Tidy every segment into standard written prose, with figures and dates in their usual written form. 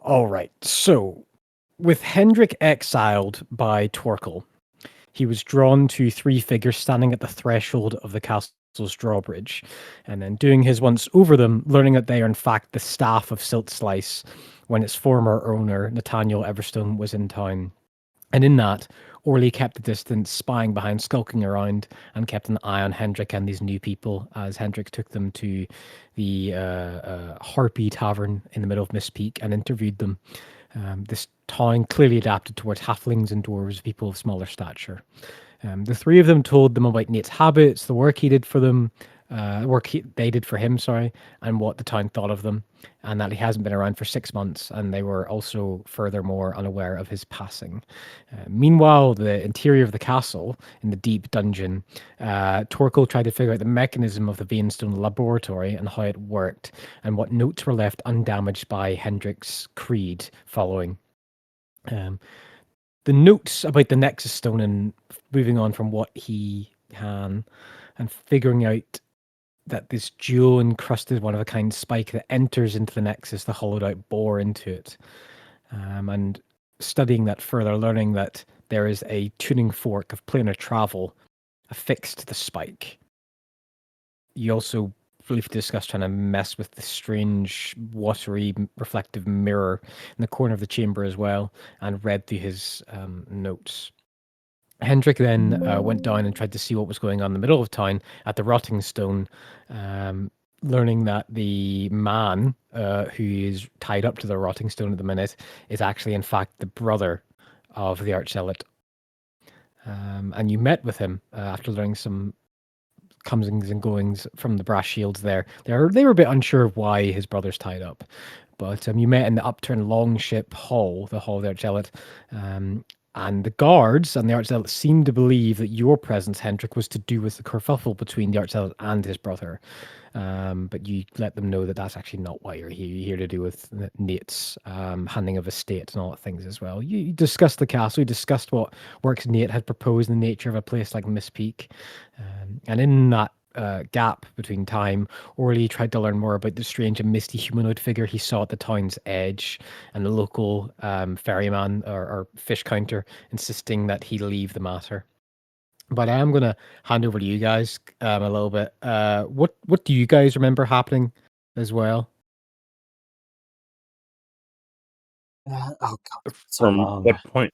All right. So, with Hendrik exiled by Torkel, he was drawn to three figures standing at the threshold of the castle's drawbridge, and then doing his once over them, learning that they are in fact the staff of Silt Slice when its former owner, Nathaniel Everstone, was in town. And in that, Orly kept a distance, spying behind, skulking around, and kept an eye on Hendrik and these new people as Hendrik took them to the Harpy Tavern in the middle of Mistpeak and interviewed them. This town clearly adapted towards halflings and dwarves, people of smaller stature. The three of them told them about Nate's habits, the work he did for them, they did for him, sorry, and what the town thought of them, and that he hasn't been around for 6 months. And they were also, furthermore, unaware of his passing. Meanwhile, the interior of the castle, in the deep dungeon, Torkel tried to figure out the mechanism of the Veinstone laboratory and how it worked, and what notes were left undamaged by Hendrik's creed following. Um, the notes about the Nexus Stone and moving on from what he can and figuring out that this jewel encrusted one of a kind spike that enters into the Nexus, the hollowed out bore into it. And studying that further, learning that there is a tuning fork of planar travel affixed to the spike. You also briefly discussed trying to mess with the strange, watery, reflective mirror in the corner of the chamber as well, and read through his notes. Hendrik then went down and tried to see what was going on in the middle of town at the Rotting Stone, learning that the man who is tied up to the Rotting Stone at the minute is actually, in fact, the brother of the Archzealot. And you met with him after learning some comings and goings from the brass shields there. They were a bit unsure of why his brother's tied up. But you met in the upturned Longship Hall, the Hall of the Archzealot, and the guards and the Archzealot seemed to believe that your presence, Hendrik, was to do with the kerfuffle between the Archzealot and his brother. But you let them know that that's actually not why you're here. You're here to do with Nate's handing of estate and all that things as well. You discussed the castle. You discussed what works Nate had proposed in the nature of a place like Mistpeak. And in that gap between time, Orly tried to learn more about the strange and misty humanoid figure he saw at the town's edge, and the local ferryman or fish counter insisting that he leave the matter. But I am going to hand over to you guys a little bit. What do you guys remember happening as well? Oh god, so From long. what point?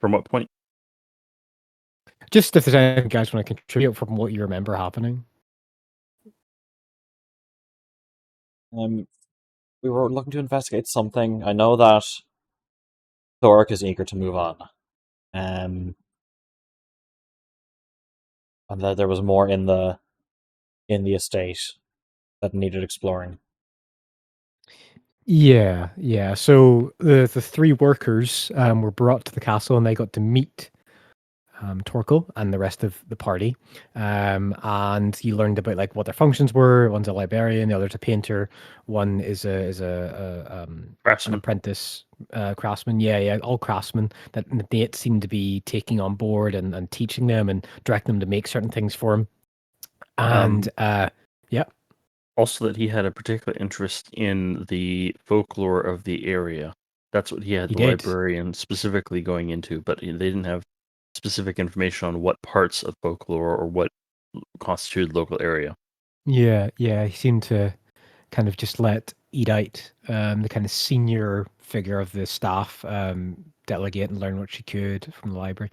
From what point? Just if there's anything you guys want to contribute from what you remember happening. We were looking to investigate something. I know that Thoric is eager to move on. And that there was more in the estate that needed exploring. Yeah. So the three workers were brought to the castle, and they got to meet Torkel and the rest of the party. And you learned about like what their functions were. One's a librarian, the other's a painter. One is an apprentice craftsman. Yeah, all craftsmen that Nate seemed to be taking on board and teaching them and directing them to make certain things for him. And yeah. Also, that he had a particular interest in the folklore of the area. That's what he had the librarian specifically going into, but they didn't have specific information on what parts of folklore or what constituted local area. Yeah. He seemed to kind of just let Edite, the kind of senior figure of the staff, delegate and learn what she could from the library.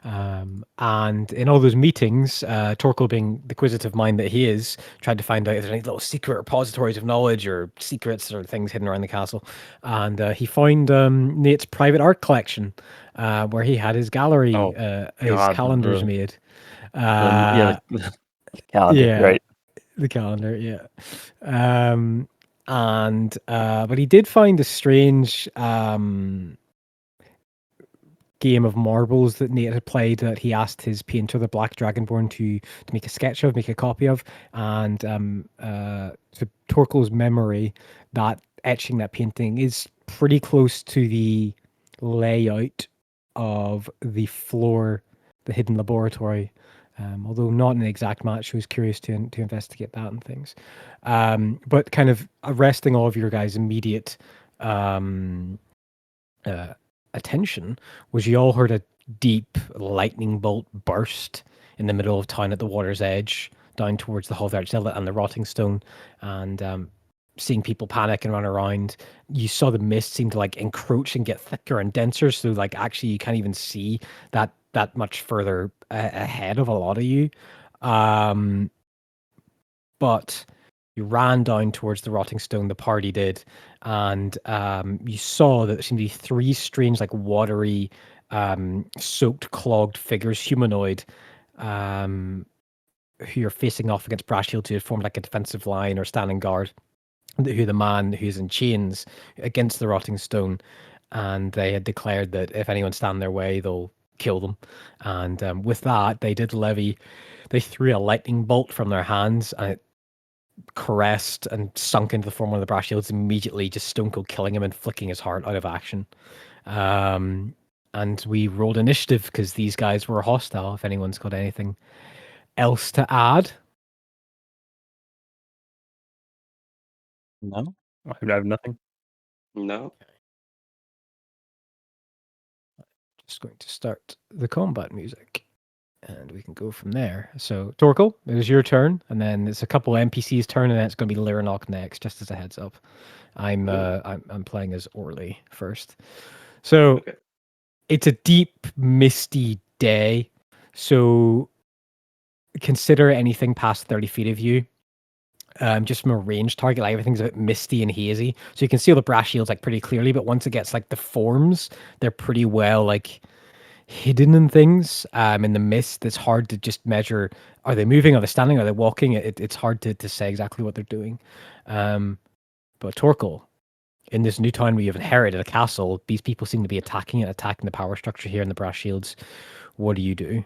And in all those meetings, Torkel, being the inquisitive mind that he is, tried to find out if there's any little secret repositories of knowledge or secrets or things hidden around the castle. And he found Nate's private art collection, where he had his gallery, his calendars made. The calendar, right? The calendar, yeah. But he did find a strange game of marbles that Nate had played that he asked his painter, the Black Dragonborn, to make a sketch of, make a copy of. And to Torkel's memory, that etching, that painting is pretty close to the layout of the floor, the hidden laboratory. Although not an exact match, I was curious to investigate that and things. But kind of arresting all of your guys' immediate attention was you all heard a deep lightning bolt burst in the middle of town at the water's edge, down towards the Hall of the Archzilla and the Rotting Stone, and seeing people panic and run around. You saw the mist seem to like encroach and get thicker and denser, so like actually you can't even see that much further ahead of a lot of you. But you ran down towards the Rotting Stone, the party did, and you saw that there seemed to be three strange, like watery, soaked, clogged figures, humanoid, who you're facing off against Brashield, who had formed like a defensive line or standing guard, who the man who's in chains against the Rotting Stone, and they had declared that if anyone stand in their way, they'll kill them. And with that, they threw a lightning bolt from their hands, and it caressed and sunk into the form of the brass shields immediately, just stone cold killing him and flicking his heart out of action. And we rolled initiative because these guys were hostile. If anyone's got anything else to add. No, I have nothing. No. Just going to start the combat music, and we can go from there. So, Torkel, it was your turn, and then it's a couple NPCs' turn, and then it's going to be Liranok next. Just as a heads up, I'm playing as Orly first. So, Okay. It's a deep, misty day. So, consider anything past 30 feet of you. Just from a range target, like everything's a bit misty and hazy. So you can see all the brass shields like pretty clearly, but once it gets like the forms, they're pretty well like hidden in things. In the mist, it's hard to just measure. Are they moving? Are they standing? Are they walking? It's hard to say exactly what they're doing. But Torkel, in this new town where you've inherited a castle, these people seem to be attacking the power structure here in the brass shields. What do you do?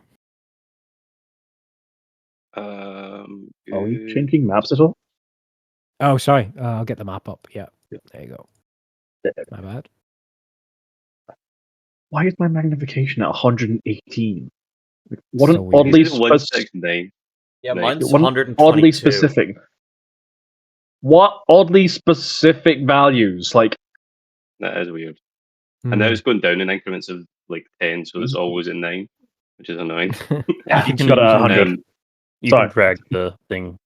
Are we changing maps at all? Oh, sorry. I'll get the map up. Yeah. Yeah. There you go. Yeah. My bad. Why is my magnification at 118? What So an weird. oddly It's 169. yeah, Nice. mine's What an 122. oddly specific. What oddly specific values? Like, That is weird. And now it's going down in increments of like 10, so it's always at 9, which is annoying. yeah, You it's can- got a you can, 100. You Sorry. can drag the thing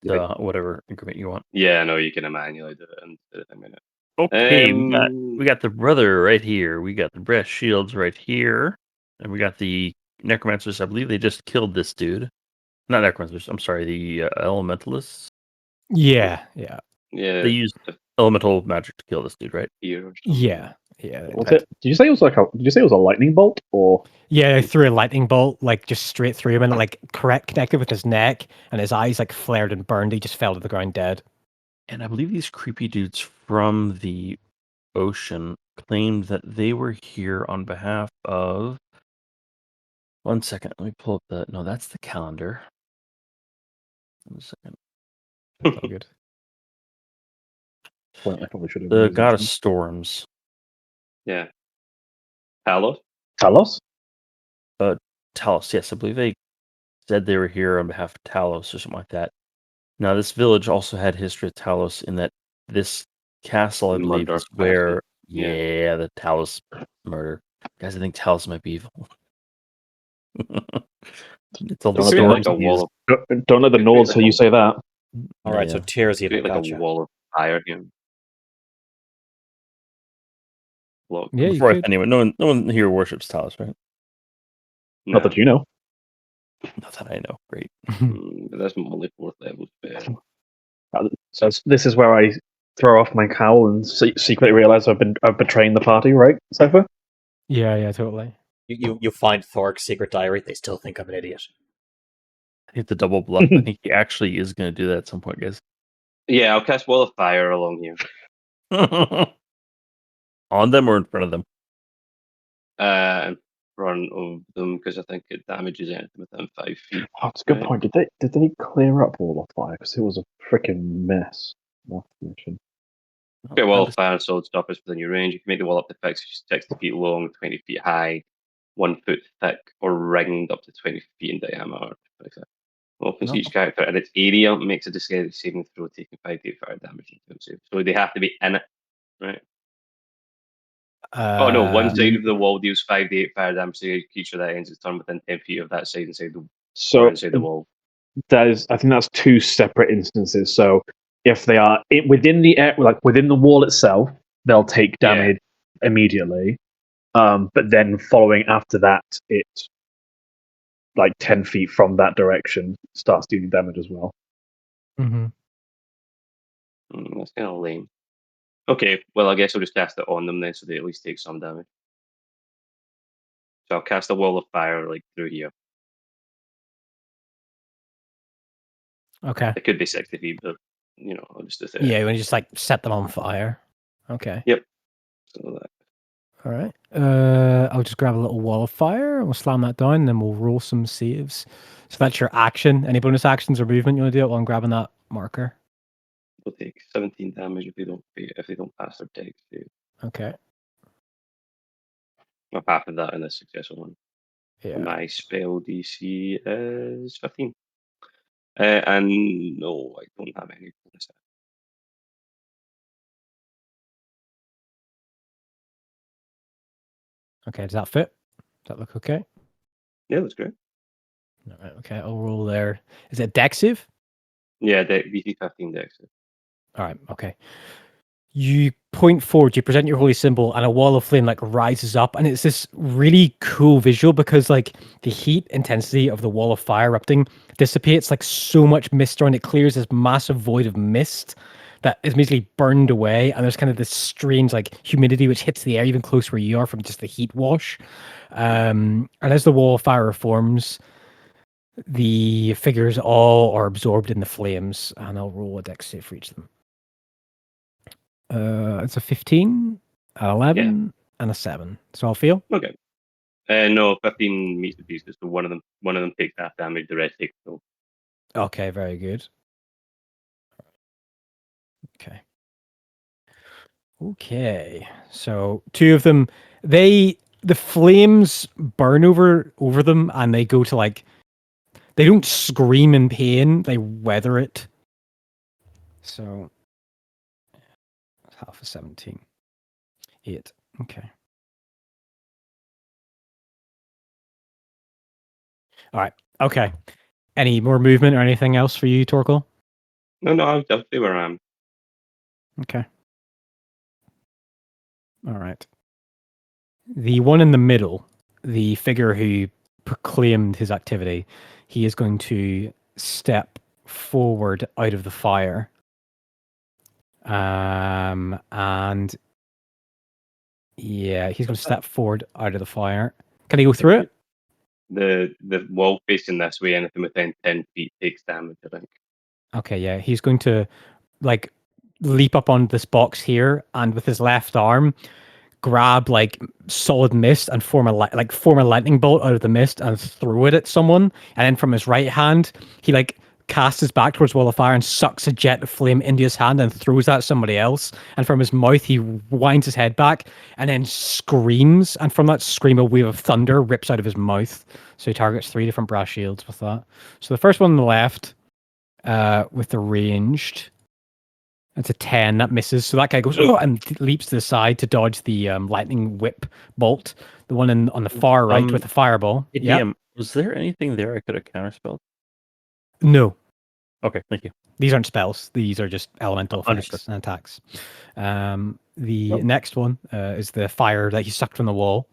to whatever increment you want. Yeah, no, you can manually do it in a minute. Okay, we got the brother right here. We got the brass shields right here, and we got the necromancers. I believe they just killed this dude. Not necromancers. I'm sorry, the elementalists. Yeah. Yeah. They used elemental magic to kill this dude, right? Here or something. Yeah. Was it? Did you say it was Did you say it was a lightning bolt or? Yeah, I threw a lightning bolt like just straight through him and like connected with his neck, and his eyes like flared and burned. He just fell to the ground dead. And I believe these creepy dudes from the ocean claimed that they were here on behalf of. One second, let me pull up the. No, that's the calendar. 1 second. That's all good. Well, I probably should have. The god of storms. Yeah. Talos? Talos? Talos, yes, I believe they said they were here on behalf of Talos or something like that. Now, this village also had history of Talos in that this castle, I believe, Murder is where, yeah. the Talos murder. Guys, I think Talos might be evil. It's all the Don't storms. like a wall of, Don't let the Nords hear you say that. All right, so tears even. like Gotcha. a wall of fire here. Look, Yeah, you Before I could. anyway, no one here worships Talos, right? Not that you know. Not that I know. Great. But that's only 4th level spell. So this is where I throw off my cowl and secretly realize I've betraying the party, right, Cypher? Yeah, totally. You find Thork's secret diary. They still think I'm an idiot. I think the double bluff. I think he actually is going to do that at some point, guys. Yeah, I'll cast wall of fire along here. On them or in front of them? In front of them, because I think it damages anything within 5 feet. Oh, that's a good point. Did they clear up Wall of Fire? Because it was a freaking mess. Okay, wall of fire and solid stoppers within your range. You can make the wall up to 60 feet long, 20 feet high, 1 foot thick, or ringed up to 20 feet in diameter. Opens each character in its area, makes a dexterity saving throw, taking 5d fire damage. So they have to be in it, right? Oh no, one side of the wall deals 5d8 fire damage to a creature that ends its turn within 10 feet of that side inside the inside the wall. I think that's two separate instances. So if they are within the within the wall itself, they'll take damage immediately. But then following after that, it 10 feet from that direction starts dealing damage as well. Mm-hmm. That's kind of lame. Okay, well, I guess I'll just cast it on them then, so they at least take some damage. So I'll cast a wall of fire through here. Okay. It could be 60 feet, but I'll just do it. Yeah, when you just set them on fire. Okay. Yep. So all right. I'll just grab a little wall of fire and we'll slam that down, and then we'll roll some saves. So that's your action. Any bonus actions or movement you want to do it while I'm grabbing that marker? They'll take 17 damage if they don't pass their dex save. Okay. Well, half of that in a successful one. Yeah. My spell DC is 15. And no, I don't have any bonus. Okay, does that fit? Does that look okay? Yeah, that's great. All right, okay, I'll roll there. Is it dex save? Yeah, DC 15 dex save. All right, okay. You point forward, you present your holy symbol, and a wall of flame rises up, and it's this really cool visual because the heat intensity of the wall of fire erupting dissipates so much mist around it, clears this massive void of mist that is immediately burned away, and there's kind of this strange humidity which hits the air even close where you are from just the heat wash. And as the wall of fire reforms, the figures all are absorbed in the flames, and I'll roll a dex save for each of them. It's a 15, an 11, and a 7. So I'll fail. Okay. No, 15 meets the pieces. So one of them takes half damage. The rest takes full. Okay, very good. Okay. So two of them, the flames burn over them, and they go to they don't scream in pain. They weather it. So half of 17. 8. Okay. All right. Okay. Any more movement or anything else for you, Torkel? No, I'll stay where I am. Okay. All right. The one in the middle, the figure who proclaimed his activity, he is going to step forward out of the fire. And yeah, he's going to step forward out of the fire. Can he go through it? The wall facing this way, anything within 10 feet takes damage, I think. Okay, yeah. He's going to leap up on this box here, and with his left arm grab solid mist and form a lightning bolt out of the mist and throw it at someone. And then from his right hand, he casts his back towards wall of fire and sucks a jet of flame into his hand and throws that at somebody else. And from his mouth, he winds his head back and then screams. And from that scream, a wave of thunder rips out of his mouth. So he targets 3 different brass shields with that. So the first one on the left, with the ranged, it's a 10. That misses. So that guy goes and leaps to the side to dodge the lightning whip bolt. The one on the far right with the fireball. Yeah. Was there anything there I could have counterspelled? No. Okay, thank you. These aren't spells. These are just elemental effects and attacks. The next one is the fire that he sucked from the wall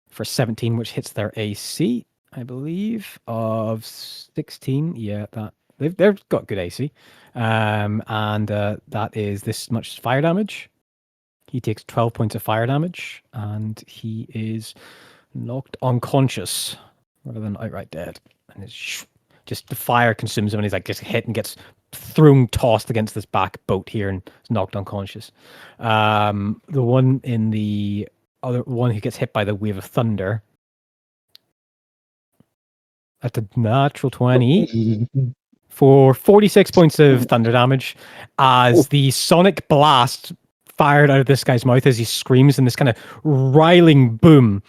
for 17, which hits their AC, I believe, of 16. Yeah, they've got good AC. And that is this much fire damage. He takes 12 points of fire damage, and he is knocked unconscious rather than outright dead. And it's just the fire consumes him, and he's gets hit and gets tossed against this back boat here and is knocked unconscious. The one in the other one who gets hit by the wave of thunder, at the natural 20 for 46 points of thunder damage as the sonic blast fired out of this guy's mouth as he screams in this kind of riling boom.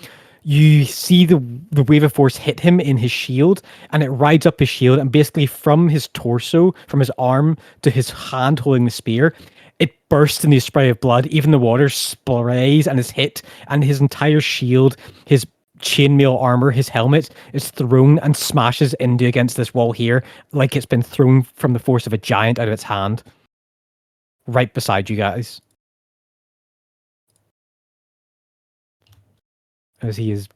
You see the wave of force hit him in his shield, and it rides up his shield, and basically from his torso, from his arm to his hand holding the spear, it bursts in the spray of blood. Even the water sprays and is hit, and his entire shield, his chainmail armor, his helmet is thrown and smashes into against this wall here, like it's been thrown from the force of a giant out of its hand. Right beside you guys. As he is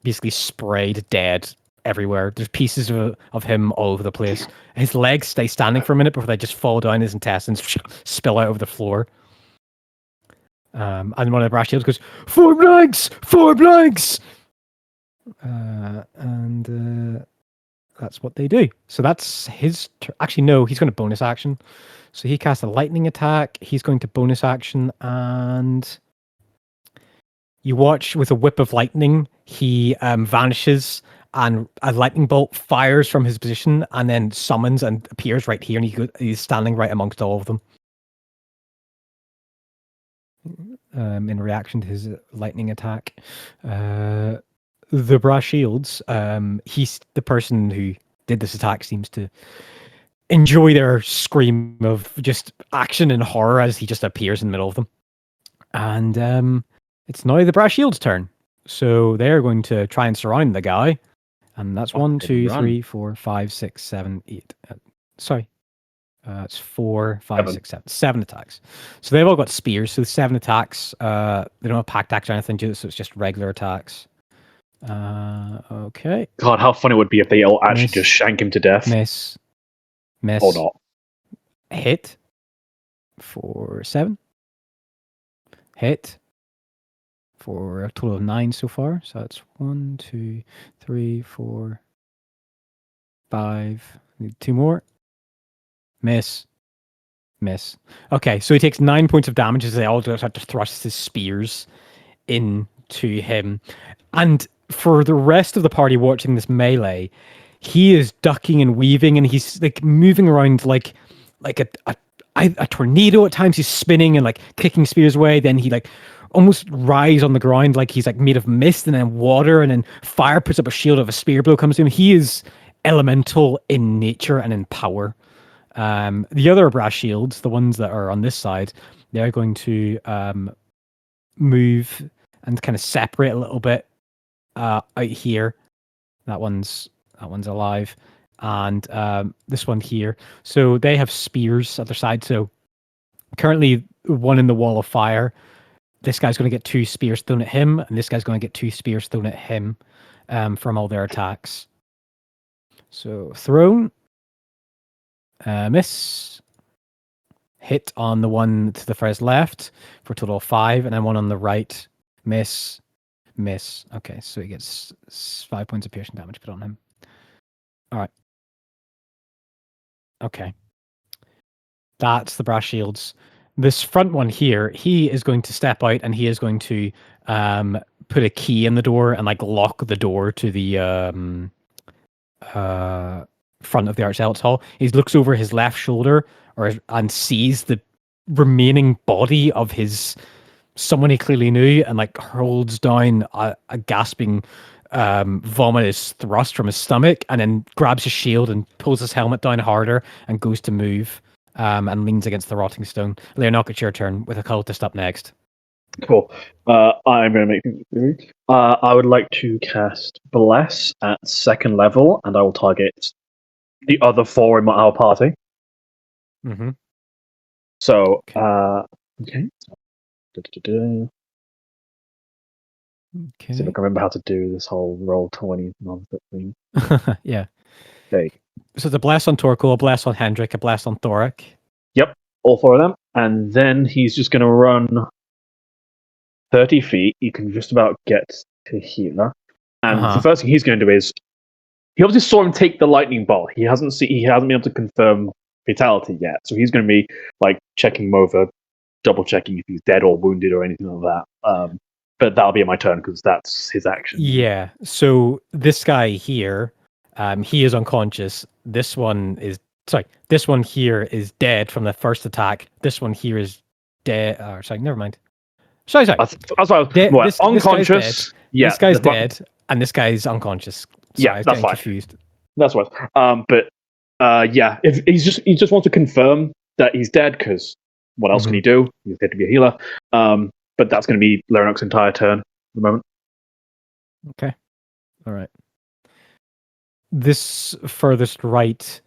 basically sprayed dead everywhere. There's pieces of him all over the place. His legs stay standing for a minute before they just fall down. His intestines spill out over the floor. And one of the brass shields goes, "4 blanks! 4 blanks!" And that's what they do. So that's his... Actually, no, he's going to bonus action. So he casts a lightning attack. He's going to bonus action, and you watch with a whip of lightning, he vanishes, and a lightning bolt fires from his position and then summons and appears right here, and he's standing right amongst all of them. In reaction to his lightning attack. The brass shields, he's the person who did this attack seems to enjoy their scream of just action and horror as he just appears in the middle of them. And it's now the brass shield's turn. So they're going to try and surround the guy. And that's 1, 2, 3, 4, 5, 6, 7, 8. It's 4, 5, 6, 7. 7 attacks. So they've all got spears. So 7 attacks. They don't have packed attacks or anything, so it's just regular attacks. Okay. God, how fun it would be if they all actually just shank him to death. Miss. Or not. Hit. For 7. Hit. For a total of 9 so far. So that's 1, 2, 3, 4, 5. Need 2 more. Miss. Okay, so he takes 9 points of damage as they all just have to thrust his spears into him. And for the rest of the party watching this melee, he is ducking and weaving, and he's like moving around like a tornado at times. He's spinning and like kicking spears away. Then he like almost rise on the ground like he's like made of mist, and then water, and then fire puts up a shield of a spear blow comes to him. He is elemental in nature and in power. The other brass shields, the ones that are on this side, they're going to move and kind of separate a little bit out here. That one's alive, and this one here. So they have spears at their side. So currently, one in the wall of fire. This guy's going to get 2 spears thrown at him, and this guy's going to get 2 spears thrown at him from all their attacks. So thrown. Miss. Hit on the one to the first left for a total of 5, and then one on the right. Miss. Okay, so he gets 5 points of piercing damage put on him. All right. Okay. That's the brass shields. This front one here, he is going to step out, and he is going to put a key in the door and like lock the door to the front of the Archzealot's Hall. He looks over his left shoulder and sees the remaining body of someone he clearly knew, and like holds down a gasping vomit is thrust from his stomach, and then grabs his shield and pulls his helmet down harder and goes to move and leans against the rotting stone. Leonok, it's your turn with a cultist up next. Cool. I'm going to make... I would like to cast Bless at 2nd level, and I will target the other 4 in our party. Mm-hmm. So, okay. Okay. See if I can remember how to do this whole roll 20 nonsense thing. Yeah. Okay. So it's a bless on Torkel, a bless on Hendrik, a bless on Thoric. Yep, all 4 of them. And then he's just going to run 30 feet. You can just about get to here. And the first thing he's going to do is, he obviously saw him take the lightning bolt. He hasn't been able to confirm fatality yet. So he's going to be like checking him over, double checking if he's dead or wounded or anything like that. But that'll be my turn because that's his action. Yeah. So this guy here, he is unconscious. This one here is dead from the first attack. This one here is dead. Never mind. Sorry. That's what I was unconscious. This guy's dead, and this guy's unconscious. Yeah, that's fine. Confused. That's what. Yeah, if he just wants to confirm that he's dead because what else can he do? He's here to be a healer. But that's going to be Leronok's entire turn at the moment. Okay. All right. This furthest right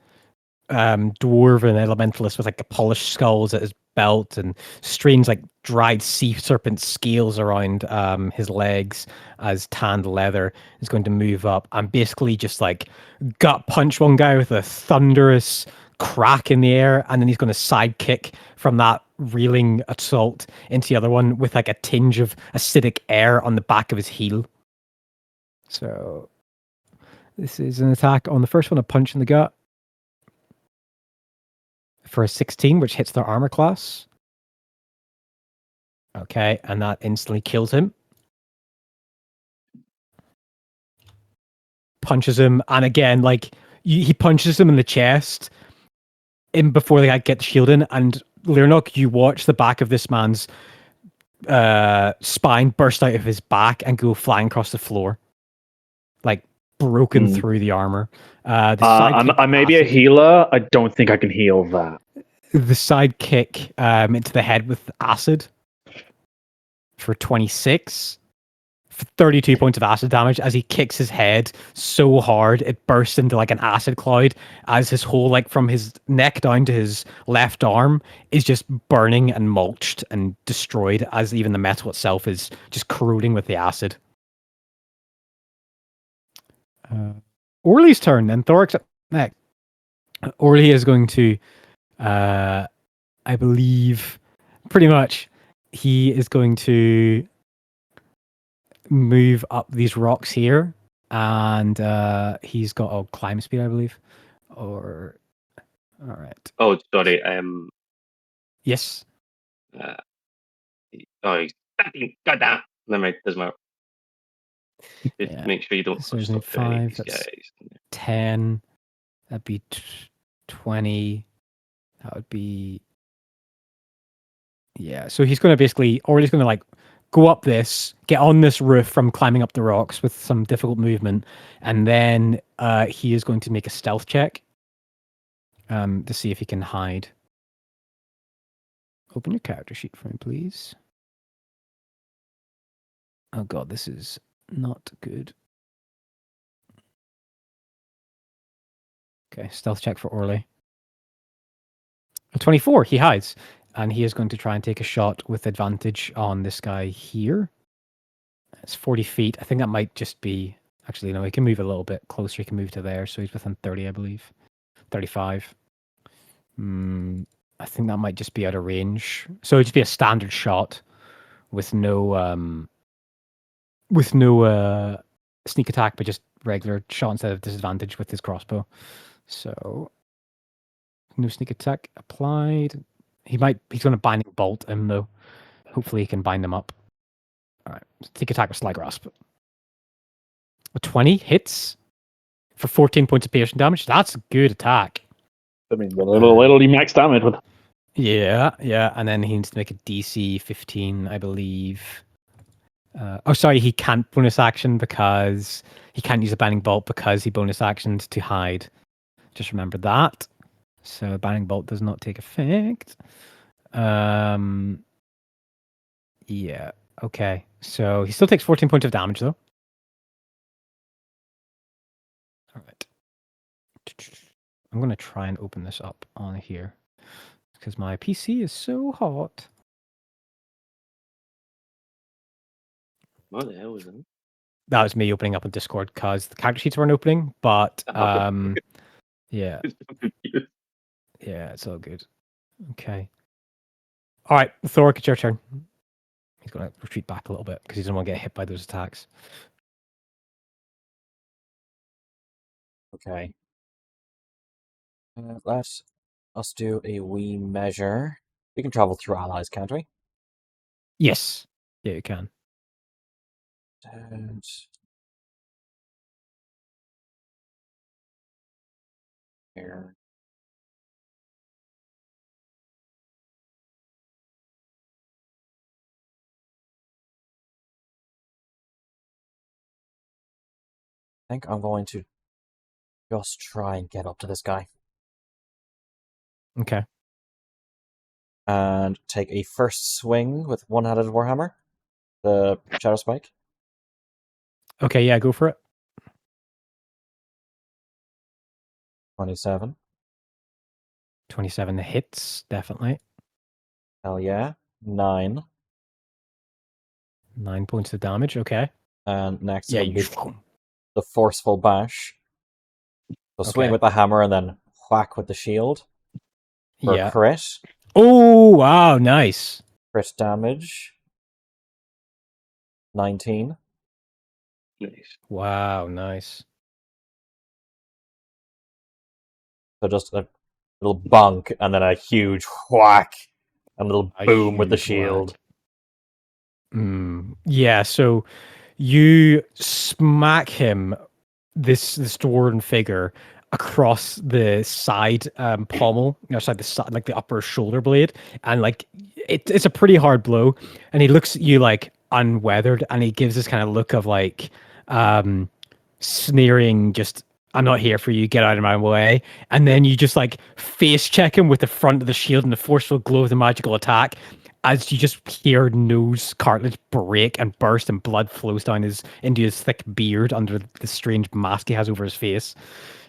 dwarven elementalist with like a polished skulls at his belt and strange like dried sea serpent scales around his legs as tanned leather is going to move up and basically just like gut punch one guy with a thunderous crack in the air, and then he's going to side kick from that reeling assault into the other one with like a tinge of acidic air on the back of his heel. So this is an attack on the first one, a punch in the gut for a 16, which hits their armor class. Okay, and that instantly kills him. Punches him, and again, like he punches him in the chest in before they get the shield in, and Leronok, you watch the back of this man's spine burst out of his back and go flying across the floor, like broken through the armor. I may be a healer. I don't think I can heal that. The side kick into the head with acid for 26. 32 points of acid damage as he kicks his head so hard it bursts into like an acid cloud as his whole, like from his neck down to his left arm, is just burning and mulched and destroyed as even the metal itself is just corroding with the acid. Orly's turn, and Thoric's up next. Orly is going to I believe pretty much he is going to move up these rocks here, and he's got a climb speed, I believe. Or all right. Oh, sorry. Yes. He's fucking got that. Never mind. Doesn't matter. Just make sure you don't. So there's 5. That's 10. That'd be 20. That would be. Yeah. So he's going to basically, or he's going to like go up this, get on this roof from climbing up the rocks with some difficult movement, and then he is going to make a stealth check to see if he can hide. Open your character sheet for me, please. Oh god, this is not good. Okay, stealth check for Orly. A 24, he hides. And he is going to try and take a shot with advantage on this guy here. It's 40 feet. I think that might just be... Actually, no, he can move a little bit closer. He can move to there, so he's within 30, I believe. 35. I think that might just be out of range. So it'd just be a standard shot with no sneak attack, but just regular shot instead of disadvantage with his crossbow. So no sneak attack applied. He's going to binding bolt him though. Hopefully he can bind them up. All right, sneak attack with sly grasp. A 20 hits for 14 points of piercing damage. That's a good attack. I mean, literally max damage with. Yeah, and then he needs to make a DC 15, I believe. Sorry, he can't bonus action because he can't use a binding bolt because he bonus actioned to hide. Just remember that. So binding bolt does not take effect. Yeah, okay. So he still takes 14 points of damage though. All right. I'm going to try and open this up on here because my PC is so hot. What the hell was that? That was me opening up on Discord because the character sheets weren't opening, but yeah. Yeah, it's all good. Okay. All right, Thoric, it's your turn. He's going to retreat back a little bit because he doesn't want to get hit by those attacks. Okay. Let us do a wee measure. We can travel through allies, can't we? Yes. Yeah, you can. And... Here. I think I'm going to just try and get up to this guy. Okay. and take a first swing with one-handed warhammer, the Shadow Spike. Okay, yeah, go for it. 27. 27 hits, definitely. Hell yeah. 9. 9 points of damage, okay. And next Yeah, it'll be you... the Forceful Bash. So swing Okay. with the hammer and then whack with the shield. For Yeah. crit. Oh, wow, nice. Crit damage. 19. Nice. Wow, nice. So just a little bunk and then a huge whack. And a little boom with the huge whack. shield. Yeah, so you smack him, this dwarven figure, across the side pommel, outside the side, like the upper shoulder blade, and like it's a pretty hard blow. And he looks at you like unweathered, and he gives this kind of look of like sneering, just I'm not here for you, get out of my way. And then you just like face check him with the front of the shield and the forceful glow of the magical attack, as you just hear nose cartilage break and burst, and blood flows down into his thick beard under the strange mask he has over his face.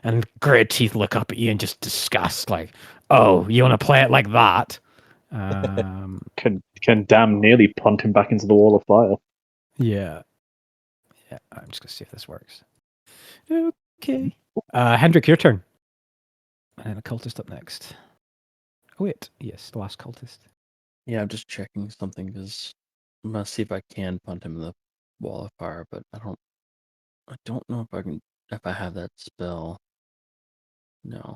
And great teeth look up at you in just disgust, like, "Oh, you want to play it like that?" Can damn nearly punt him back into the wall of fire. Yeah. I'm just gonna see if this works. Okay. Hendrik, your turn. And then a cultist up next. Oh wait, yes, the last cultist. Yeah, I'm just checking something because I'm gonna see if I can punt him in the wall of fire, but I don't know if I have that spell. No,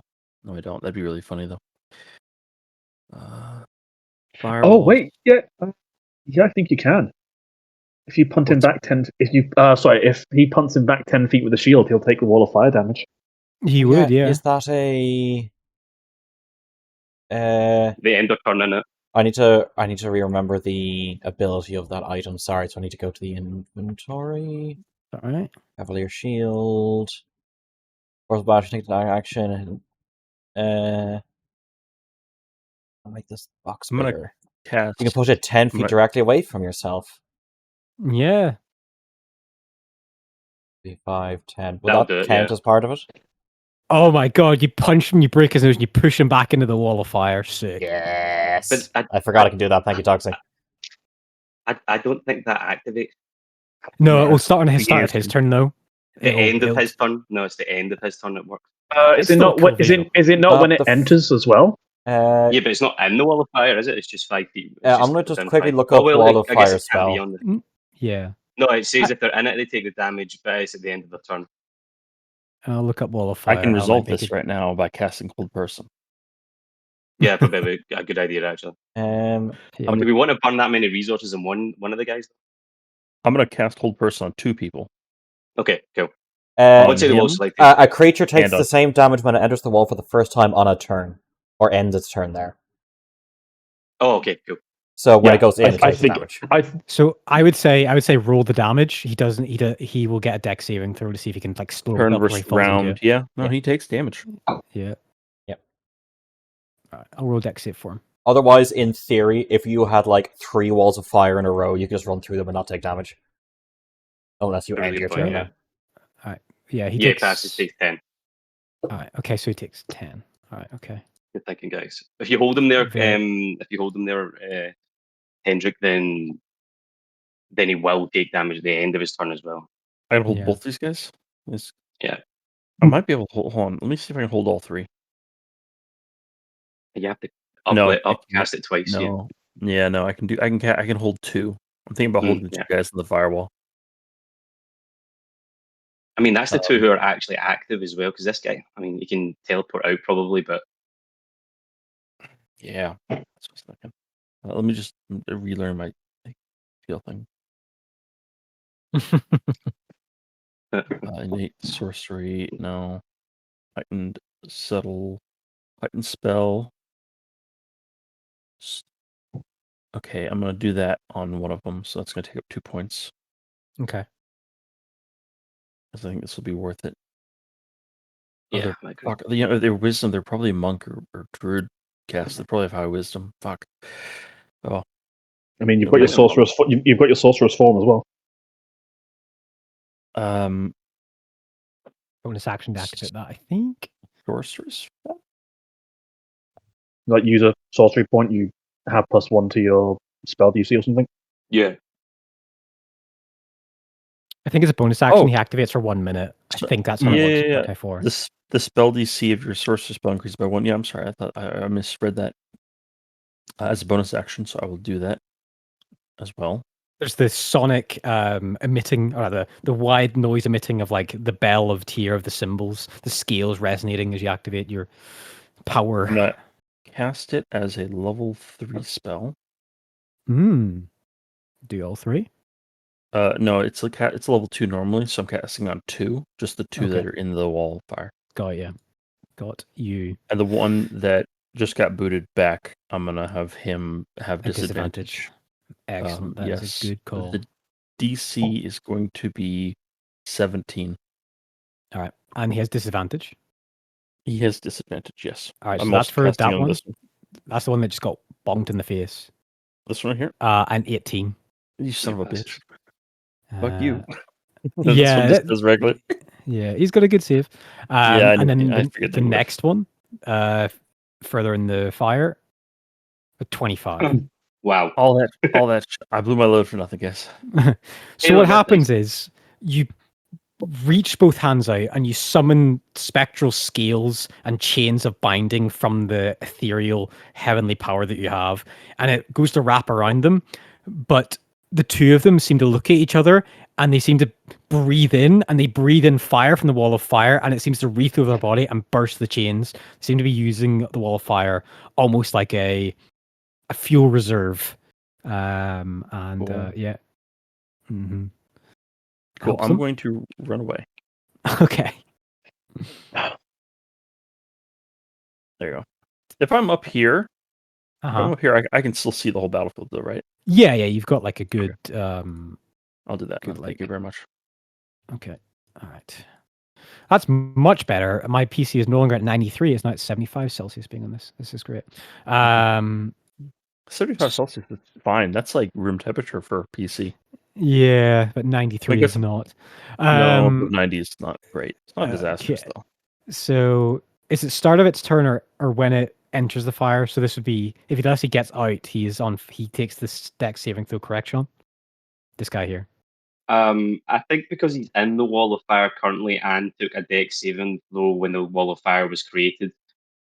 I don't. That'd be really funny though. Fireball. Oh wait, yeah, I think you can. If you punt him back 10, if he punts him back 10 feet with a shield, he'll take the wall of fire damage. He would, yeah. Is that a? The end of turn, innit? I need to re-remember the ability of that item. Sorry, so I need to go to the inventory. All right. Cavalier Shield. Force Bash, take the action. I'll make this box I'm gonna bigger. cast. You can push it 10 feet directly away from yourself. Yeah. 5, 10. Will That'll that do it, count yeah. as part of it? Oh my god, you punch him, you break his nose, and you push him back into the wall of fire. Sick. Yes. But I forgot I can do that. Thank you, Toxic. I don't think that activates. No, it will Yeah. start on his start of his turn though. The end of his turn? No, it's the end of his turn it works. Is it not? Is it not when it enters as well? Yeah, but it's not in the wall of fire, is it? It's just 5 feet. I'm going to just quickly look up wall of I guess fire it can be spell. on the... Yeah. No, it says if they're in it, they take the damage, but it's at the end of the turn. I'll look up wall of fire. I can resolve this right now by casting Cold Person. Yeah, probably a good idea, actually. Do we want to burn that many resources in one of the guys? I'm going to cast Hold Person on 2 people. Okay, cool. What's a creature takes the same damage when it enters the wall for the first time on a turn, or ends its turn there. Oh, okay, cool. So when it goes in, it takes damage. So I would say roll the damage. He will get a dex saving throw to see if he can like slow turn up versus round. Yeah, no, he takes damage. Yeah. Yep. All right, I'll roll dex save for him. Otherwise, in theory, if you had like 3 walls of fire in a row, you could just run through them and not take damage. Unless you end your turn. Yeah. All right. Yeah, he takes 10. All right. Okay, so he takes 10. All right. Okay. Good thinking, guys. If you hold him there, Hendrik, then he will take damage at the end of his turn as well. I can hold both these guys. Yeah. I might be able to hold on. Let me see if I can hold all 3. You have to upcast it twice. No. Yeah, no, I can hold 2. I'm thinking about holding the 2 guys in the firewall. I mean, that's the 2 who are actually active as well, because this guy, I mean, he can teleport out probably, but... Yeah, that's what I was thinking. Let me just relearn my feel thing. Innate sorcery, no. Heightened subtle, heightened spell. Okay, I'm gonna do that on one of them, so that's gonna take up 2 points. Okay. I think this will be worth it. Yeah, their wisdom, they're probably monk or druid cast it. Probably have high wisdom. Fuck. Oh. I mean, you've got your sorcerer's. You've got your sorcerer's form as well. Bonus action to activate that, I think. Sorcerer's form? Like, use a sorcery point, you have +1 to your spell DC or something. Yeah. I think it's a bonus action. He activates for 1 minute. I think that's how it works. Yeah. The spell DC of your sorcerer spell increases by 1. Yeah, I'm sorry. I thought I misread that as a bonus action, so I will do that as well. There's the sonic emitting, or the wide noise emitting of like the bell of tier of the cymbals, the scales resonating as you activate your power. I'm gonna cast it as a level 3 spell. Do all 3? No, it's level 2 normally, so I'm casting on 2, just the 2 that are in the wall of fire. Got you. And the one that just got booted back, I'm gonna have him have disadvantage. Excellent. That's a good call. The DC is going to be 17. All right, and he has disadvantage. He has disadvantage. Yes. All right, so that's for that one. That's the one that just got bonked in the face. This one here. And 18. You son of a bitch. Fuck you. Yeah, this one just regular. Yeah, he's got a good save. And then the next one, further in the fire, 25. Wow. All that. I blew my load for nothing, guys. So what happens is you reach both hands out and you summon spectral scales and chains of binding from the ethereal heavenly power that you have, and it goes to wrap around them. But the two of them seem to look at each other and they seem to breathe in, and they breathe in fire from the wall of fire, and it seems to wreath through their body and burst the chains. They seem to be using the wall of fire almost like a fuel reserve. Yeah. Mm-hmm. Cool. I'm going to run away. Okay. There you go. If I'm up here, I can still see the whole battlefield, though, right? Yeah. You've got like a good. I'll do that. Thank you very much. Okay. All right. That's much better. My PC is no longer at 93. It's now at 75 Celsius being on this. This is great. 75 Celsius is fine. That's like room temperature for a PC. Yeah, but 93 is not. No, 90 is not great. It's not disastrous, though. So is it start of its turn or when it enters the fire? So this would be, if he actually gets out, he takes this dex saving throw, correct, Sean? This guy here. I think because he's in the wall of fire currently and took a dex saving throw when the wall of fire was created,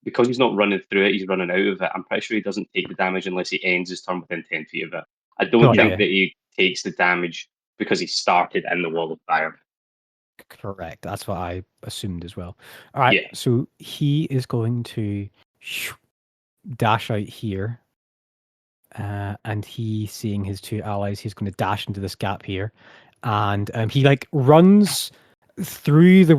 because he's not running through it, he's running out of it. I'm pretty sure he doesn't take the damage unless he ends his turn within 10 feet of it. I don't think that he takes the damage because he started in the wall of fire. Correct. That's what I assumed as well. All right. Yeah. So he is going to dash out here. And he, seeing his two allies, he's going to dash into this gap here. And he like runs through the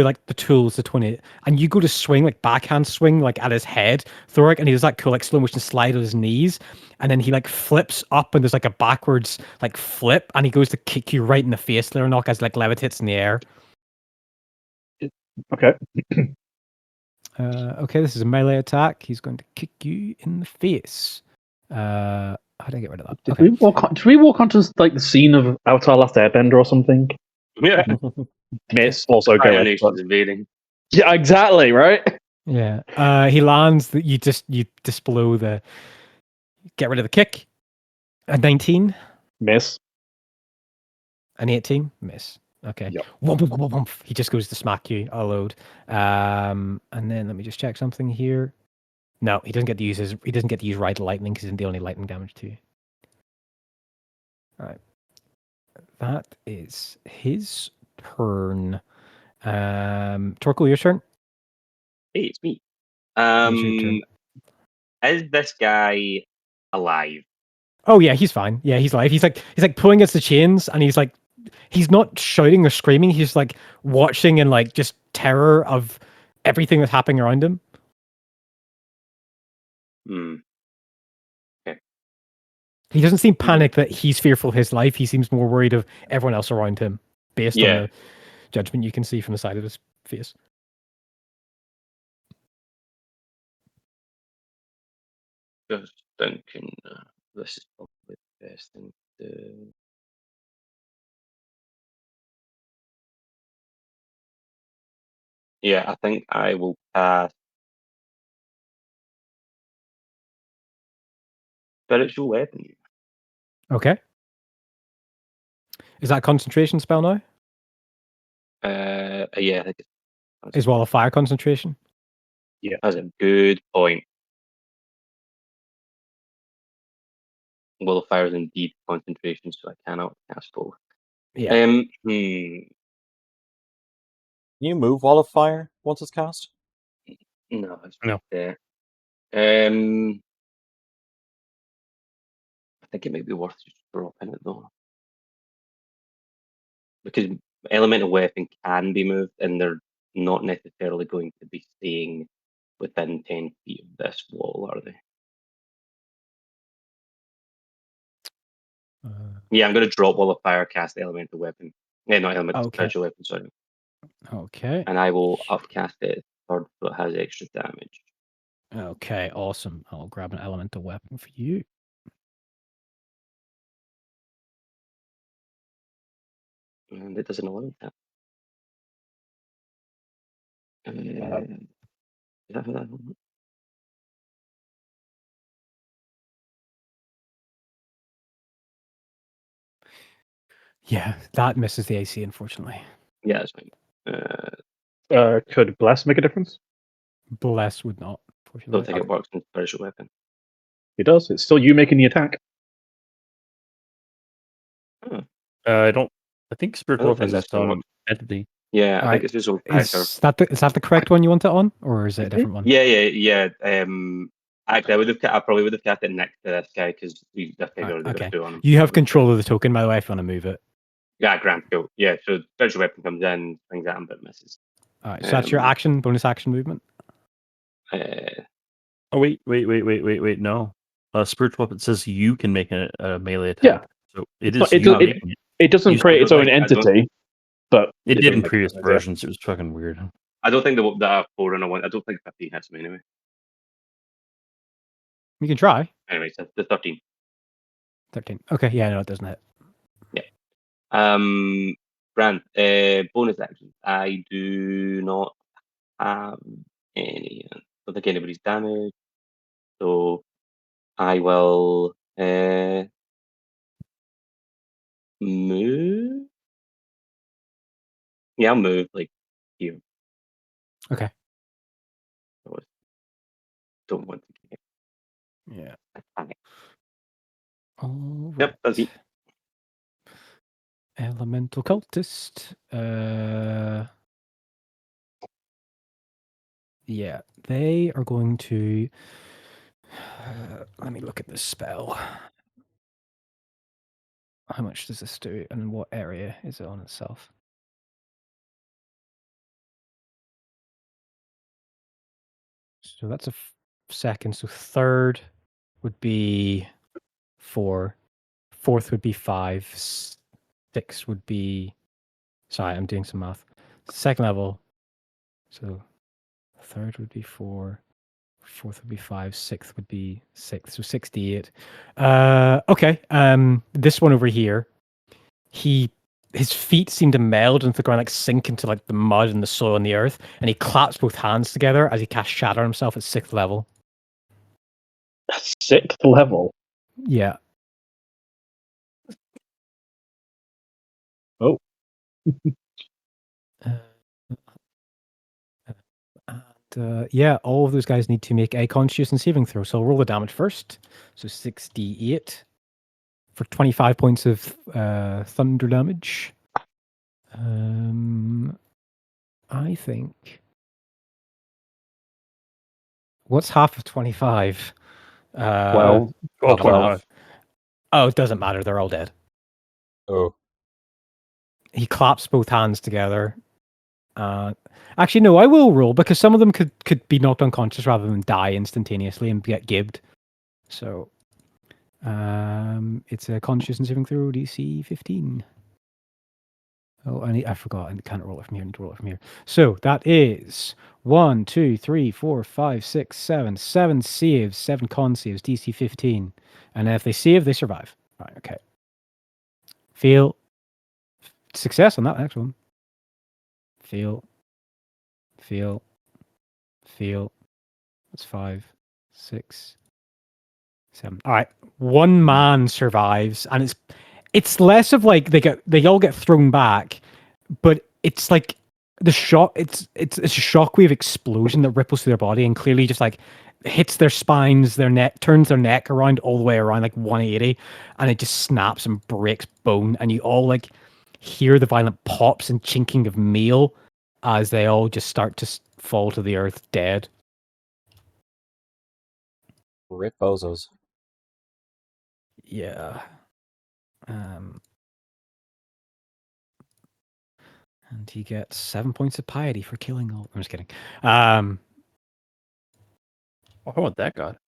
like the tools, the 20, and you go to swing, like backhand swing, like at his head, Thoric, and he does that cool like slow motion slide on his knees, and then he like flips up, and there's like a backwards like flip, and he goes to kick you right in the face, Leonok, as like levitates in the air. Okay. Okay, this is a melee attack. He's going to kick you in the face. How do I get rid of that? Did we walk onto like the scene of Avatar: Last Airbender or something? Yeah. Miss. Also go invading. Yeah, exactly, right? Yeah. He lands, you just below the, get rid of the kick. A 19. Miss. An 18. Miss. Okay. Yep. Womp. He just goes to smack you a load. And then let me just check something here. No, he doesn't get to use Ride Lightning because he's the only lightning damage to you. All right. That is his turn. Torkel, your turn. Hey, it's me. Is this guy alive? Oh yeah, he's fine. Yeah, he's alive. He's like pulling against the chains, and he's not shouting or screaming. He's like watching in like just terror of everything that's happening around him. Okay. He doesn't seem panicked that he's fearful of his life. He seems more worried of everyone else around him, based on the judgment you can see from the side of his face. Just thinking, this is probably the best thing to do. Yeah, I think I will cast Spiritual Weapon. Okay. Is that a concentration spell now? Yeah, I think it's Is Wall of Fire concentration? that's a good point. Wall of Fire is indeed concentration, so I cannot cast both. Yeah. You move Wall of Fire once it's cast? No, it's No. there. I think it might be worth just dropping it though, because Elemental Weapon can be moved, and they're not necessarily going to be staying within 10 feet of this wall, are they? Yeah, I'm going to drop Wall of Fire, cast Elemental Weapon. Yeah, not Elemental, Okay. Spiritual Weapon, sorry. Okay. And I will upcast it third, so it has extra damage. Okay, awesome. I'll grab an elemental weapon for you. And it does an 11 tap. Is that for that one? Yeah, that misses the AC, unfortunately. Yeah, that's fine. Could Bless make a difference? Bless would not, Don't unfortunately. think it works in Spiritual Weapon. It does. It's still you making the attack. I don't. I think I spiritual don't think weapon is that's its gonna own work. entity. Yeah, I Alright. think it's just own character. Is that the correct one you want it on, or is it a different one? Yeah. Actually, I probably would have cast it next to this guy because this guy's Right, already got okay. a 2 on him. You have control of the token, by the way, if you want to move it. Yeah, grand, cool. Yeah, so Spiritual Weapon comes in, swings at him, but misses. Alright, so that's your action, bonus action movement? Oh wait! No, spiritual weapon says you can make a melee attack. Yeah. So it It's is not- you making it. It doesn't You create its don't own like- I don't- entity, but It did in doesn't previous make a difference, versions. It was fucking weird. I don't think that 4 and a 1. I don't think 15 hits me anyway. You can try. Anyway, so the 13. 13. Okay, yeah, no, it doesn't hit. Brand, bonus action. I do not have any. I don't think anybody's damaged. So I will move. Yeah, I'll move like here. Okay. I don't want to get Yeah. attacked. All right. Yep, that's it. Elemental cultist. Yeah, they are going to. Let me look at this spell. How much does this do, and what area is it on itself? So that's a second. So third would be 4. Fourth would be 5. 6 would be. Sorry, I'm doing some math. Second level. So third would be 4. Fourth would be 5. Sixth would be 6. So 68. Okay. This one over here. His feet seem to meld into the ground, like sink into like the mud and the soil and the earth, and he claps both hands together as he casts Shatter on himself at 6th level. 6th level. Yeah. Oh. Yeah, all of those guys need to make a Constitution saving throw. So I'll roll the damage first. So 68 for 25 points of thunder damage. I think. What's half of 25? 12. 12. Oh, it doesn't matter. They're all dead. Oh. He claps both hands together. Actually, no, I will roll because some of them could be knocked unconscious rather than die instantaneously and get gibbed. So, it's a Constitution saving throw, DC 15. Oh, I forgot. I can't roll it from here. I need to roll it from here. So that is 1, 2, 3, 4, 5, 6, 7. 7 saves, 7 con saves, DC 15. And if they save, they survive. Right, okay. Fail. Success on that next one. Fail. Fail. Fail. That's 5, 6, 7. All right. One man survives, and it's less of like they all get thrown back, but it's like the shock. It's a shockwave explosion that ripples through their body and clearly just like hits their spines, their neck, turns their neck around all the way around like 180, and it just snaps and breaks bone, and you all like hear the violent pops and chinking of meal as they all just start to fall to the earth dead. Rip bozos. Yeah. And he gets 7 points of piety for killing all. I'm just kidding. I want that god.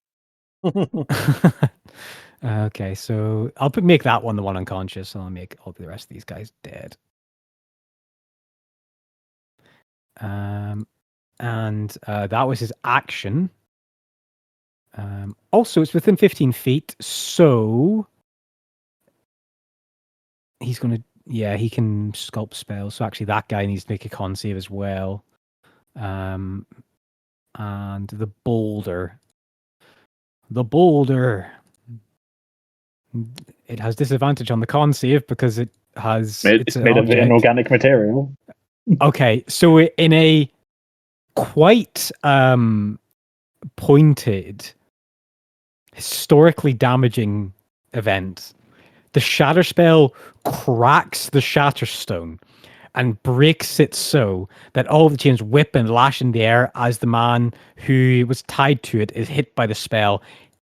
Okay, so I'll make that one the one unconscious, and I'll make all the rest of these guys dead. And that was his action. Also, it's within 15 feet, so he's going to... Yeah, he can sculpt spells. So actually, that guy needs to make a con save as well. And the boulder. The boulder. It has disadvantage on the con save because it has... It's made of inorganic material. Okay, so in a quite pointed, historically damaging event, the shatter spell cracks the shatter stone and breaks it so that all the chains whip and lash in the air as the man who was tied to it is hit by the spell.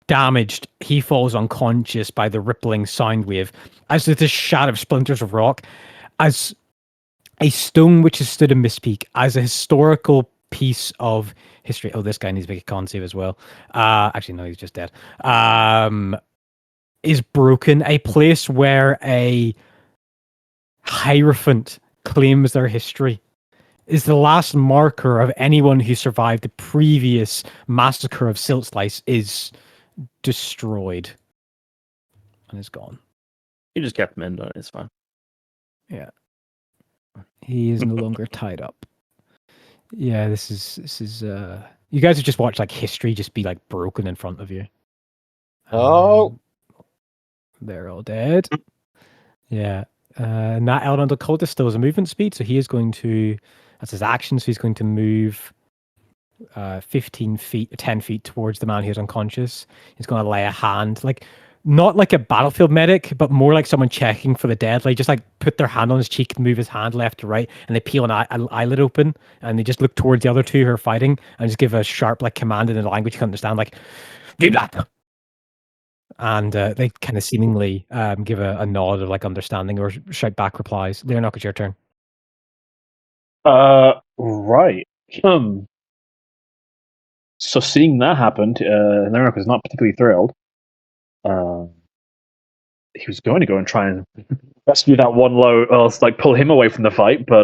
Damaged, he falls unconscious by the rippling sound wave as it is shattered splinters of rock, as a stone which has stood in Mistpeak as a historical piece of history. Oh, this guy needs to make a con save as well. Actually, no, he's just dead. Is broken. A place where a Hierophant claims their history is the last marker of anyone who survived the previous massacre of Silt Slice is destroyed and is gone. He just kept mend on it. It's fine. Yeah. He is no longer tied up. Yeah, this is you guys have just watched like history just be like broken in front of you. They're all dead. Yeah. And that elemental cultist still has a movement speed, so he is going to, that's his action, so he's going to move 15 feet, 10 feet towards the man who's unconscious. He's going to lay a hand, like, not like a battlefield medic, but more like someone checking for the dead. Like, just like put their hand on his cheek and move his hand left to right, and they peel an eyelid open, and they just look towards the other two who are fighting, and just give a sharp like command in a language you can understand, like, do that. And they kind of seemingly give a nod of like understanding or shout back replies. Leonok, it's your turn. Right. So seeing that happened, Leonok was not particularly thrilled. He was going to go and try and rescue that one low, or like pull him away from the fight, but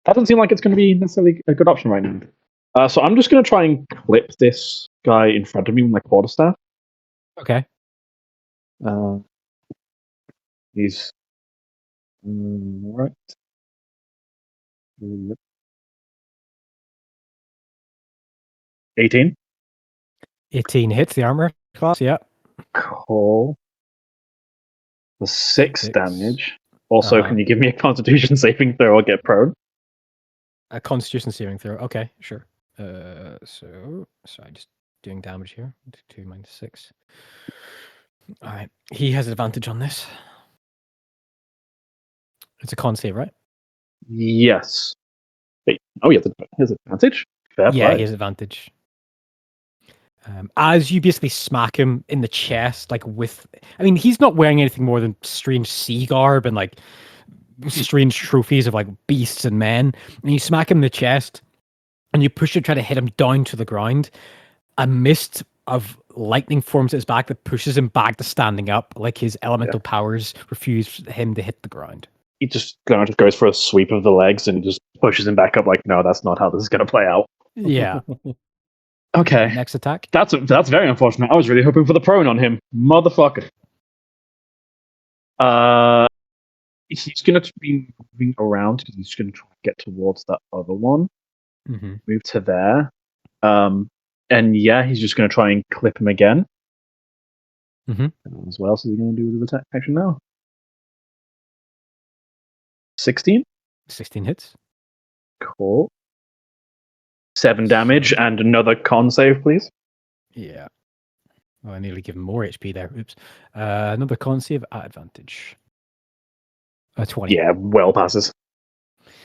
that doesn't seem like it's going to be necessarily a good option right now. So I'm just going to try and clip this guy in front of me with my quarterstaff. Okay. He's right. 18. 18 hits the armor class. Yeah. Cool. The 6 damage. Also, can you give me a Constitution saving throw or get prone? A Constitution saving throw. Okay, sure. So sorry, just doing damage here. 2 minus 6. All right. He has advantage on this. It's a con save, right? Yes. Wait. Oh, yeah. He has advantage? Fair yeah, play. he has advantage. As you basically smack him in the chest, like with... I mean, he's not wearing anything more than strange sea garb and like strange trophies of like beasts and men. And you smack him in the chest and you push to try to hit him down to the ground. A mist of lightning forms at his back that pushes him back to standing up, like his elemental powers refuse him to hit the ground. he just goes for a sweep of the legs and just pushes him back up. Like, no, that's not how this is going to play out. Yeah. Okay, Next attack. that's very unfortunate. I was really hoping for the prone on him, motherfucker. He's going to be moving around because he's going to try to get towards that other one. Mm-hmm. Move to there. And yeah, he's just going to try and clip him again. Mm-hmm. What else is he going to do with his attack action now? 16? 16 hits. Cool. 7 damage and another con save, please. Yeah. Oh, I nearly give him more HP there. Oops. Another con save at advantage. 20. Yeah, well passes.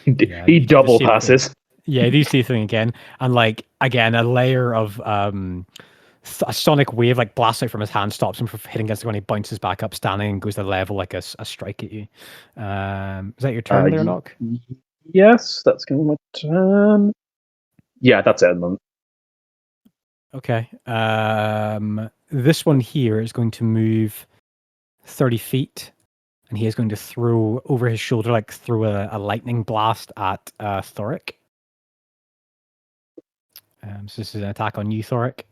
Yeah, he you do the double same passes. thing. Yeah, do see thing again. And like, again, a layer of a sonic wave like blasts out from his hand, stops him from hitting against the ground. He bounces back up standing and goes to level like a strike at you. Is that your turn there, Nock? Yes, that's going to be my turn. Yeah, that's it at the moment. Okay. This one here is going to move 30 feet. And he is going to throw over his shoulder, like throw a lightning blast at Thoric. So this is an attack on you, Thoric.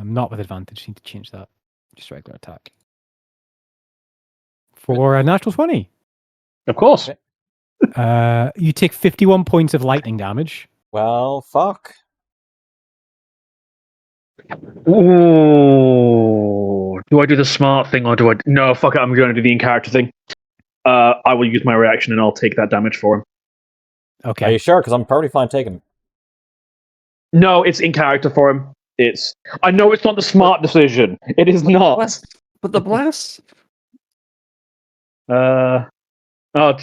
Not with advantage. Need to change that. Just regular attack. For a natural 20. Of course. You take 51 points of lightning damage. Well, fuck. Ooh. Do I do the smart thing or do I... No, fuck it. I'm going to do the in-character thing. I will use my reaction and I'll take that damage for him. Okay. Are you sure? Because I'm perfectly fine taking it. No, it's in character for him. I know it's not the smart decision. It is not. But the blast... Yeah. I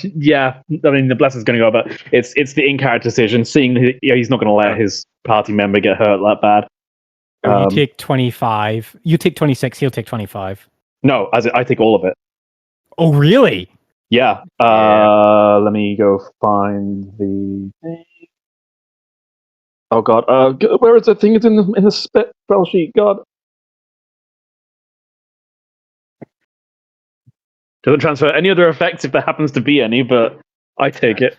mean, the bless is going to go, but it's the in-character decision. Seeing he's not going to let his party member get hurt that bad. You take 25. You take 26. He'll take 25. No, I take all of it. Oh, really? Yeah. Let me go find the thing. Oh god. Where is the thing? It's in the spell sheet. God. Doesn't transfer any other effects if there happens to be any, but I take it.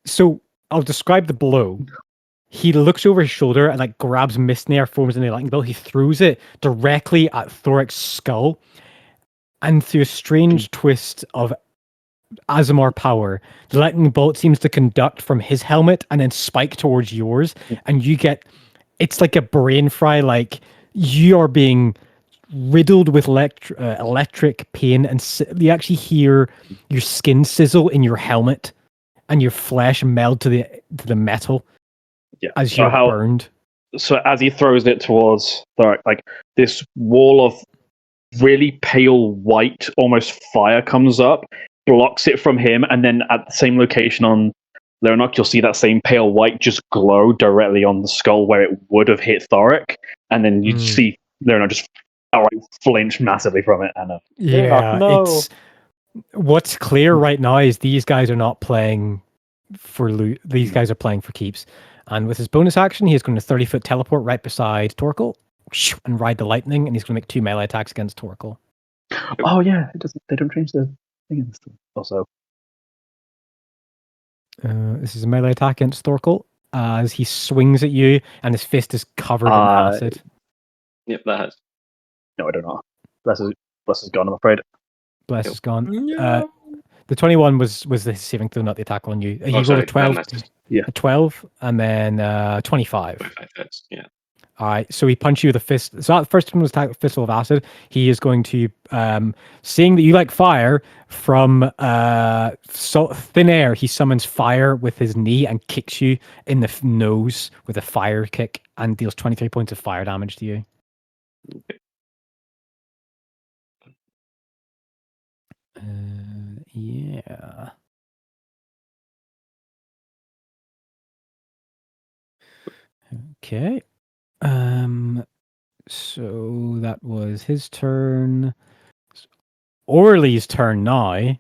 So I'll describe the blow. He looks over his shoulder and like grabs Mistnair, forms in the lightning bolt. He throws it directly at Thoric's skull, and through a strange twist of Aasimar power, the lightning bolt seems to conduct from his helmet and then spike towards yours, and you get... It's like a brain fry. Like you are being riddled with electric pain, and you actually hear your skin sizzle in your helmet, and your flesh meld to the metal. Yeah. As you're burned. So as he throws it towards Thoric, like this wall of really pale white, almost fire comes up, blocks it from him, and then at the same location on Leonok, you'll see that same pale white just glow directly on the skull where it would have hit Thoric, and then you'd see Leonok just flinch massively from it. And it's what's clear right now is these guys are not playing for loot. These guys are playing for keeps. And with his bonus action, he's going to 30-foot teleport right beside Torkel and ride the lightning, and he's going to make 2 melee attacks against Torkel. Oh yeah, they don't change the thing in this. Also, this is a melee attack against Thorkel as he swings at you, and his fist is covered in acid. Yep, that has. No, I don't know. Bless is gone, I'm afraid. Bless is gone. No. The 21 was the saving throw, not the attack on you. He rolled a 12. Yeah. A 12, and then 25. 25 hits, yeah. All right, so he punched you with a fist. So that first one was attack with Fistful of Acid. He is going to, seeing that you like fire, from thin air, he summons fire with his knee and kicks you in the nose with a fire kick and deals 23 points of fire damage to you. Yeah. Okay. So that was his turn. Orly's turn now.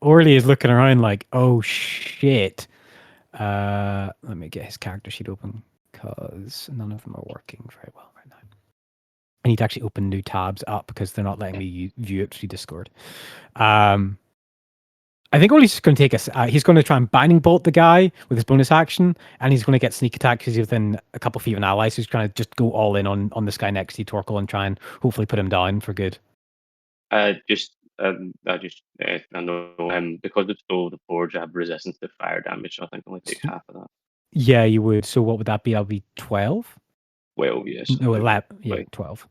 Orly is looking around like, oh shit. Let me get his character sheet open because none of them are working very well right now. I need to actually open new tabs up because they're not letting me view it through Discord. I think Orly's going to take he's going to try and binding bolt the guy with his bonus action, and he's going to get sneak attack because he's within a couple feet of an ally. So he's trying to just go all in on this guy next to Torkel and try and hopefully put him down for good. I know because it's Soul of the Forge, I have resistance to fire damage, so I think I only take half of that. Yeah, you would. So what would that be? That would be 12? 12, yes. No, 11. Yeah, 12.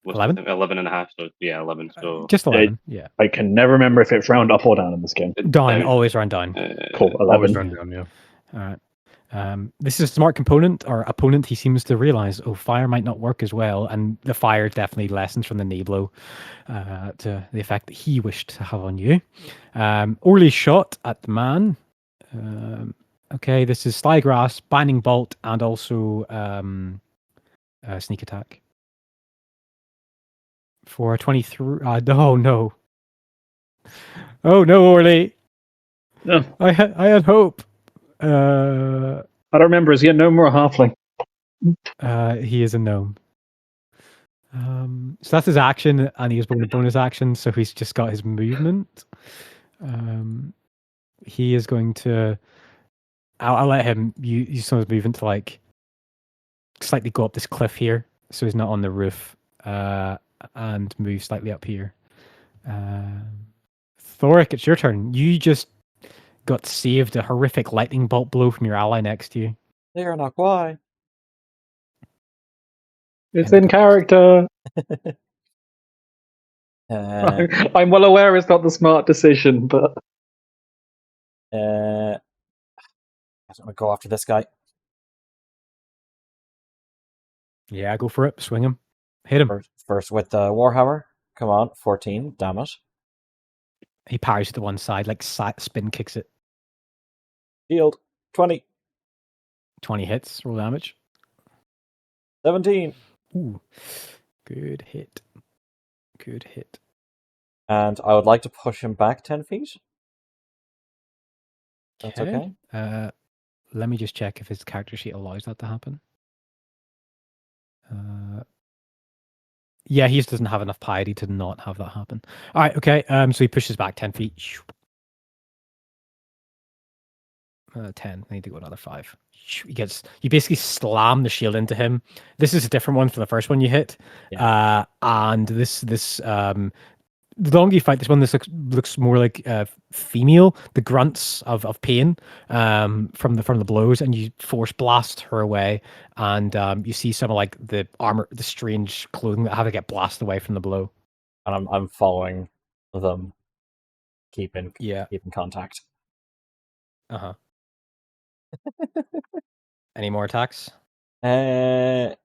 11? 11 and a half, so yeah, 11. So just 11, yeah. I can never remember if it's round up or down in this game. Down, always round down. Cool, 11. Always round down, yeah. All right. This is a smart component or opponent. He seems to realize, fire might not work as well, and the fire definitely lessens from the knee blow to the effect that he wished to have on you. Orly's shot at the man. Okay, this is Sly Grass, Binding Bolt, and also Sneak Attack. For 23. Oh no. Oh no, Orly. No. I had hope. I don't remember. Is he a gnome or a halfling? He is a gnome. So that's his action, and he has a bonus action, so he's just got his movement. He is going to. I'll let him use some of his movement to like slightly go up this cliff here, so he's not on the roof, and move slightly up here. Thoric, it's your turn. You just got saved a horrific lightning bolt blow from your ally next to you. They are not why. It's in character. I'm well aware it's not the smart decision, but I'm gonna go after this guy. Yeah, go for it. Swing him. Hit him. First with the Warhammer. Come on, 14. Damn it. He parries to the one side, like spin kicks it. Shield. 20. 20 hits. Roll damage. 17. Ooh. Good hit. Good hit. And I would like to push him back 10 feet. That's okay. Let me just check if his character sheet allows that to happen. Yeah, he just doesn't have enough piety to not have that happen. All right, okay. So he pushes back 10 feet. 10. I need to go another 5. You basically slam the shield into him. This is a different one from the first one you hit. Yeah. And this the longer you fight this one, this looks more like female. The grunts of pain from the blows, and you force blast her away, and you see some of like the armor, the strange clothing that have to get blasted away from the blow. And I'm following them, keeping contact. Any more attacks? Nope.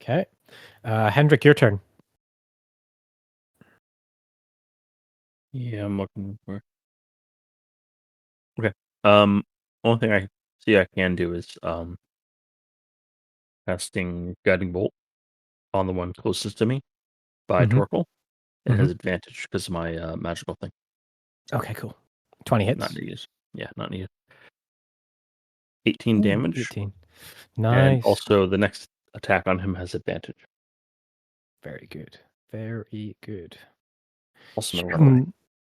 Okay, Hendrik, your turn. Yeah, I'm looking for. Okay. Only thing I see I can do is casting Guiding Bolt on the one closest to me by Torkel. It has advantage because of my magical thing. Okay, cool. 20 hits. Not needed. Yeah, not needed. 18 damage. 18. Nice. And also the next attack on him has advantage. Very good. Very good. Also,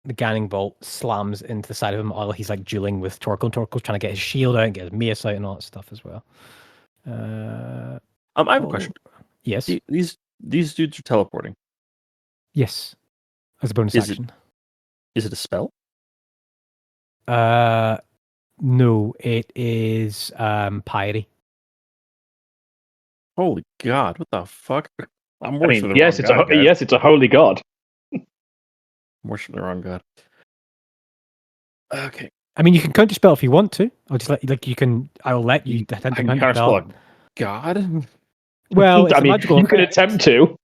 the Guiding Bolt slams into the side of him while he's like dueling with Torkel. And Torkel's trying to get his shield out and get his mace out and all that stuff as well. I have a question. Yes. These dudes are teleporting. Yes. As a bonus action. Is it a spell? No, it is piety. Holy God! What the fuck? Yes, it's a holy god. I'm worshiping the wrong god. Okay. I mean, you can counter spell if you want to. I'll just I'll let you attempt to counter spell. God. Well, it's a magical you could attempt to.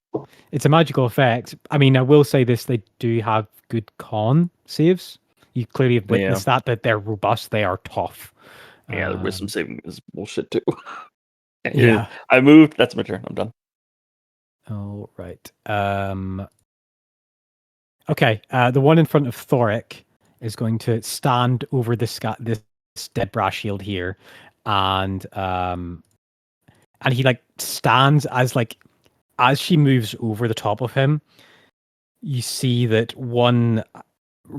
It's a magical effect. I mean, I will say this: they do have good con saves. You clearly have witnessed that they're robust. They are tough. Yeah, the wisdom saving is bullshit too. Yeah, I moved. That's my turn. I'm done. All right. Okay. The one in front of Thoric is going to stand over this dead brass shield here, and he like stands as like as she moves over the top of him, you see that one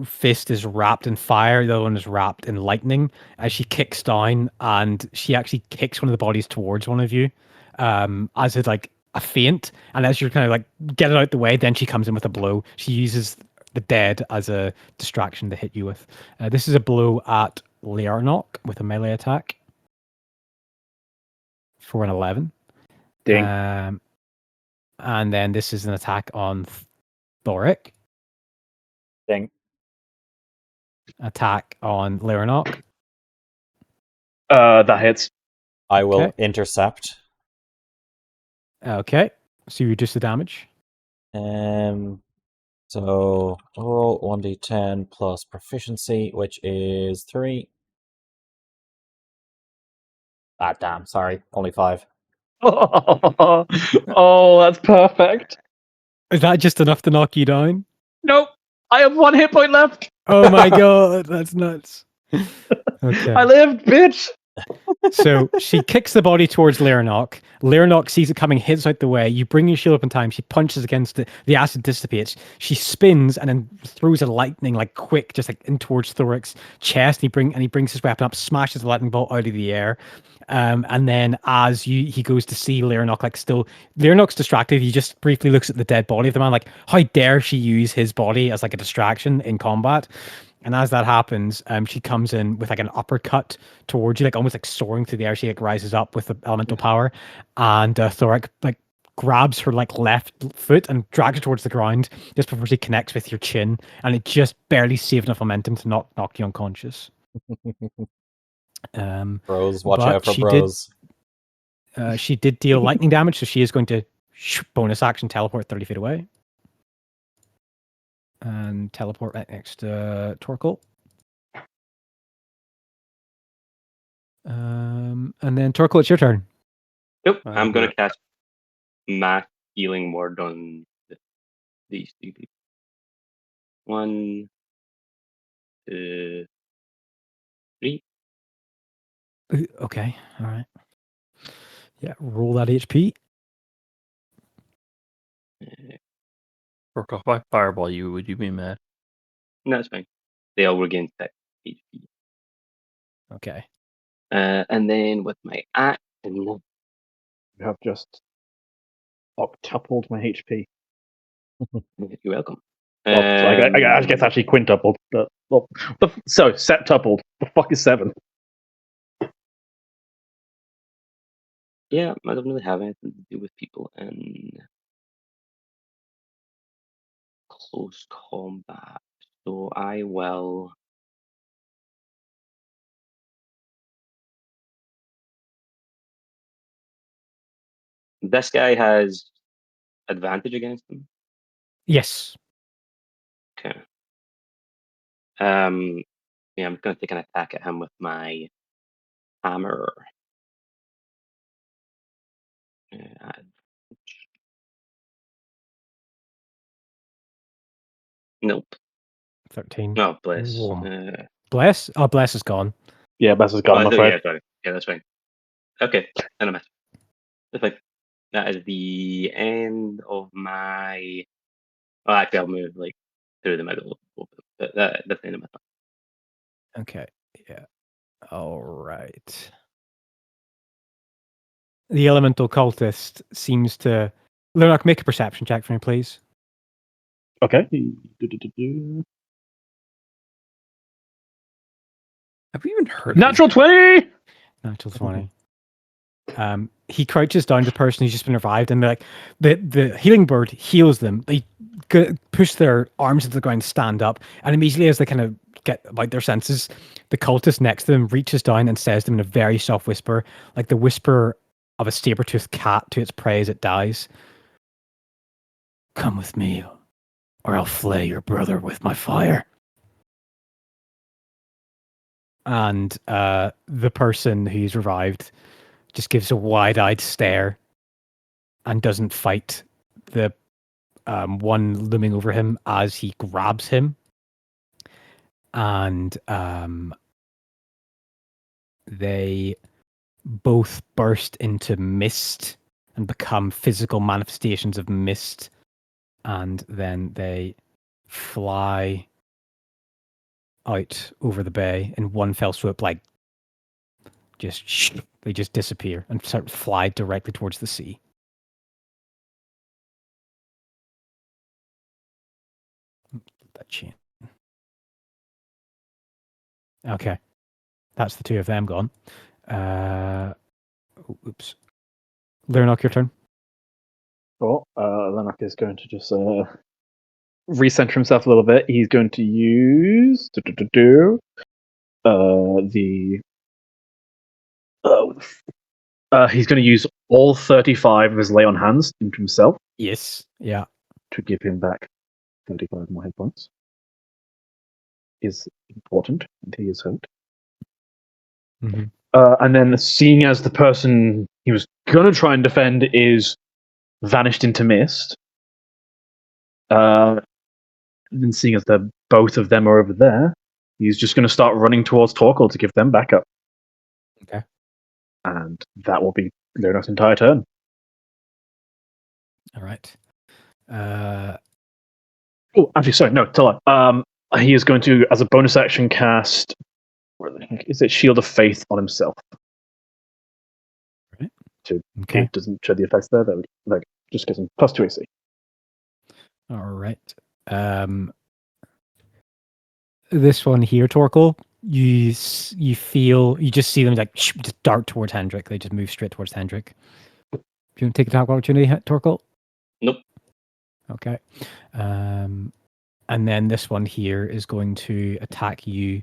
fist is wrapped in fire, the other one is wrapped in lightning as she kicks down, and she actually kicks one of the bodies towards one of you as it's like a feint, and as you're kind of like get it out the way, then she comes in with a blow. She uses the dead as a distraction to hit you with. This is a blow at Learnok with a melee attack for an 11. Ding. And then this is an attack on Thoric. Ding. Attack on Learnok. That hits. I will Okay. intercept. Okay. So you reduce the damage. So roll 1d10 plus proficiency, which is 3. Ah, damn, sorry. Only 5. Oh, that's perfect. Is that just enough to knock you down? Nope. I have 1 hit point left. Oh my god, that's nuts. Okay. I lived, bitch. So she kicks the body towards Learnok. Learnok sees it coming, hits out the way. You bring your shield up in time. She punches against it. The acid dissipates. She spins and then throws a lightning like quick, just like in towards Thoric's chest. He brings his weapon up, smashes the lightning bolt out of the air. And then as he goes to see Learnok, like still, Learnok's distracted. He just briefly looks at the dead body of the man, like, how dare she use his body as like a distraction in combat? And as that happens, she comes in with like an uppercut towards you, like almost like soaring through the air. She like rises up with the elemental power, and Thoric like grabs her like left foot and drags her towards the ground just before she connects with your chin, and it just barely saved enough momentum to not knock you unconscious. Bros, watch but out for bros. She did deal lightning damage, so she is going to bonus action teleport 30 feet away. And teleport right next to Torkel. And then Torkel, it's your turn. Nope, I'm going to cast Mass Healing Word on these 2 people. 1, 2, 3. Okay, all right. Yeah, roll that HP. Work off my fireball, would you be mad? No, that's fine. They all regain 6 HP. Okay. And then with my action, You have just octupled my HP. you're welcome. Well, so I guess actually quintupled. So septupled. The fuck is 7? Yeah, I don't really have anything to do with people in close combat, so I will. This guy has advantage against him. Yes. Okay. Yeah, I'm going to take an attack at him with my hammer. Nope. 13. No, bless. Bless? Oh, bless is gone. Yeah, Bless is gone, I'm afraid. Yeah, sorry. Yeah, that's fine. Okay, then I missed. That's fine. That is the end of my. Well, actually, I'll move like through the middle. But that's the end of my turn. Okay. Yeah. All right. The elemental cultist seems to. Learnok, make a perception check for me, please. Okay. Have we even heard Natural 20! Natural 20. He crouches down to the person who's just been revived, and like the healing bird heals them. They push their arms into the ground, stand up, and immediately as they kind of get about their senses, the cultist next to them reaches down and says to them in a very soft whisper, like the whisper of a saber-toothed cat to its prey as it dies. Come with me, or I'll flay your brother with my fire. And the person who's revived just gives a wide-eyed stare and doesn't fight the one looming over him as he grabs him. And they both burst into mist and become physical manifestations of mist, and then they fly out over the bay in one fell swoop, like they just disappear and start to fly directly towards the sea. That chain. Okay, that's the two of them gone. Oops. Lernok, your turn. Oh, Lennox is going to just recenter himself a little bit. He's going to use he's going to use all 35 of his lay on hands into himself. Yes. Yeah. To give him back 35 more hit points. Is important, and he is hurt. Mm-hmm. And then, seeing as the person he was going to try and defend is vanished into mist, and seeing as both of them are over there, he's just going to start running towards Torkel to give them backup. Okay. And that will be Leonard's entire turn. All right. Oh, actually, sorry, no, tell her. He is going to, as a bonus action, cast. Is it Shield of Faith on himself? Right. Okay. It doesn't show the effects there. That would, like, just gives him +2 AC. All right. This one here, Torkel, you just see them like just dart towards Hendrik. They just move straight towards Hendrik. Do you want to take a attack opportunity, Torkel? Nope. Okay. And then this one here is going to attack you,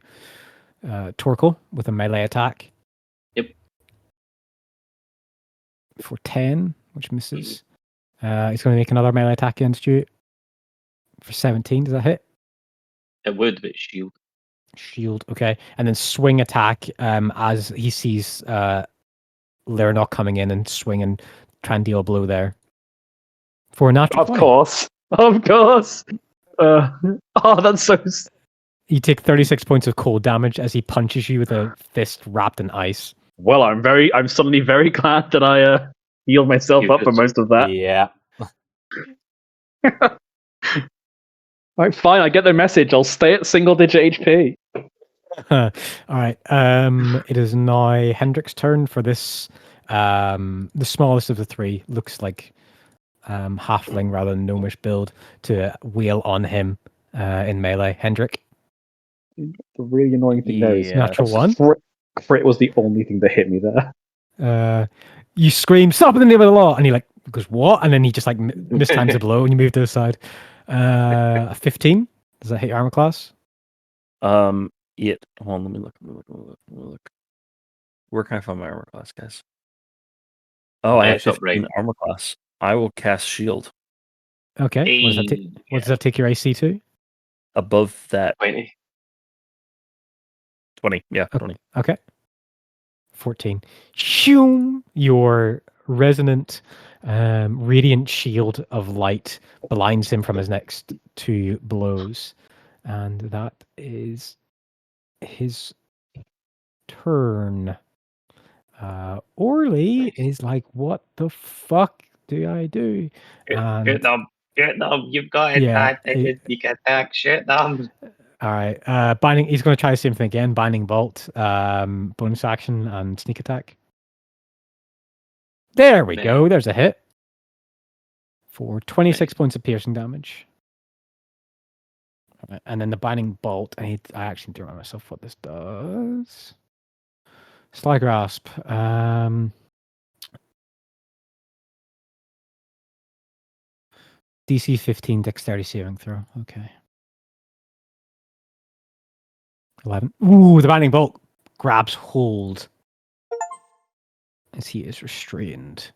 Torkel, with a melee attack. Yep. For 10, which misses. He's going to make another melee attack against you for 17. Does that hit? It would, but shield. Shield, okay. And then swing attack as he sees Lernok coming in and swing and try and deal a blow there. For a natural 20. Of course. That's so... You take 36 points of cold damage as he punches you with a fist wrapped in ice. Well, I'm suddenly very glad that I healed myself up for most of that. Yeah. Alright, fine, I get their message. I'll stay at single-digit HP. All right. It is now Hendrik's turn for this. The smallest of the three looks like halfling rather than gnomish build to wheel on him in melee. Hendrik. The really annoying thing there is natural one. Crit was the only thing that hit me there. You scream, "Stop in the name of the law!" And he like goes, "What?" And then he just like mistimes a blow and you move to the side. 15. Does that hit your armor class? Hold on, let me look. Where can I find my armor class, guys? Oh, I have 15 armor class. I will cast shield. Okay. What does that take your AC to? Above that. 20. 20. Yeah, 20. Okay. 14. Shoom! Your resonant, radiant shield of light blinds him from his next two blows. And that is his turn. Orly is like, what the fuck do I do? Get them. You've got it. You can attack. Shit them. All right. Binding. He's going to try the same thing again. Binding bolt, bonus action, and sneak attack. There we go. There's a hit for 26 points of piercing damage. Right. And then the binding bolt. I actually need to remind myself what this does. Sly grasp. DC 15 dexterity saving throw. Okay. 11. Ooh, the binding bolt grabs hold as he is restrained.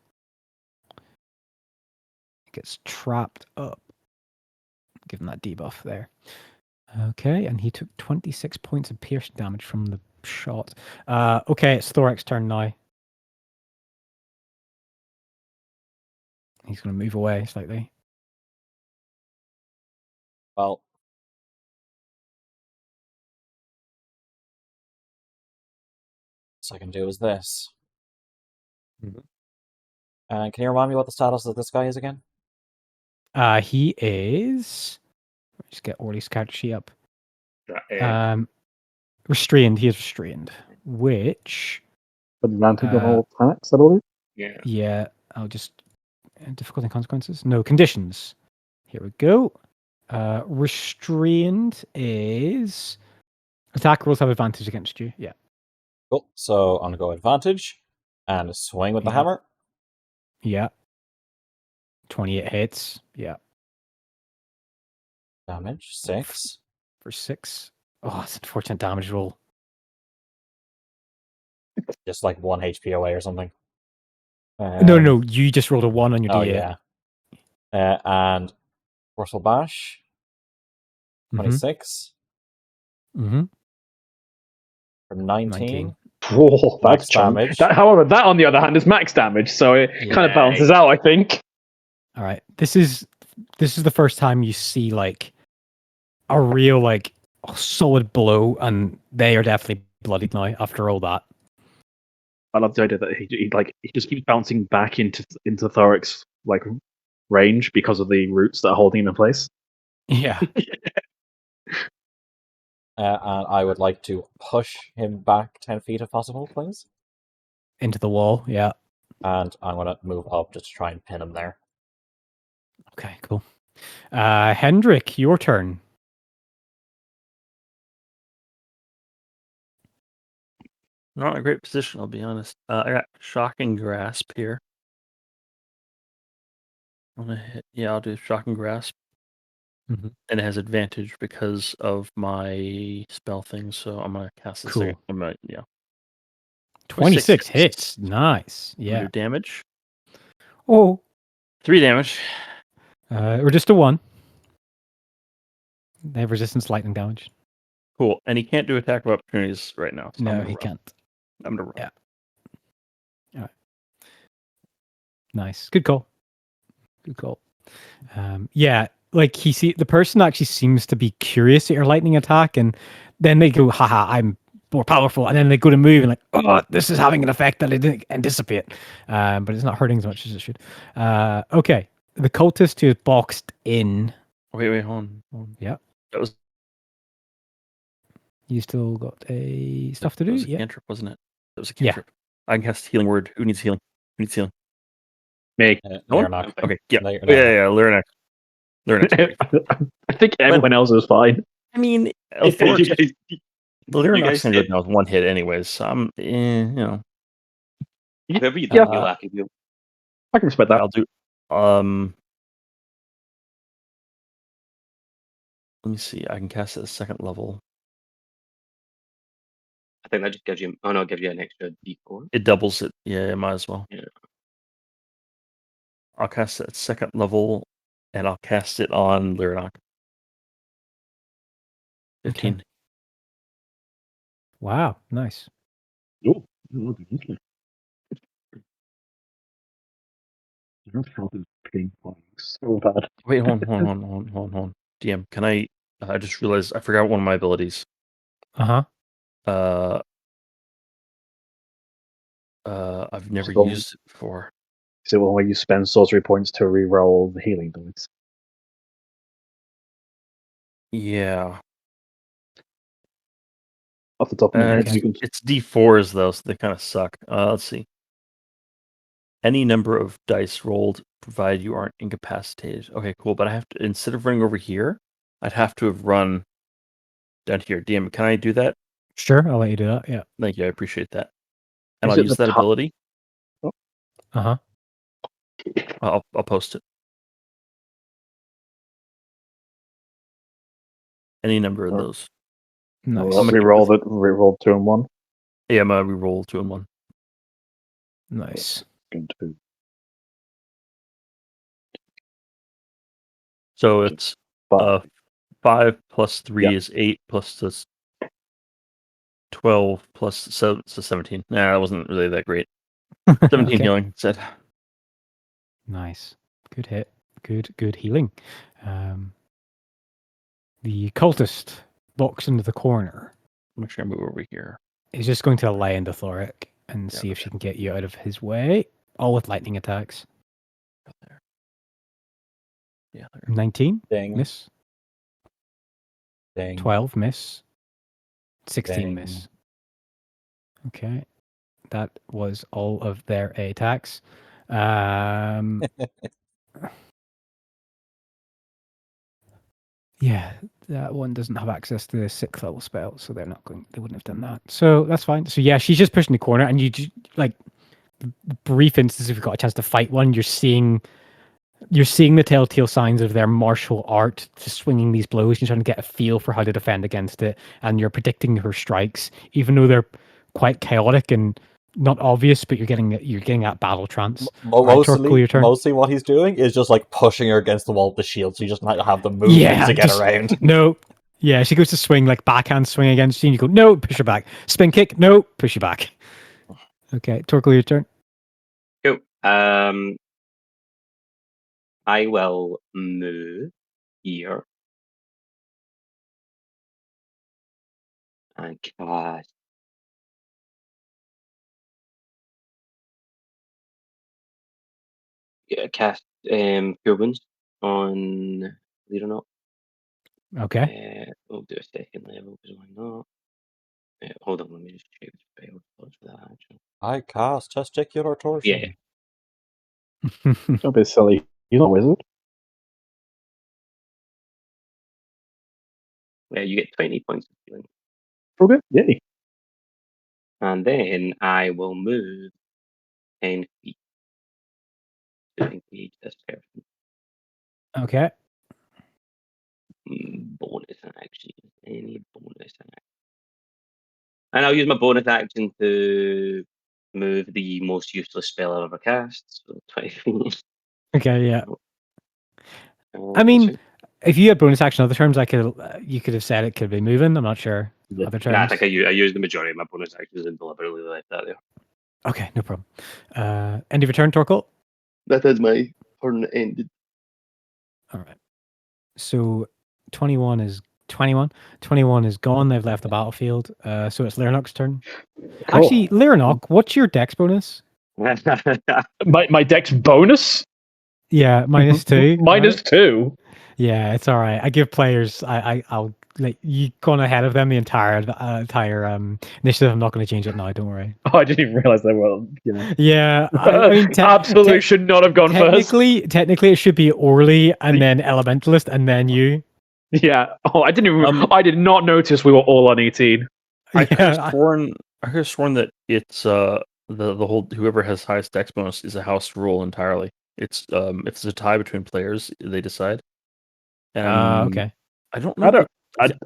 He gets trapped up. Give him that debuff there. Okay, and he took 26 points of piercing damage from the shot. Okay, it's Thorak's turn now. He's going to move away slightly. Well, all I can do is this. Mm-hmm. And can you remind me what the status of this guy is again? He is. Let me just get Orly's character sheet up. Restrained. He is restrained. Which. Advantage on all attacks, I believe. Yeah. I'll just. Difficulty and consequences? No, conditions. Here we go. Restrained is. Attack rolls have advantage against you. Yeah. Cool. So I'm going to go advantage and swing with the hammer. Yeah. 28 hits. Yeah. Damage 6. For 6. Oh, it's an unfortunate damage roll. Just like 1 HP away or something. No, you just rolled a 1 on your D8. Oh, yeah. And Forceful Bash. 26. Mm-hmm. For 19. Whoa, that's damage. However, that on the other hand is max damage, so it kind of balances out, I think. All right. This is the first time you see like a real like solid blow, and they are definitely bloodied now after all that. I love the idea that he just keeps bouncing back into Thoric's like range because of the roots that are holding him in place. Yeah. And I would like to push him back 10 feet if possible, please. Into the wall, yeah. And I'm going to move up just to try and pin him there. Okay, cool. Hendrik, your turn. Not in a great position, I'll be honest. I got Shocking Grasp here. I'm gonna hit. Yeah, I'll do Shocking Grasp. Mm-hmm. And it has advantage because of my spell thing, so I'm gonna cast this. Cool. 26 hits. Nice. Yeah. Damage. Oh. 3 damage. Or just a 1. They have resistance lightning damage. Cool. And he can't do attack of opportunities right now. So no, he can't. I'm gonna run. Yeah. All right. Nice. Good call. Yeah, like the person actually seems to be curious at your lightning attack, and then they go, haha, I'm more powerful, and then they go to move and like, oh, this is having an effect that I didn't anticipate. But it's not hurting as much as it should. Okay. The cultist who is boxed in. Wait, hold on. Yeah. That was. You still got a stuff to do? It was a cantrip, wasn't it? It was a cantrip. Yeah. I can cast Healing Word. Who needs healing? Me. Lyranok. Okay, yeah. Lyranok. I think everyone else is fine. I mean, Lyranok's going to go down with 1 hit anyways, so I'm, Whatever you think you'll have to do. I can respect that. I'll do, let me see, I can cast it at 2nd level. I think that just gives you, gives you an extra D4. It doubles it, yeah, might as well. Yeah. I'll cast it at 2nd level, and I'll cast it on Lyranok. 15. Okay. Wow, nice. Oh, so bad. Wait, hold on. DM, can I just realized I forgot one of my abilities. Uh-huh. I've never used it before. So when you spend sorcery points to re-roll the healing dice. Yeah. Off the top of my head, it's D4s though, so they kind of suck. Let's see. Any number of dice rolled, provided you aren't incapacitated. Okay, cool. But I have to, instead of running over here, I'd have to have run down here. DM, can I do that? Sure, I'll let you do that. Yeah. Thank you. I appreciate that. And I'll use that ability. Oh. Uh-huh. I'll post it. Any number of those. Nice. I'm gonna re-roll 2 and 1. Yeah, I'm gonna re-roll 2 and 1. Nice. Good. So it's 5 plus 3 is 8 plus this 12 plus 7, so 17. Nah, that wasn't really that great. 17 healing said. Nice. Good hit. Good healing. The cultist walks into the corner. I'm actually gonna move over here. He's just going to lay into Thoric and see if she can get you out of his way. All with lightning attacks. Yeah. 19, Ding. miss. Ding. 12, miss. 16, Ding. miss. Okay. That was all of their attacks. Yeah, that one doesn't have access to the 6th level spell, so they're not going. They wouldn't have done that. So that's fine. So yeah, she's just pushing the corner, and you just, like, brief instances, if you've got a chance to fight one, you're seeing the telltale signs of their martial art, just swinging these blows. You're trying to get a feel for how to defend against it, and you're predicting her strikes, even though they're quite chaotic and not obvious. But you're getting that battle trance. Mostly what he's doing is just like pushing her against the wall with the shield, so you just might have the movement to get around. No. Yeah, she goes to swing, like backhand swing against you, and you go, no, push her back. Spin kick, no, push you back. Okay, Torkel, your turn. Cool. I will move here and cast. Yeah, cast Cure Wounds on Leader Not. Okay. We'll do a second level because why not? Hold on, let me just check the spell slots for that actually. I cast Testicular Torsion. Yeah. Don't be silly. You're not a wizard. Yeah, you get 20 points of healing. Okay. Yay. And then I will move 10 feet to engage this person. Okay. Bonus action. Any bonus action. And I'll use my bonus action to move the most useless spell I've ever cast. So 20 feet. Okay, yeah. I mean, if you had bonus action other terms, you could have said it could be moving. I'm not sure. Other terms. Nah, I think I used the majority of my bonus actions and deliberately left that there. Okay, no problem. End of your turn, Torkel? That is my turn ended. All right. So 21 is gone. They've left the battlefield. So it's Lyranok's turn. Cool. Actually, Lyranok, what's your dex bonus? My dex bonus? Yeah, -2. -2. Yeah, it's all right. I give players. I'll like you gone ahead of them the entire initiative. I'm not going to change it now. Don't worry. Oh, I didn't even realize they were. You know. Yeah, I mean, absolutely should not have gone first. Technically, it should be Orly and then Elementalist and then you. Yeah. Oh, I didn't even. I did not notice we were all on 18. I could have sworn that it's the whole whoever has highest dex bonus is a house rule entirely. It's if it's a tie between players, they decide. Okay. I don't know.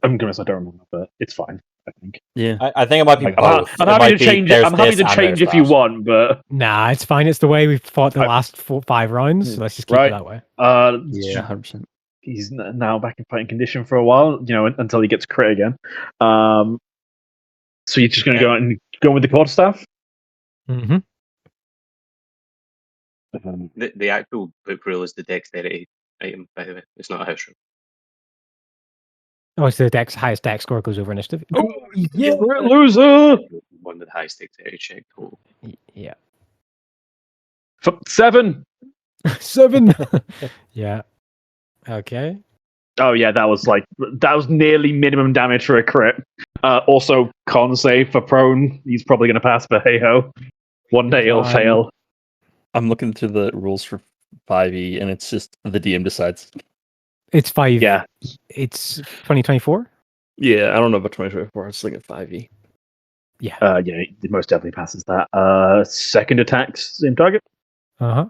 I'm gonna say I don't remember, but it's fine. I think. Yeah. I think it might be both. I'm happy to change it. I'm happy to change if you want, but nah, it's fine. It's the way we've fought the last 5 rounds. So let's just keep it that way. Yeah, 100%. He's now back in fighting condition for a while, until he gets crit again. So you're just going to go with the quarterstaff? Mm-hmm. The actual book rule is the dexterity item, by the way. It's not a house rule. Oh, it's the highest dex score goes over initiative. Oh, yeah, loser! One with the highest dexterity check total. Yeah. 7! 7! Yeah. Okay. Oh yeah, that was nearly minimum damage for a crit. Also, con save for prone. He's probably going to pass, but hey ho, one day he'll fail. I'm looking through the rules for 5e, and it's just the DM decides. It's 5. Yeah, it's 2024. Yeah, I don't know about 2024. I was looking at 5e. Yeah. Yeah, it most definitely passes that. Second attack, same target. For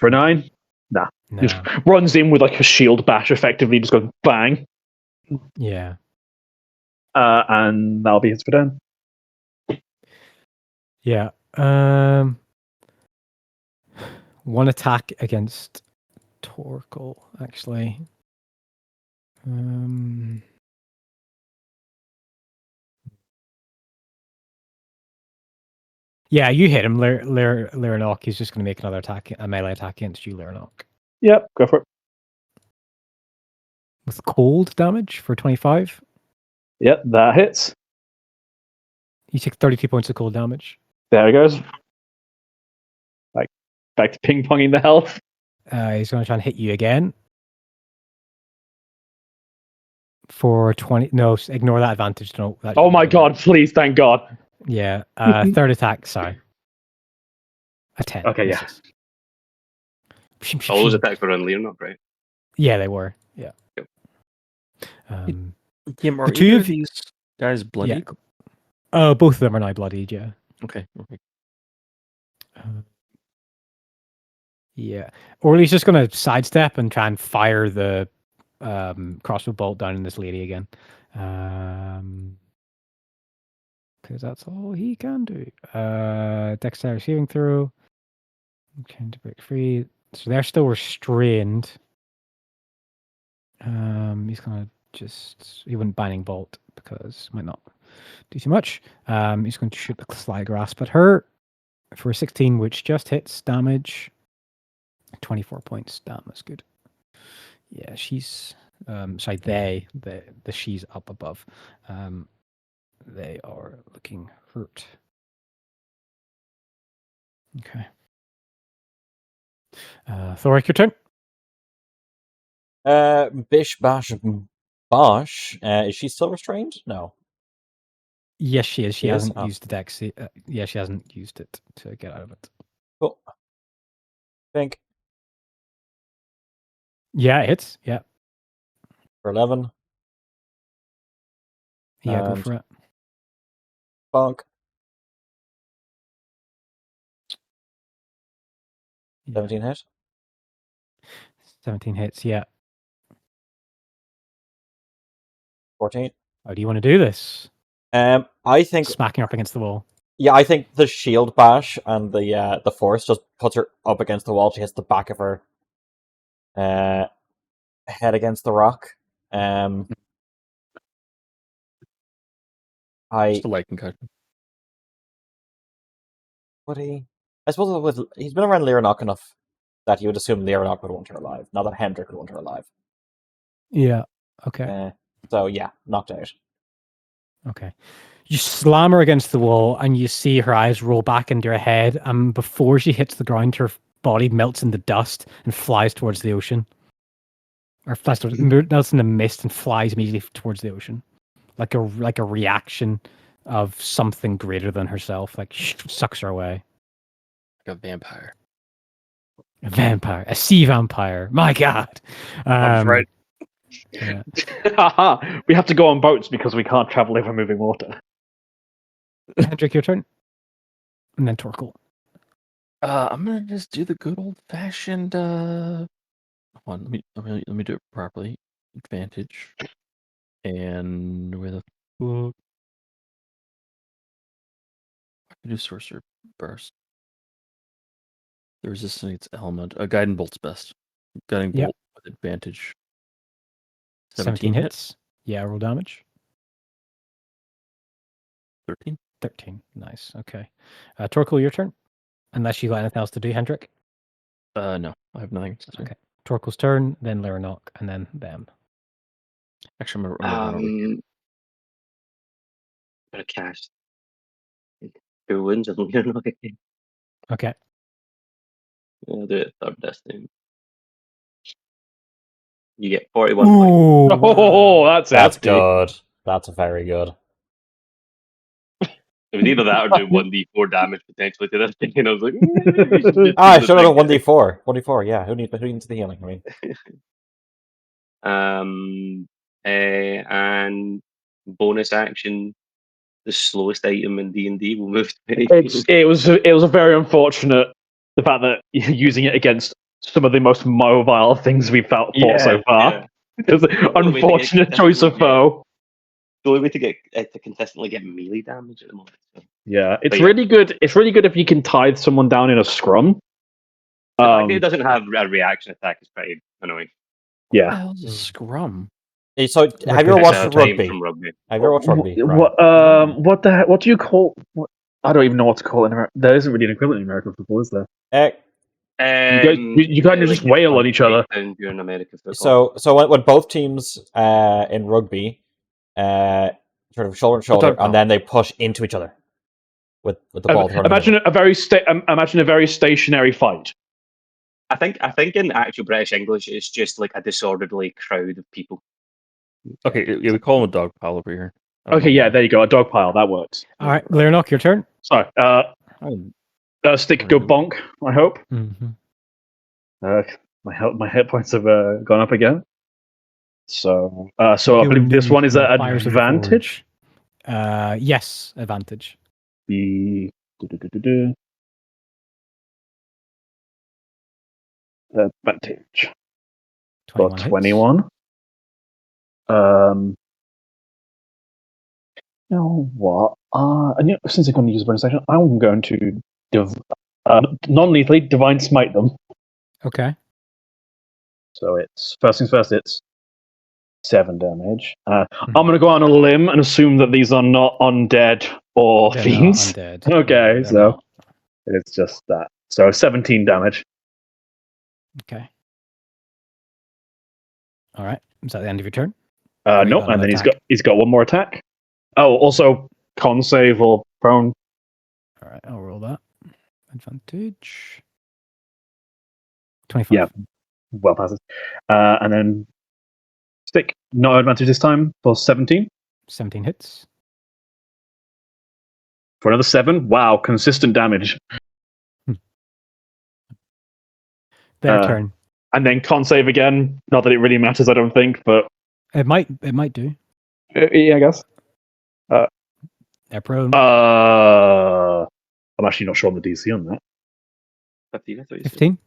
9. Nah. Just runs in with a shield bash, effectively just goes bang. Yeah. And that'll be his for turn. Yeah. One attack against Torkel, actually. Yeah, you hit him, Lyranok. He's just going to make another attack, a melee attack against you, Lyranok. Yep, go for it. With cold damage for 25. Yep, that hits. You take 32 points of cold damage. There it goes. Back to ping-ponging the health. He's going to try and hit you again. For 20. No, ignore that advantage. No, Oh my god, please, thank god. Yeah. Third attack, sorry. A 10. Okay, yeah. All those attacks were on Leonard, right? Yeah, they were. Yeah. Yep. Kim, are the two either of of these guys bloodied? Both of them are now bloodied, yeah. Okay. Yeah. Orly's just going to sidestep and try and fire the crossbow bolt down in this lady again. Because that's all he can do. Dexterity saving throw. Trying to break free. So they're still restrained. He's going to he wouldn't binding bolt because might not do too much. He's going to shoot a sly grasp at her for 16, which just hits damage. 24 points. Damn, that's good. Yeah, she's sorry, the she's up above. They are looking hurt. Okay. Thoric, your turn. Bish Bash Bosh. Is she still restrained? No. Yes, she is. She She is? hasn't Oh. used the dex. Yeah, she hasn't used it to get out of it. Cool. Think Yeah, it hits. Yeah. for 11. Yeah, go And- for it. Bonk. Yeah. 17 hit. 17 hits. Yeah. 14. How do you want to do this? I think Smacking her up against the wall. Yeah, I think the shield bash and the force just puts her up against the wall. She hits the back of her head against the rock. Just a light concussion. Would he? I suppose he's been around Lyranok enough that you would assume Lyranok would want her alive, not that Hendrik would want her alive. Yeah. Okay. So yeah, knocked out. Okay. You slam her against the wall and you see her eyes roll back into her head, and before she hits the ground, her body melts into dust and flies towards the ocean. Or melts in the mist and flies immediately towards the ocean. Like a reaction of something greater than herself. Like sucks her away. Like a vampire. A vampire. A sea vampire. My god. That's right. Yeah. We have to go on boats because we can't travel over moving water. Hendrik, your turn. And then Torkel. I'm gonna just do the good old fashioned. Hold on, let me do it properly. Advantage, and where the fuck? I can do sorcerer burst. The resistance against element. Guiding bolt's best. Guiding Yep. bolt with advantage. 17 hits. Yeah, roll damage. 13. 13. Nice. Okay. Torkel, your turn. Unless you got anything else to do, Hendrik. No, I have nothing. Okay. Torkel's turn, then Lyranok, and then them. Actually, I'm gonna run over here. Gonna cast 2 wounds on Leonard again. Okay. I'll do it third this time. You get 41 points. Oh, that's hefty. good. That's very good. It was either that or do 1d4 damage potentially to this thing, and I was like, maybe we should just I do should the have done thing. 1d4. 1d4, yeah. Who needs the healing? I mean, And bonus action, the slowest item in D&D will move to penny. It was a very unfortunate the fact that you're using it against some of the most mobile things we've fought so far. Yeah. It was an unfortunate choice of foe. The only way to get to consistently get melee damage at the moment. So. Yeah, it's But yeah. really good. It's really good if you can tithe someone down in a scrum. The fact that it doesn't have a reaction attack is pretty annoying. What the Yeah. hell's a scrum? so have you ever It's watched a time rugby? from rugby. Have you ever watched rugby? What the heck? What do you call? I don't even know what to call it in America. There isn't really an equivalent in American football, is there? You kind of just wail on each other. During American football. So when both teams in rugby sort of shoulder to shoulder, and then they push into each other with the ball. Imagine a very stationary fight. I think in actual British English, it's just like a disorderly crowd of people. Okay, yeah, we call him a dog pile over here. Okay, yeah, there you go. A dog pile. That works. All right, Leonok, your turn. Sorry. Stick go bonk. I hope. Mm-hmm. My hit points have gone up again. So I believe this one is at advantage. Yes, advantage. Advantage. 21 hits. 21. Now what? Since I'm going to use a bonus action, I'm going to non-lethally divine smite them. Okay. So it's first things first. It's 7 damage. I'm going to go on a limb and assume that these are not undead or They're fiends. not undead. Okay, They're so not. it's just that. So 17 damage. Okay. All right. Is that the end of your turn? No, and then he's got one more attack. Oh, also con save or prone. All right, I'll roll that. Advantage. 25. Yeah, well passes. And then stick. No advantage this time for 17. 17 hits. For another 7. Wow, consistent damage. Their turn. And then con save again. Not that it really matters, I don't think, but It might do. yeah, I guess. They're prone. I'm actually not sure on the DC on that. 15, I thought you said. 15?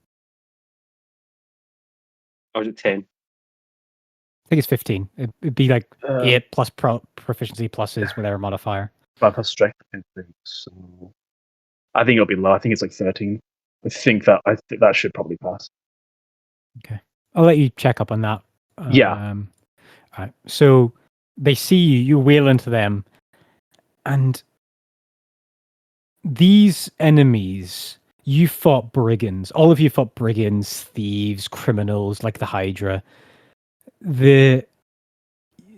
Or is it 10? I think it's 15. It'd be like 8 plus proficiency plus his whatever modifier. Plus strength, so I think it'll be low. I think it's like 13. I think that should probably pass. Okay. I'll let you check up on that. Yeah. All right. So they see you wail into them, and these enemies, you fought brigands. All of you fought brigands, thieves, criminals, like the Hydra.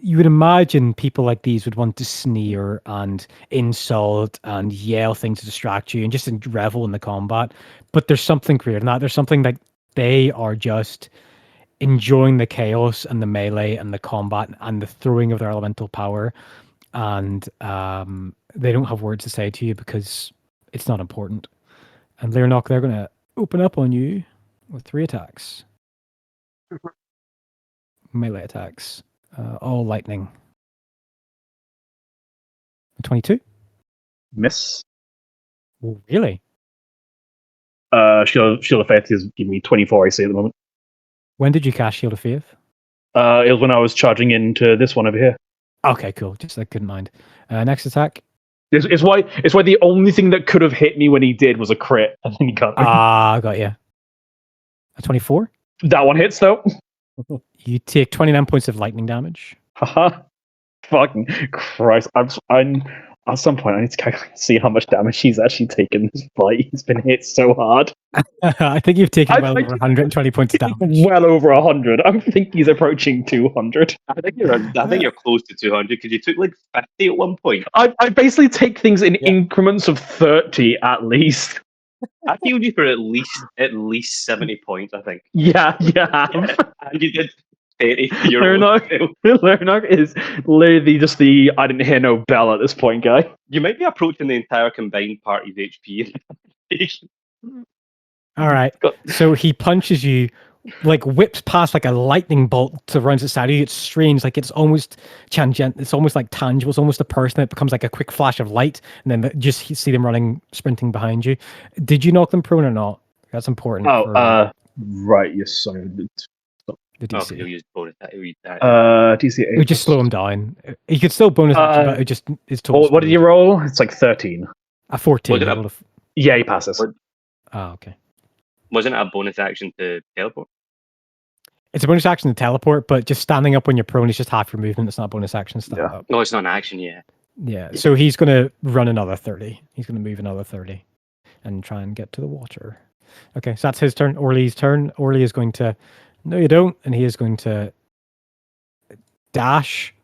You would imagine people like these would want to sneer and insult and yell things to distract you and just revel in the combat. But there's something greater than that. There's something like they are just enjoying the chaos and the melee and the combat and the throwing of their elemental power. And they don't have words to say to you because it's not important. And Leonok, they're going to open up on you with 3 attacks. Melee attacks. All lightning. 22? Miss. Oh, really? Shield of Faith is giving me 24 AC at the moment. When did you cast Shield of Faith? It was when I was charging into this one over here. Okay, cool. Just I couldn't mind. Next attack. It's why the only thing that could have hit me when he did was a crit, and then he got me. I got you. A 24? That one hits though. You take 29 points of lightning damage. Haha. Fucking Christ. I'm at some point I need to calculate see how much damage he's actually taken this fight. He's been hit so hard. I think you've taken well over 120 points of damage. Well over 100. I think he's approaching 200. I think you're close to 200 because you took like 50 at one point. I basically take things in increments of 30 at least. I healed you for at least 70 points, I think. Yeah. And you did 30 for your Leonok is literally just the I didn't hear no bell at this point guy. You might be approaching the entire combined party's HP. All right. So he punches you, like whips past like a lightning bolt to runs its side of you. It's strange, like it's almost tangent. It's almost like tangible. It's almost a person. It becomes like a quick flash of light, and then just see them sprinting behind you. Did you knock them prone or not? That's important. Right. Yes. Sorry. The DC. He'll use bonus attack. DC 8. It would just slow him down. He could still bonus action, but it just is total. What did you roll? It's like 13. A 14. Yeah, he passes. Okay. Wasn't it a bonus action to teleport? It's a bonus action to teleport, but just standing up when you're prone is just half your movement. It's not a bonus action to stand up. No, it's not an action yet. Yeah, so he's going to run another 30. He's going to move another 30 and try and get to the water. Okay, so that's his turn. Orly's turn. Orly is going to... No, you don't. And he is going to dash.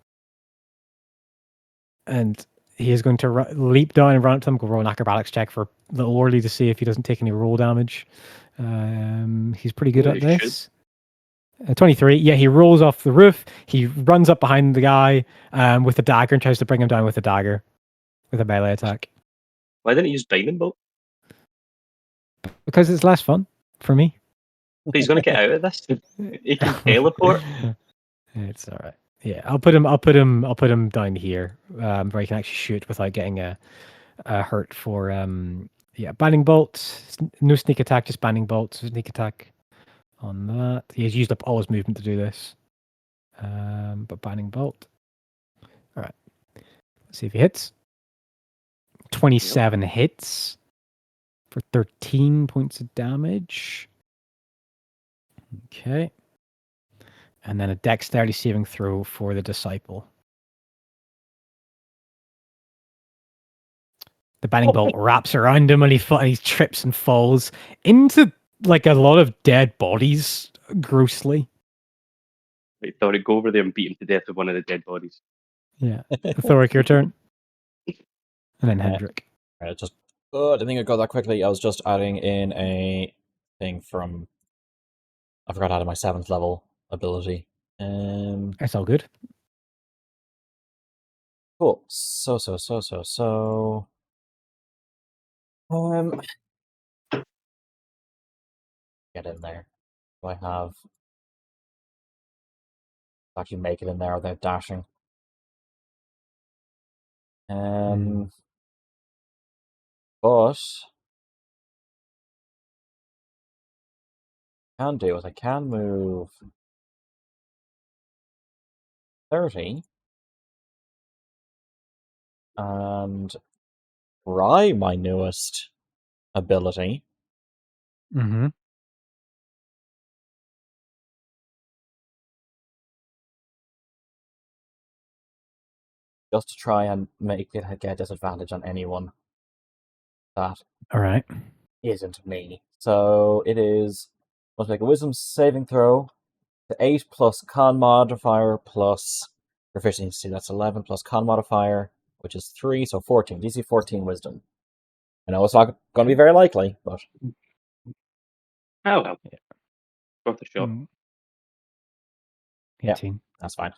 And he is going to leap down and run up to them. Go roll an acrobatics check for little Orly to see if he doesn't take any roll damage. He's pretty good Yeah, at he this. 23. Yeah, he rolls off the roof. He runs up behind the guy with a dagger and tries to bring him down with a dagger, with a melee attack. Why didn't he use Binding Bolt? Because it's less fun for me. But he's going to get out of this. He can teleport. It's all right. Yeah, I'll put him down here, where he can actually shoot without getting a hurt for binding bolt. No sneak attack, just binding bolt. So sneak attack on that. He's used up all his movement to do this. But binding bolt. All right. Let's see if he hits. 27 hits for 13 points of damage. Okay. And then a dexterity saving throw for the disciple. The binding bolt wraps around him and he trips and falls into like a lot of dead bodies, grossly. Right, Thoric, go over there and beat him to death with one of the dead bodies. Yeah. Thoric, your turn. And then Hendrik. I didn't think I'd go that quickly. I was just adding in a thing from... I forgot to add my 7th level ability. It's all good. Cool. So. Get in there. Do I have... Actually make it in there without dashing. But... Can do is I can move 30 and try my newest ability. Mm-hmm. Just to try and make it get disadvantage on anyone that All right. isn't me. So it is, let's make a wisdom saving throw. The 8 plus con modifier plus proficiency. That's 11 plus con modifier, which is 3, so 14. DC 14 wisdom. I know it's not going to be very likely, but... Oh, well. Yeah. Worth a shot. 18. Yeah, that's fine.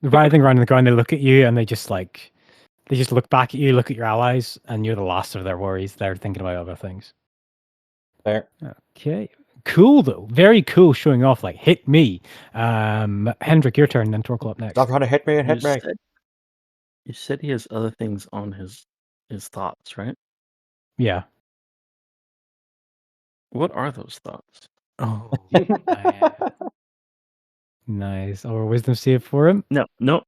They're writhing around on the ground, they look at you and they just look back at you, look at your allies, and you're the last of their worries. They're thinking about other things. Fair. Okay. Cool though. Very cool showing off like hit me. Hendrik, your turn, then Torkel up next. Stop trying to hit me and hit me. You said he has other things on his thoughts, right? Yeah. What are those thoughts? Oh, nice. Or wisdom save for him? No. No?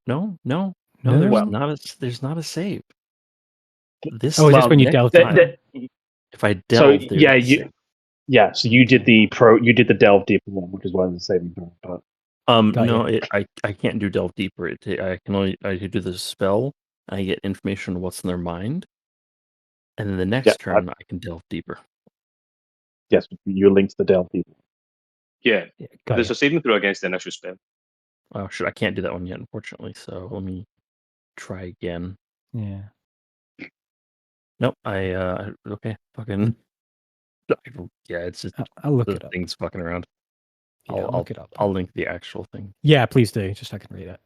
There's not a save. This Oh, is this when you delve? If I delve, so so you did the delve deeper one, which is why the saving throw. But I can't do delve deeper. I can do the spell. I get information on what's in their mind, and then the next turn I can delve deeper. Yes, you linked the delve deeper. Yeah, there's a saving throw against the initial spell. Oh shit! I can't do that one yet, unfortunately. So let me try again. Yeah. Nope. Okay. Fucking. Yeah, it's just I'll look it up. Things fucking around. Yeah, I'll look it up. I'll link the actual thing. Yeah, please do. Just so I can read it.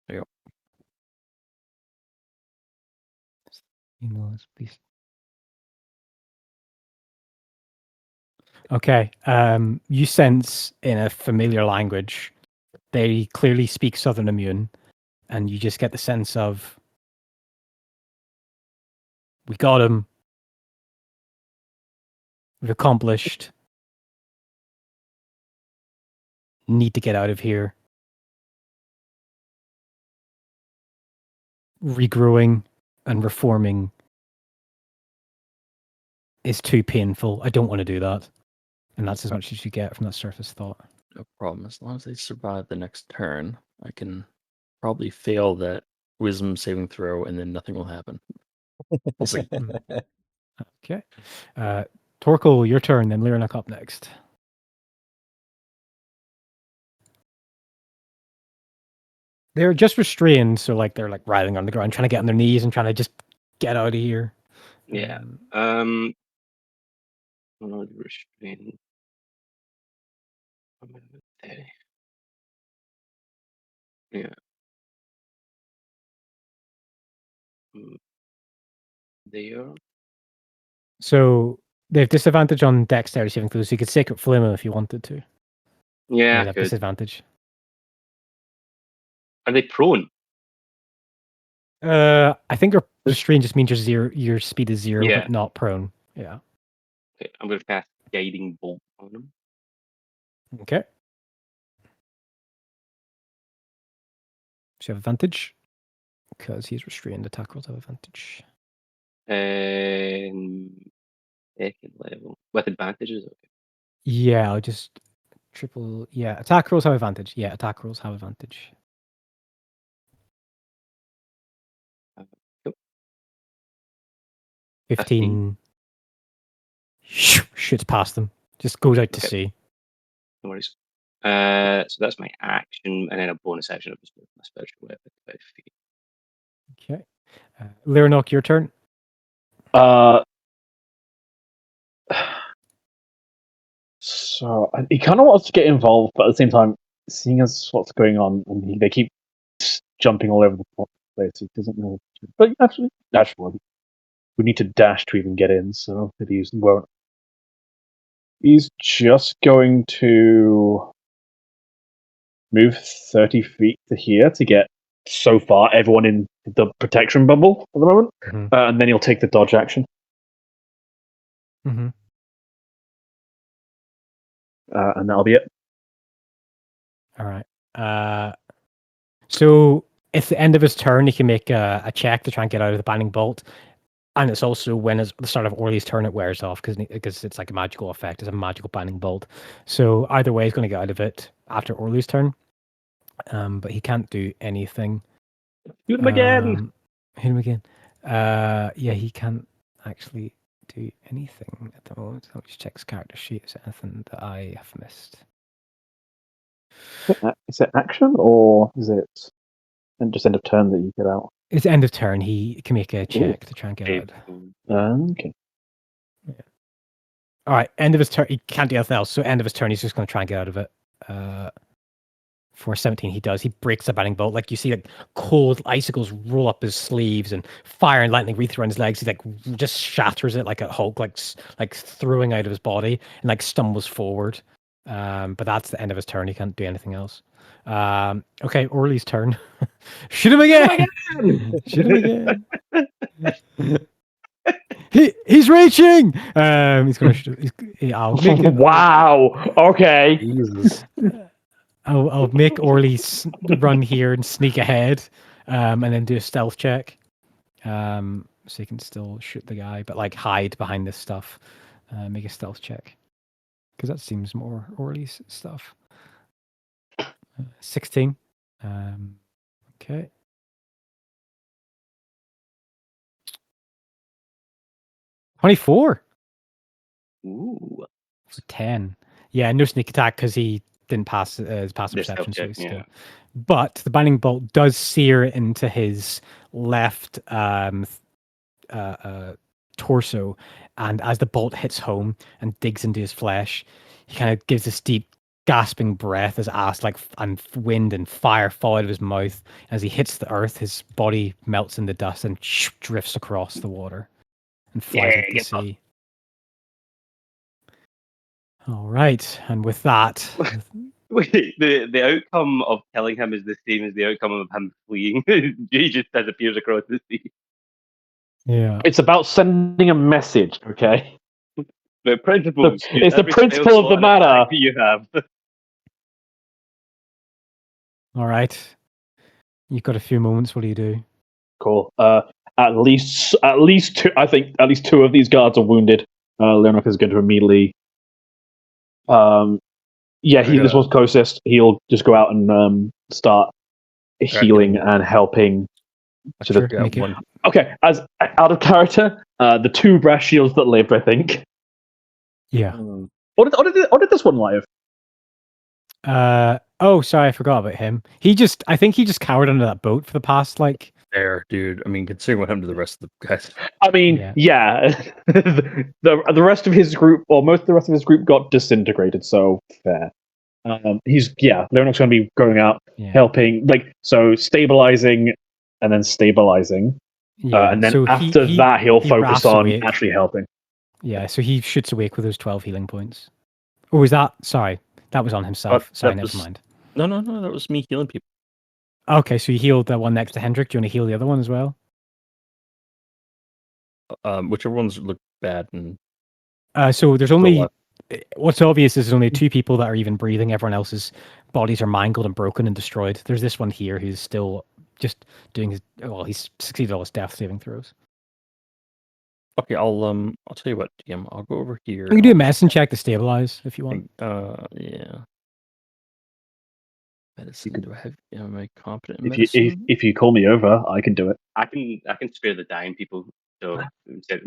There you go. Please. Okay. You sense in a familiar language, they clearly speak Southern Immune, and you just get the sense of, we got him. We've accomplished. Need to get out of here. Regrowing and reforming is too painful. I don't want to do that. And that's as much as you get from that surface thought. No problem. As long as they survive the next turn, I can probably fail that wisdom saving throw, and then nothing will happen. We'll see. Okay. Torkel, your turn, then Lyrinak up next. They're just restrained, so they're writhing on the ground, trying to get on their knees and trying to just get out of here. Yeah. Restrain. Yeah. There. So they have disadvantage on dexterity saving throws, so you could Sacred Flame him if you wanted to. Yeah, You'd have disadvantage. Are they prone? I think your restraint just means your speed is 0, Yeah. but not prone. Yeah. Okay, I'm going to cast Guiding Bolt on him. Okay. So you have advantage because he's restrained. Attack rolls have advantage. Second level with advantages. Okay. Yeah, I'll just triple. Yeah, attack rolls have advantage. Yeah, attack rolls have advantage. Cool. 15. Shoots past them. Just goes out to sea. No worries. So that's my action, and then a bonus action of my special weapon. 5 feet. Okay. Lyranok, your turn. So he kind of wants to get involved, but at the same time, seeing as what's going on, and they keep jumping all over the place, he doesn't know. But actually, we need to dash to even get in, so maybe he won't. He's just going to move 30 feet to here to get so far everyone in the protection bubble at the moment, and then he'll take the dodge action. Mm-hmm. And that'll be it. All right. So at the end of his turn, he can make a check to try and get out of the binding bolt. And it's also when it's the start of Orly's turn, it wears off because it's like a magical effect. It's a magical binding bolt. So either way, he's going to get out of it after Orly's turn. But he can't do anything. Shoot him again. Hit him again. Yeah, he can't actually do anything at the moment. Let me just check his character sheet. Is there anything that I have missed? Is it action or is it just end of turn that you get out? It's end of turn. He can make a check to try and get out. Okay. Yeah. All right. End of his turn. He can't do anything else. So end of his turn, he's just going to try and get out of it. For 17, he does. He breaks the binding bolt. Like you see, like cold icicles roll up his sleeves and fire and lightning wreath around his legs. He like just shatters it like a Hulk, like throwing out of his body and like stumbles forward. But that's the end of his turn. He can't do anything else. Okay, Orly's turn. Shoot him again! Shoot him again! He's reaching! He's gonna shoot. I'll make it. Wow! Okay. Jesus. I'll make Orly run here and sneak ahead, and then do a stealth check. So you can still shoot the guy, but like hide behind this stuff. Make a stealth check. Because that seems more Orly's stuff. 16. Okay. 24. Ooh. For 10. Yeah, no sneak attack because he didn't pass his passive perception. So he's still... But the binding bolt does sear into his left torso, and as the bolt hits home and digs into his flesh, he kind of gives this deep gasping breath as and wind and fire fall out of his mouth. As he hits the earth, his body melts in the dust and drifts across the water and flies out to sea. All right, and with that, wait, the outcome of killing him is the same as the outcome of him fleeing. He just disappears across the sea. Yeah, it's about sending a message. Okay, the principles. It's the principle of the matter you have. All right, you've got a few moments. What do you do? Cool. At least two. I think at least two of these guards are wounded. Leonard is going to immediately. This one's closest. He'll just go out and start healing and helping. Okay, as out of character, the two brass shields that lived, I think. Yeah. What did this one live? Oh, sorry, I forgot about him. I think he just cowered under that boat for the past fair, dude. I mean, considering what happened to the rest of the guys. I mean, yeah. the rest of his group, or most of the rest of his group, got disintegrated. So fair. Leonard's going to be going out, helping, stabilizing, and then stabilizing. And then after that, he'll focus on awake. actually helping. Yeah, so he shoots awake with those 12 healing points. Oh, was that? Sorry, that was on himself. Sorry, never mind. No, that was me healing people. Okay, so you healed the one next to Hendrik. Do you want to heal the other one as well? Whichever ones look bad. And so there's only... What's obvious is there's only 2 people that are even breathing. Everyone else's bodies are mangled and broken and destroyed. There's this one here who's still just doing his... Well, he's succeeded all his death saving throws. Okay, I'll tell you what, DM. I'll go over here. You can do a medicine check to stabilize if you want. Yeah. Medicine. Do I have? Am I competent in medicine? If you call me over, I can do it. I can spare the dying people, so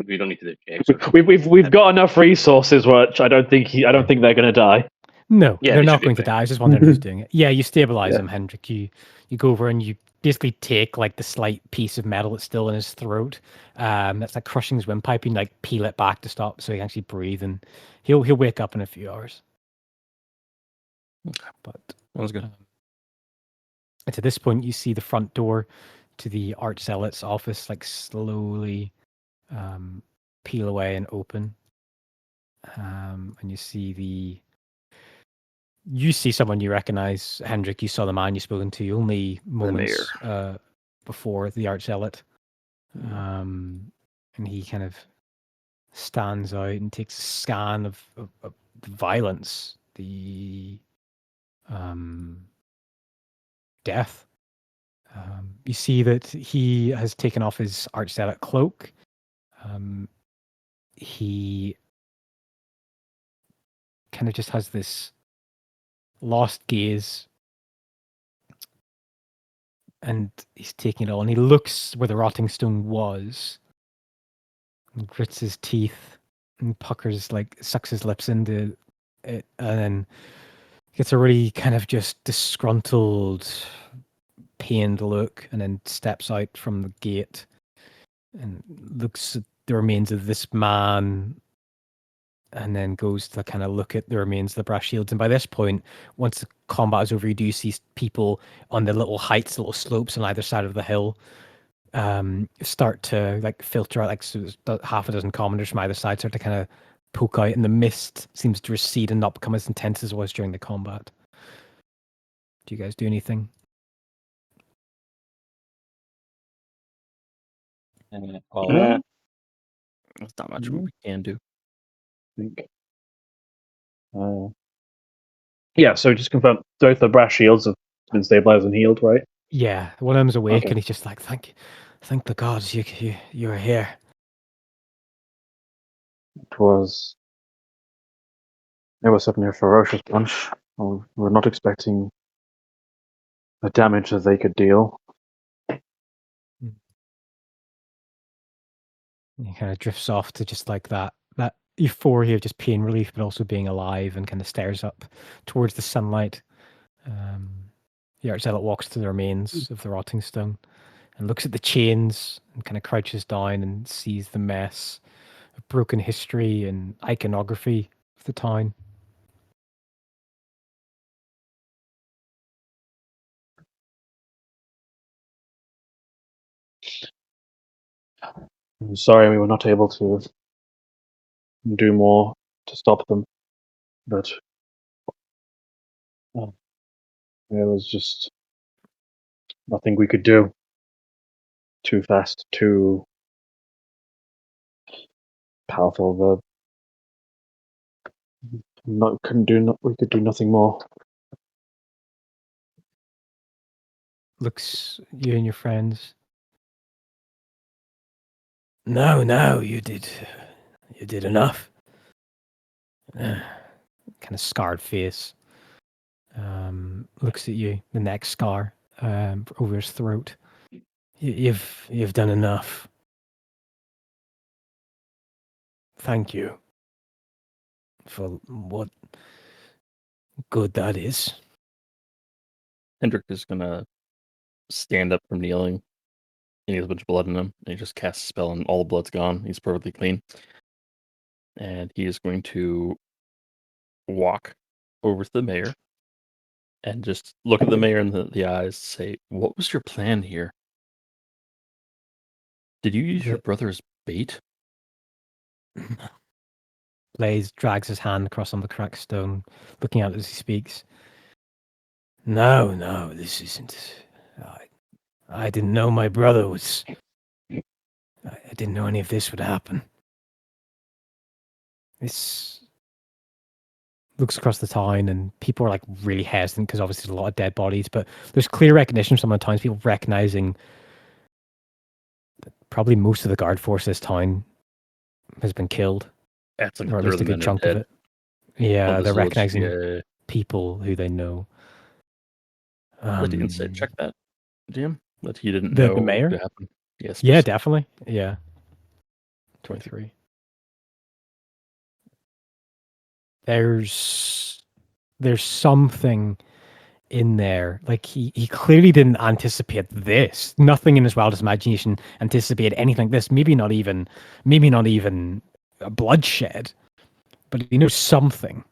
we don't need to do checks. We've got enough resources, which I don't think they're going to die. No, they're not going to die. I was just wondering who's doing it. Yeah, you stabilize him, Hendrik. You go over and you basically take like the slight piece of metal that's still in his throat. That's like crushing his windpipe, and like peel it back to stop so he can actually breathe, and he'll wake up in a few hours. Okay, but that was good. And at this point, you see the front door to the Archzealot's office like slowly peel away and open. And you see someone you recognize, Hendrik. You saw the man you've spoken to only moments before the Archzealot. And he kind of stands out and takes a scan of the violence, the death. You see that he has taken off his Archzealot cloak. He kind of just has this lost gaze, and he's taking it all, and he looks where the rotting stone was, and grits his teeth, and puckers, like sucks his lips into it, and then gets a really kind of just disgruntled, pained look, and then steps out from the gate and looks at the remains of this man, and then goes to kind of look at the remains of the brass shields. And by this point, once the combat is over, you do see people on the little heights, little slopes on either side of the hill, start to like filter out, like so half a dozen commoners from either side start to kind of poke out, and the mist seems to recede and not become as intense as it was during the combat. Do you guys do anything? There's not much we can do. I think. So just confirm, both the brass shields have been stabilized and healed, right? Yeah, one of them's awake, and he's just like, thank the gods you are here. It was certainly a ferocious bunch. We're not expecting the damage that they could deal. He kind of drifts off to just like that euphoria of just pain relief, but also being alive, and kind of stares up towards the sunlight. The Archzealot walks to the remains of the rotting stone and looks at the chains and kind of crouches down and sees the mess of broken history and iconography of the town. I'm sorry we were not able to do more to stop them, but there was just nothing we could do. Too fast, too powerful. We could do nothing more. Looks at you and your friends. No, you did enough. Kind of scarred face. Looks at you, the neck scar over his throat. You've done enough. Thank you for what good that is. Hendrik is gonna stand up from kneeling he has a bunch of blood in him. And he just casts a spell, and all the blood's gone. He's perfectly clean. And he is going to walk over to the mayor and just look at the mayor in the eyes and say, "What was your plan here? Did you use your brother's bait?" Blaze drags his hand across on the cracked stone, looking out as he speaks. No, this isn't. I didn't know my brother was. I didn't know any of this would happen. This looks across the town, and people are like really hesitant because obviously there's a lot of dead bodies, but there's clear recognition some of the times, people recognizing that probably most of the guard force this town has been killed. That's like or at least a good chunk of it. Yeah, they're recognizing people who they know. Let the insight check that, Jim. That he didn't the know mayor? what happened. Yes. Yeah, definitely. Yeah. 23. There's something in there. Like he clearly didn't anticipate this. Nothing in his wildest imagination anticipated anything like this. Maybe not even a bloodshed. But he knows something.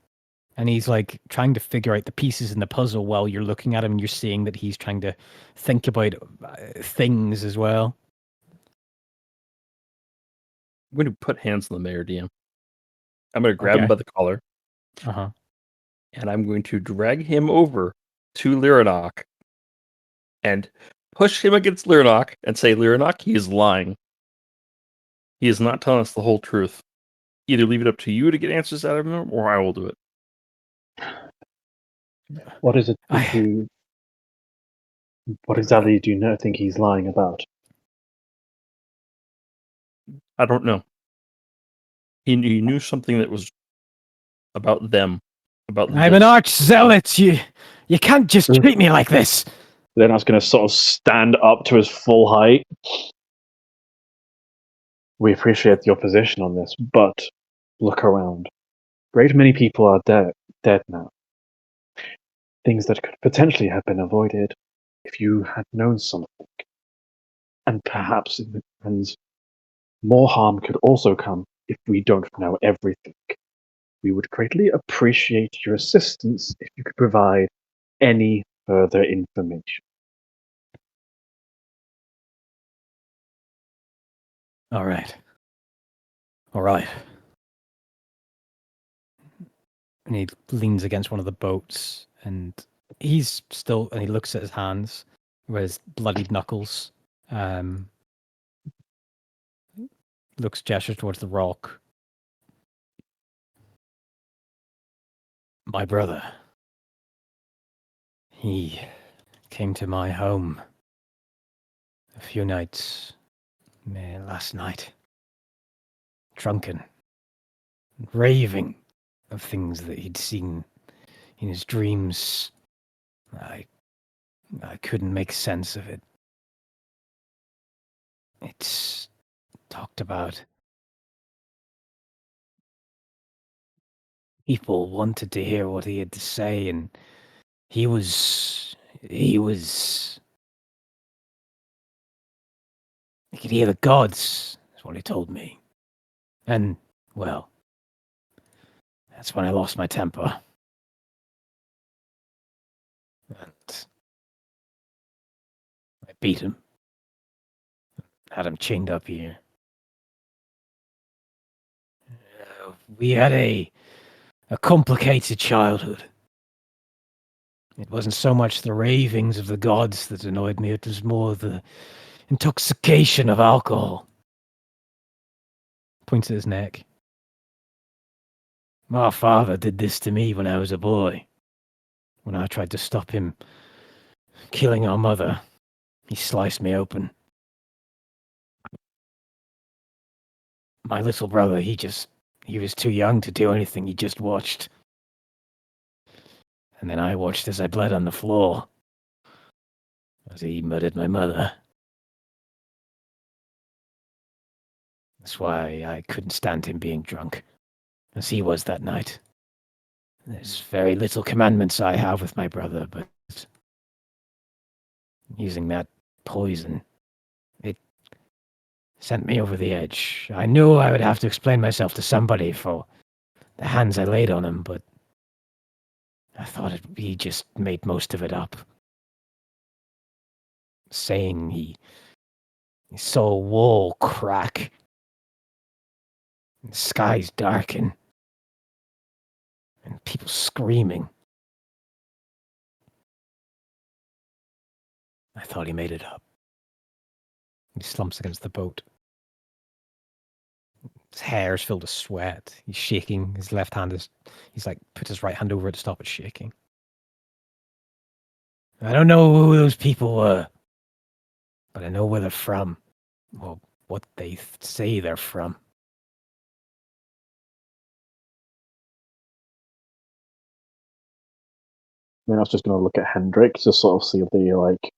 And he's like trying to figure out the pieces in the puzzle while you're looking at him and you're seeing that he's trying to think about things as well. I'm going to put hands on the mayor, DM. I'm going to grab him by the collar. Uh-huh. And I'm going to drag him over to Lyranok and push him against Lyranok and say, Lyranok, he is lying. He is not telling us the whole truth. Either leave it up to you to get answers out of him, or I will do it. What is it what exactly do you think he's lying about? I don't know. He knew something that was about them. I'm an arch zealot. You can't just treat me like this. Then I was going to sort of stand up to his full height. We appreciate your position on this, but look around. Great many people are dead now. Things that could potentially have been avoided if you had known something. And perhaps more harm could also come if we don't know everything. We would greatly appreciate your assistance if you could provide any further information. All right. And he leans against one of the boats, and he looks at his hands with his bloodied knuckles. Gestures towards the rock. My brother. He came to my home a few nights last night. Drunken. Raving of things that he'd seen in his dreams. I couldn't make sense of it. It's talked about. People wanted to hear what he had to say, and he was. He could hear the gods, is what he told me. And, well, that's when I lost my temper. And I beat him. Had him chained up here. We had a complicated childhood. It wasn't so much the ravings of the gods that annoyed me, it was more the intoxication of alcohol. Points at his neck. My father did this to me when I was a boy. When I tried to stop him killing our mother, he sliced me open. My little brother, he was too young to do anything, he just watched. And then I watched as I bled on the floor. As he murdered my mother. That's why I couldn't stand him being drunk, as he was that night. There's very little commandments I have with my brother, but using that poison, it sent me over the edge. I knew I would have to explain myself to somebody for the hands I laid on him, but I thought he just made most of it up. Saying he saw a wall crack, and the skies darken, and people screaming. I thought he made it up. He slumps against the boat. His hair is filled with sweat. He's shaking. His left hand is... He's like, put his right hand over it to stop it shaking. I don't know who those people were, but I know where they're from. Well, what they say they're from. I mean, I was just going to look at Hendrik to sort of see if they like.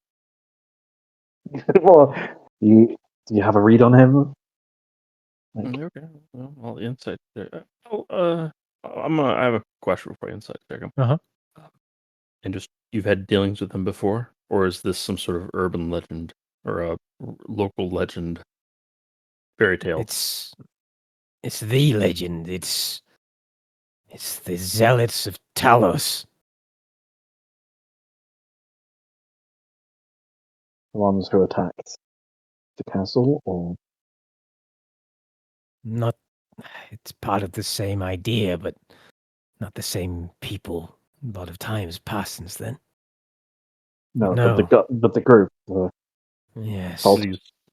Well, do you have a read on him? Like, Okay. Well, insight there. I have a question for you. Insight there. Uh-huh. And just you've had dealings with him before, or is this some sort of urban legend or a local legend fairy tale? It's the legend. It's the zealots of Talos. the ones who attacked the castle, or Not, it's part of the same idea, but not the same people. A lot of time has passed since then. no, No. but the group, Yes. cult,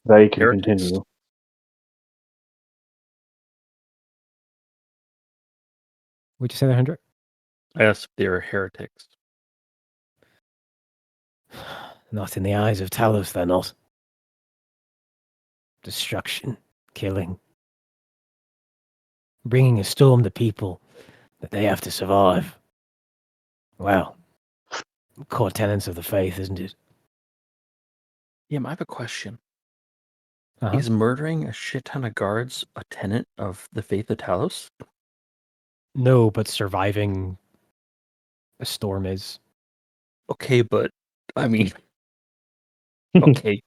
they can Heretics. continue. Would you say that, Hendrik? I asked if they are heretics. Not in the eyes of Talos, they're not. Destruction, killing, bringing a storm to people that they have to survive. Well, core tenets of the faith, isn't it? Yeah, I have a question. Uh-huh. Is murdering a shit ton of guards a tenet of the faith of Talos? No, but surviving a storm is. Okay, but I mean, okay.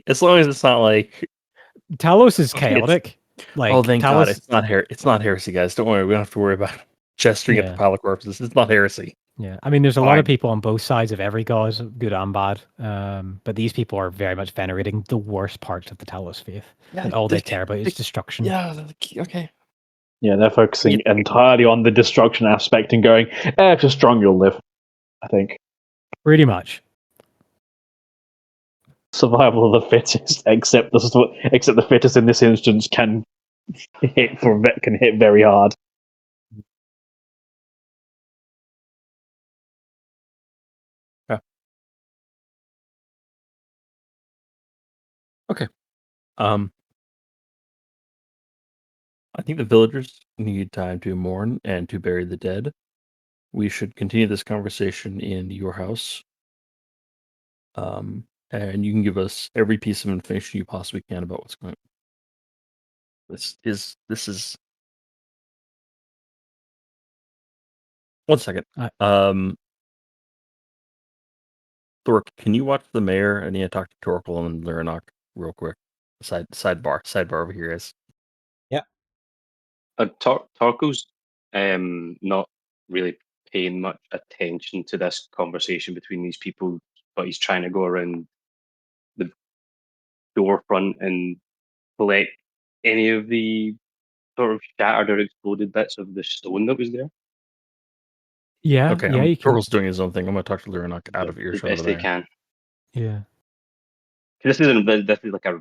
As long as it's not like Talos is Okay, chaotic. Like, oh, thank God, Talos, it's not heresy, guys. Don't worry, we don't have to worry about gesturing at the Yeah. pile of corpses. It's not heresy. Yeah, I mean, there's a lot of Fine. people on both sides of every cause, good and bad. But these people are very much venerating the worst parts of the Talos faith. Yeah, And all they care about is destruction. Yeah, okay. Yeah, they're focusing entirely on the destruction aspect and going, if you're strong, you'll live. I think Pretty much. survival of the fittest, except the fittest in this instance can hit very hard. Okay. I think the villagers need time to mourn and to bury the dead. We should continue this conversation in your house. And you can give us every piece of information you possibly can about what's going on. This is one second. Thork, can you watch the mayor? I need to talk to Torkel and Lyranok real quick. Sidebar over here, guys. Yeah. Torkel's not really paying much attention to this conversation between these people, but he's trying to go around the door front and collect any of the sort of shattered or exploded bits of the stone that was there. Yeah, Okay, yeah, you can. Torkel's doing his own thing. I'm going to talk to Lyranok out of earshot. As best they can. Yeah. This is like a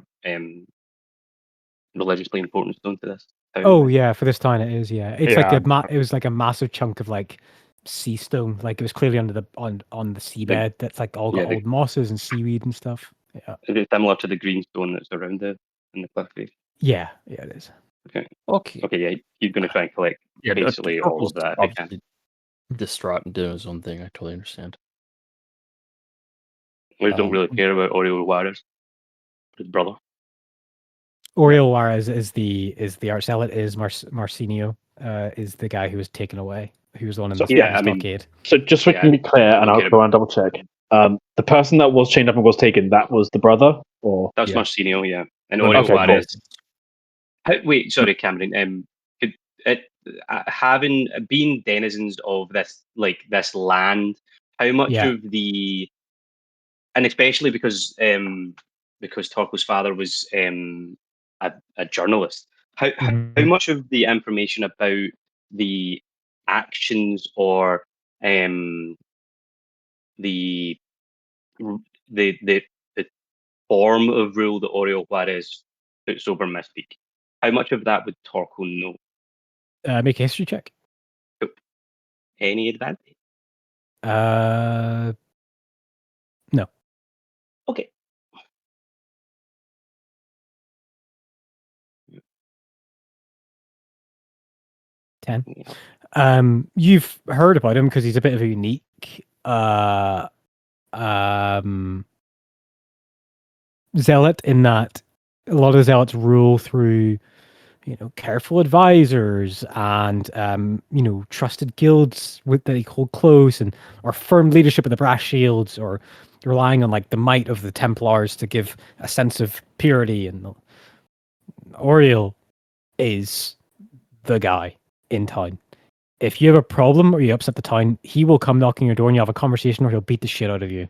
religiously important stone to this. Oh yeah, for this town it is. Yeah, it's Yeah. like it was like a massive chunk of like sea stone. Like it was clearly under the on the seabed. That's like all got old mosses and seaweed and stuff. Yeah. Is it similar to the green stone that's around it in the cliff face? Yeah, it is. Okay. Okay. Yeah, he's going to try and collect basically all of that. Obviously distraught and doing his own thing. I totally understand. We don't really care about Oriole Warriors. His brother. Oriole Juarez is the art zealot. Is Marcinio is the guy who was taken away. He was the one in the stockade. So just so we can be clear, and I'll go and double check. The person that was chained up and was taken, that was the brother, or That was Yeah. Marcinio, yeah. And No, Oreo okay, cool. Juarez. Wait, sorry, Cameron. Could it having being denizens of this land? How much Yeah. of the and especially because Torko's father was a journalist. How Mhm. much of the information about the actions or the the the form of rule that Oreo Juarez puts over Mystique? How much of that would Torko know? Make a history check. Any advantage? No. Okay. Ten. Yeah. You've heard about him because he's a bit of a unique zealot in that a lot of zealots rule through, careful advisors and trusted guilds that they hold close, and or firm leadership of the brass shields, or relying on like the might of the Templars to give a sense of purity. And Oriel is the guy in town. If you have a problem or you upset the town, he will come knocking your door and you have a conversation, or he'll beat the shit out of you.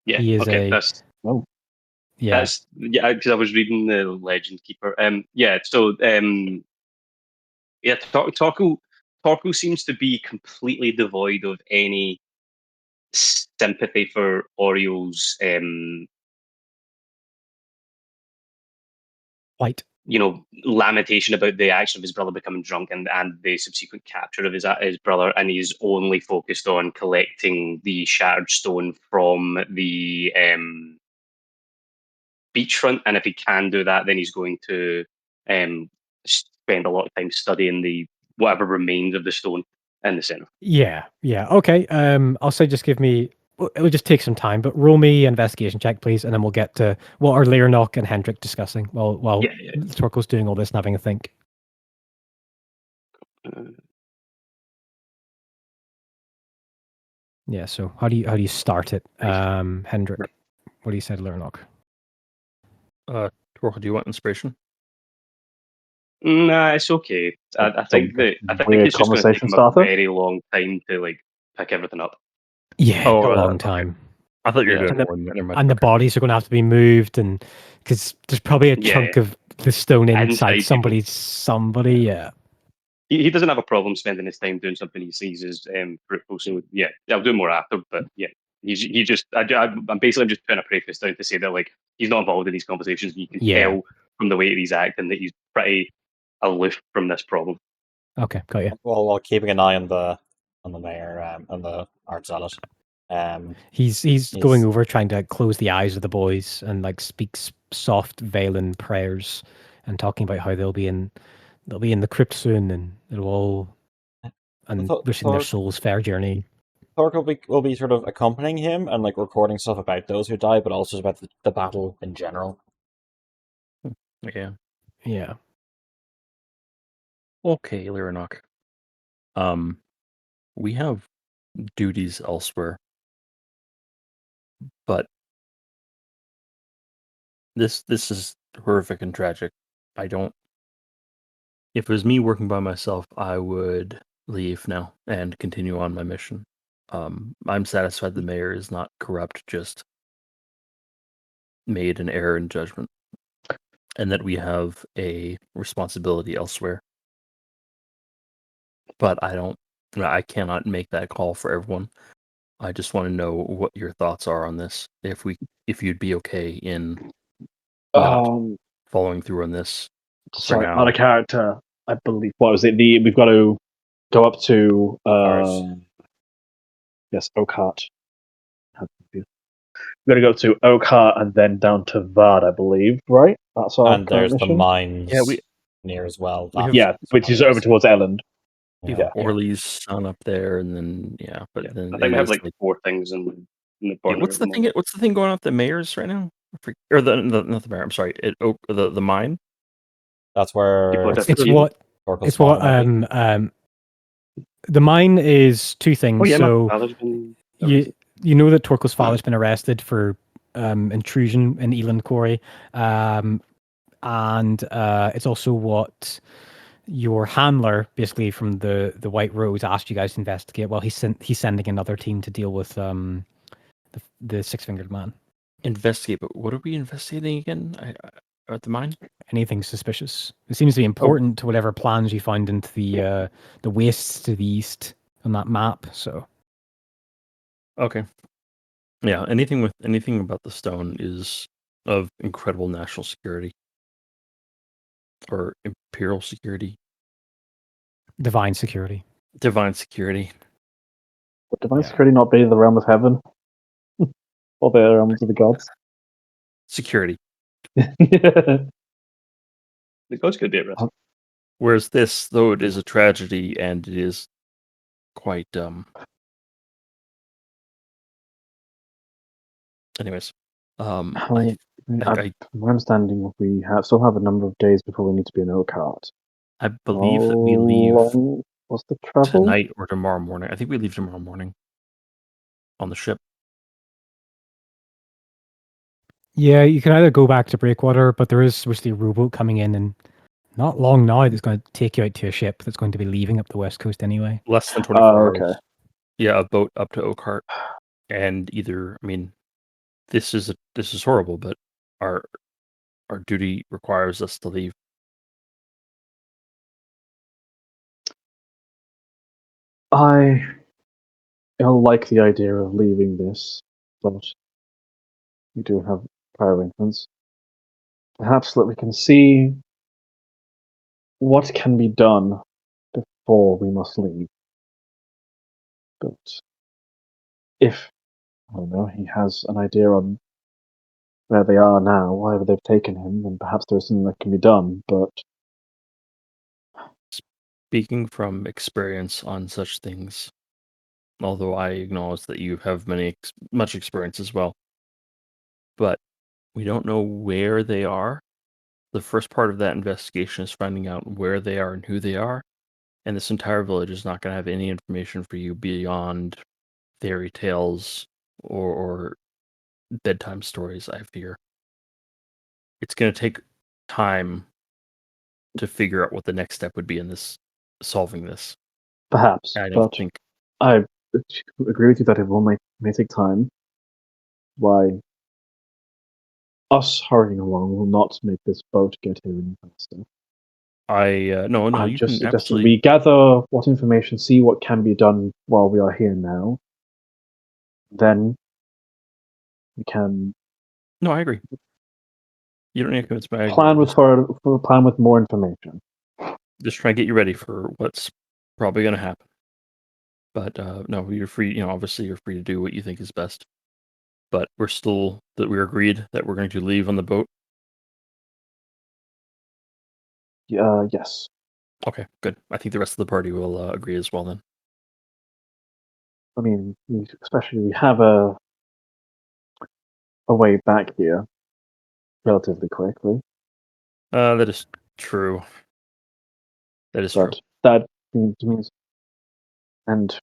Yeah. He is okay. Yeah. That's because I was reading the Legend Keeper. So Torko seems to be completely devoid of any sympathy for Oriole's White. lamentation about the action of his brother becoming drunk and the subsequent capture of his brother, and he's only focused on collecting the shattered stone from the beachfront. And if he can do that, then he's going to spend a lot of time studying the whatever remains of the stone in the center. Yeah. Okay. I'll say just give me. It'll just take some time, but roll me an investigation check, please, and then we'll get to what are Leonok and Hendrik discussing while Yeah. Torko's doing all this and having a think. Yeah. So how do you start it, Hendrik? What do you say to Leonok? Torko, do you want inspiration? Nah, it's okay. I think it's just going to take him a very long time to pick everything up. Yeah, a long time. Okay. I thought you were Yeah. doing more. And the bodies are going to have to be moved, and because there's probably a chunk of the stone inside somebody. Yeah. He doesn't have a problem spending his time doing something he sees as fruitful. So yeah, I'll do more after. But yeah, I'm just putting a preface down to say that he's not involved in these conversations. You can tell from the way he's acting that he's pretty aloof from this problem. Okay, got you. Well, while keeping an eye on the mayor and the art zealot. He's going over trying to close the eyes of the boys and speaks soft veiling prayers and talking about how they'll be in the crypt soon, and it'll all wishing their souls fair journey. Torko will be sort of accompanying him and recording stuff about those who died, but also about the battle in general. Yeah. Okay, Lyranok. We have duties elsewhere, but this is horrific and tragic. If it was me working by myself, I would leave now and continue on my mission. I'm satisfied the mayor is not corrupt, just made an error in judgment, and that we have a responsibility elsewhere. But I cannot make that call for everyone. I just want to know what your thoughts are on this. If you'd be okay in not following through on this. Sorry, out of character. I believe. What was it? We've got to go up to Oakhart. We've got to go to Oakhart and then down to Vard, I believe. Right? That's our. And there's mission? the mines near as well. Which is over towards Elland. Orly's son up there, and then but then I think we have 4 things in the corner. What's the thing? What's the thing going on at the mayor's right now? Or not the mayor. I'm sorry. The mine. That's where it's what the mine is 2 things. you know that Torkel's father's been arrested for intrusion in Eland Quarry, and it's also what your handler, basically from the White Rose, asked you guys to investigate. Well, he's sending another team to deal with the Six-Fingered Man. Investigate, but what are we investigating again? At the mine? Anything suspicious? It seems to be important to whatever plans you find into the wastes to the east on that map. So, okay, yeah. Anything about the stone is of incredible national security or imperial security, divine security. Divine security. Would divine security not be the realm of heaven? Or the realms of the gods? Security. The gods could be at risk. Whereas this, though it is a tragedy and it is quite anyways, my understanding, we still have a number of days before we need to be in Oakheart. I believe that we leave what's the travel? tonight or tomorrow morning. I think we leave tomorrow morning on the ship. Yeah, you can either go back to Breakwater, but there is supposed to be a rowboat coming in, and not long now that's going to take you out to a ship that's going to be leaving up the west coast anyway. Less than 24 okay. hours. Yeah, a boat up to Oakheart, and this is horrible, but our duty requires us to leave. I like the idea of leaving this, but we do have prior arrangements. Perhaps that we can see what can be done before we must leave. But if, I don't know, he has an idea on where they are now, wherever they've taken him, then perhaps there's something that can be done, but... Speaking from experience on such things, although I acknowledge that you have much experience as well, but we don't know where they are. The first part of that investigation is finding out where they are and who they are, and this entire village is not going to have any information for you beyond fairy tales or bedtime stories, I fear. It's going to take time to figure out what the next step would be in solving this. Perhaps, I don't think... I agree with you that it may take time. Why us hurrying along will not make this boat get here any faster. You just can suggesting absolutely... we gather what information, see what can be done while we are here now. Then we can. No, I agree. You don't need to convince me. Plan with more information. Just try and get you ready for what's probably going to happen. But no, you're free. Obviously, you're free to do what you think is best. But we're agreed that we're going to leave on the boat. Yes. Okay, good. I think the rest of the party will agree as well then. I mean, especially we have a way back here relatively quickly. That is true. True. That means, and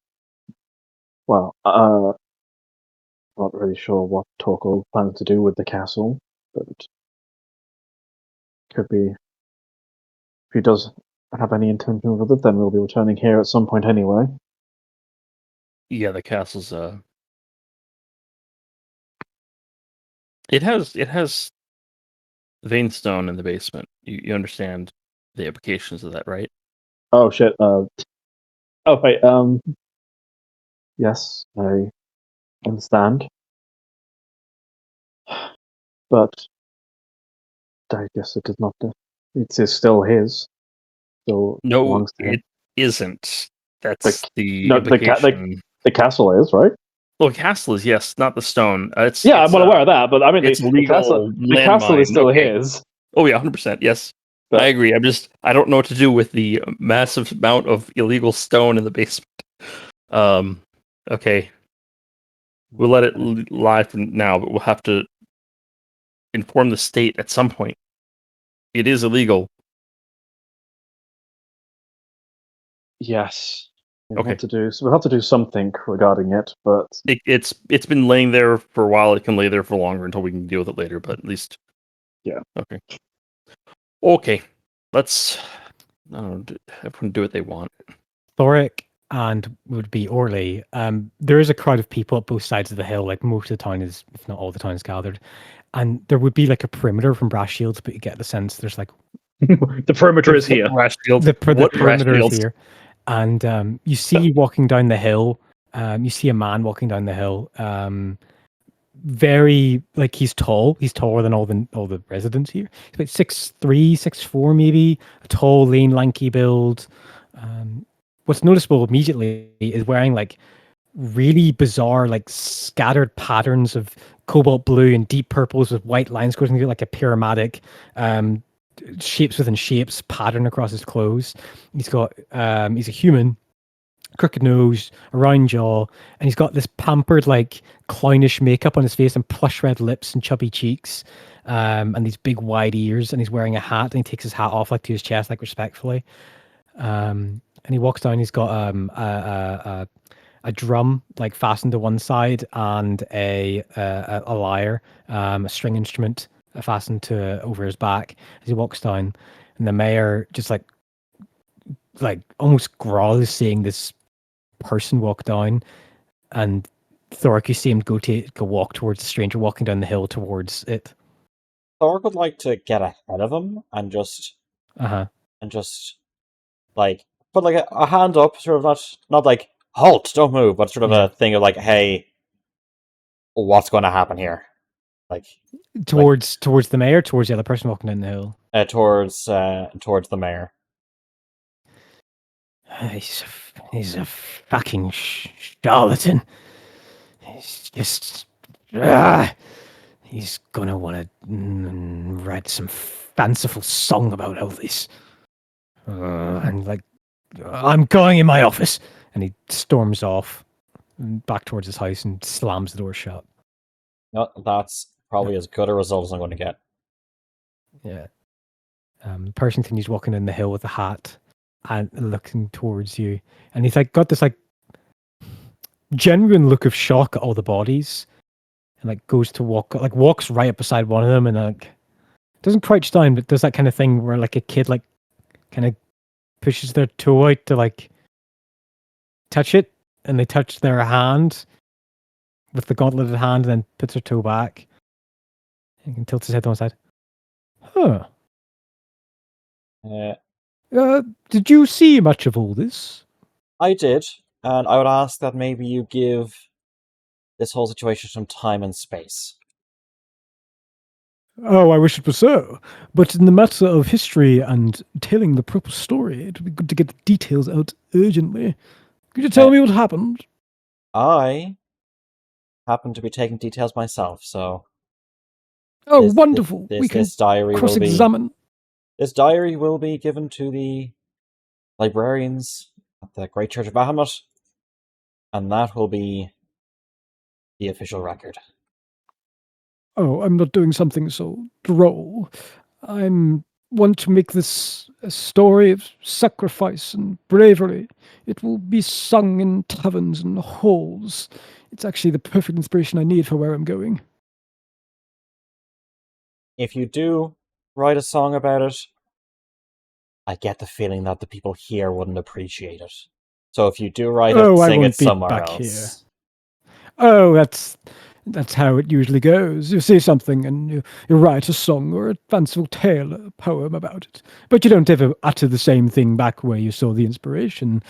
well, not really sure what Torkel plans to do with the castle, but could be. If he does have any intention with it, then we'll be returning here at some point anyway. Yeah, the castle's it has veinstone in the basement. You understand the implications of that, right? Oh shit. Oh wait. Yes, I understand. But I guess it is not. It is still his. Still belongs to him. It isn't. That's the implication. The castle is, right? Well, the castle is, yes, not the stone. I'm well aware of that, but I mean, it's legal. The castle is still his. Oh yeah, 100%. Yes, but I agree. I don't know what to do with the massive amount of illegal stone in the basement. Okay, we'll let it lie for now, but we'll have to inform the state at some point. It is illegal. Yes, We'll have to do something regarding it, but it's been laying there for a while. It can lay there for longer until we can deal with it later. But at least, yeah. Okay. Let's everyone do what they want. Thoric and would be Orly. There is a crowd of people at both sides of the hill. Like most of the town is, if not all the town is gathered, and there would be like a perimeter from brass shields, but you get the sense there's like the perimeter is here. The perimeter is here. And you see walking down the hill, you see a man walking down the hill. Very like he's tall. He's taller than all the residents here. He's about 6'3", 6'4", maybe. A tall, lean, lanky build. What's noticeable immediately is wearing like really bizarre, like scattered patterns of cobalt blue and deep purples with white lines going through like a pyramadic shapes within shapes pattern across his clothes. He's got he's a human, crooked nose, a round jaw, and he's got this pampered like clownish makeup on his face and plush red lips and chubby cheeks, and these big wide ears, and he's wearing a hat, and he takes his hat off like to his chest like respectfully, and he walks down. He's got a drum like fastened to one side and a lyre, a string instrument fastened to over his back as he walks down. And the mayor just like almost growls seeing this person walk down, and Thoric, you see him go walk towards the stranger walking down the hill towards it. Thoric would like to get ahead of him and just like put like a hand up, sort of not like halt, don't move, but sort of a thing of like, hey, what's going to happen here? Like towards the mayor, towards the other person walking down the hill. Towards the mayor. He's a fucking charlatan. He's just he's gonna want to write some fanciful song about all this. And like, I'm going in my office, and he storms off back towards his house and slams the door shut. No, that's probably as good a result as I'm going to get. Yeah. The person continues walking down the hill with a hat and looking towards you, and he's like got this like genuine look of shock at all the bodies, and like goes to walks right up beside one of them, and like doesn't crouch down, but does that kind of thing where like a kid like kind of pushes their toe out to like touch it, and they touch their hand with the gauntleted hand, and then puts their toe back and tilts his head to one side. Did you see much of all this? I did, and I would ask that maybe you give this whole situation some time and space. Oh, I wish it was so. But in the matter of history and telling the proper story, it would be good to get the details out urgently. Could you tell me what happened? I happen to be taking details myself, so... Oh, wonderful! We can cross-examine. This diary will be given to the librarians at the Great Church of Bahamut, and that will be the official record. Oh, I'm not doing something so droll. I want to make this a story of sacrifice and bravery. It will be sung in taverns and halls. It's actually the perfect inspiration I need for where I'm going. If you do write a song about it, I get the feeling that the people here wouldn't appreciate it. So if you do write it, sing it somewhere else. Here. Oh, that's how it usually goes. You say something and you write a song or a fanciful tale, a poem about it. But you don't ever utter the same thing back where you saw the inspiration.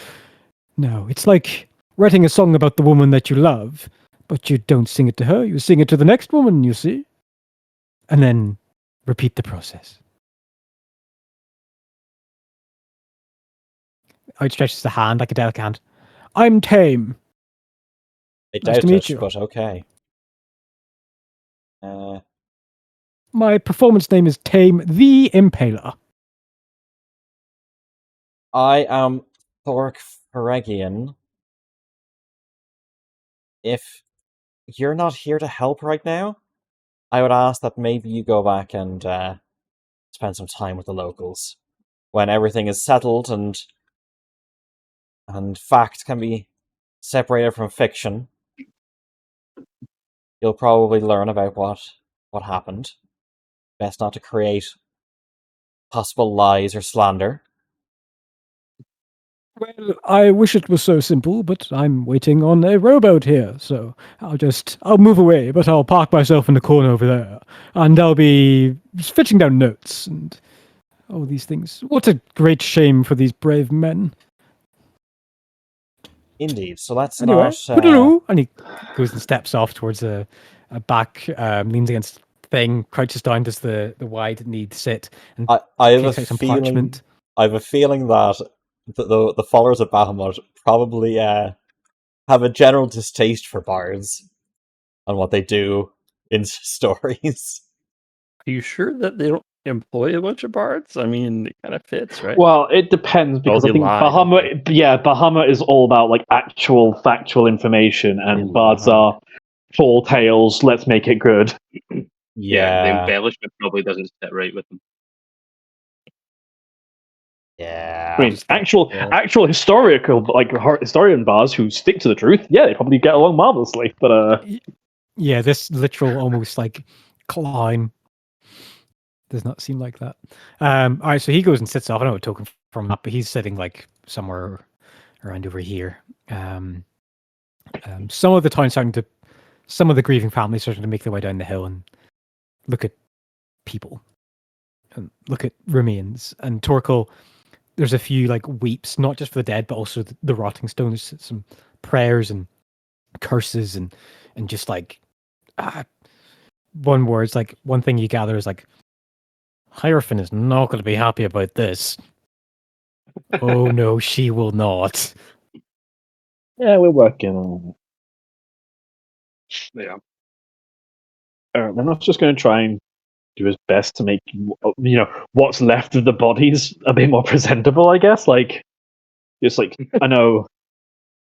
No, it's like writing a song about the woman that you love, but you don't sing it to her. You sing it to the next woman, you see? And then repeat the process. Outstretches the hand like a delicate hand. I'm Tame. I doubt it, but okay. My performance name is Tame the Impaler. I am Thoric Feregian. If you're not here to help right now, I would ask that maybe you go back and spend some time with the locals. When everything is settled and and fact can be separated from fiction, you'll probably learn about what happened. Best not to create possible lies or slander. Well, I wish it was so simple, but I'm waiting on a rowboat here, so I'll move away, but I'll park myself in the corner over there, and I'll be fitting down notes and all these things. What a great shame for these brave men. Indeed. So let's Anyway, not. and he goes and steps off towards a back, leans against thing, crouches down, does the wide knee sit, and I have takes a out some feeling. parchment. I have a feeling that the followers of Bahamut probably have a general distaste for bards and what they do in stories. Are you sure that they don't employ a bunch of bards? I mean, it kind of fits, right? Well, it depends because I think Bahamut is all about like actual factual information, and bards are tall tales. Let's make it good. Yeah, the embellishment probably doesn't sit right with them. Yeah, I mean, actual historian bars who stick to the truth, yeah, they probably get along marvelously. But yeah, this literal almost like clown does not seem like that. All right, so he goes and sits off. I don't know what token from that, but he's sitting like somewhere around over here. Some of the grieving families starting to make their way down the hill and look at people and look at remains. And Torkel, there's a few like weeps, not just for the dead, but also the rotting stones. Some prayers and curses and just like one word's like one thing you gather is like Hierophant is not going to be happy about this. Oh no, she will not. Yeah, we're working on it. Yeah. They're not just going to try and do his best to make what's left of the bodies a bit more presentable, I guess. Like, just like I know,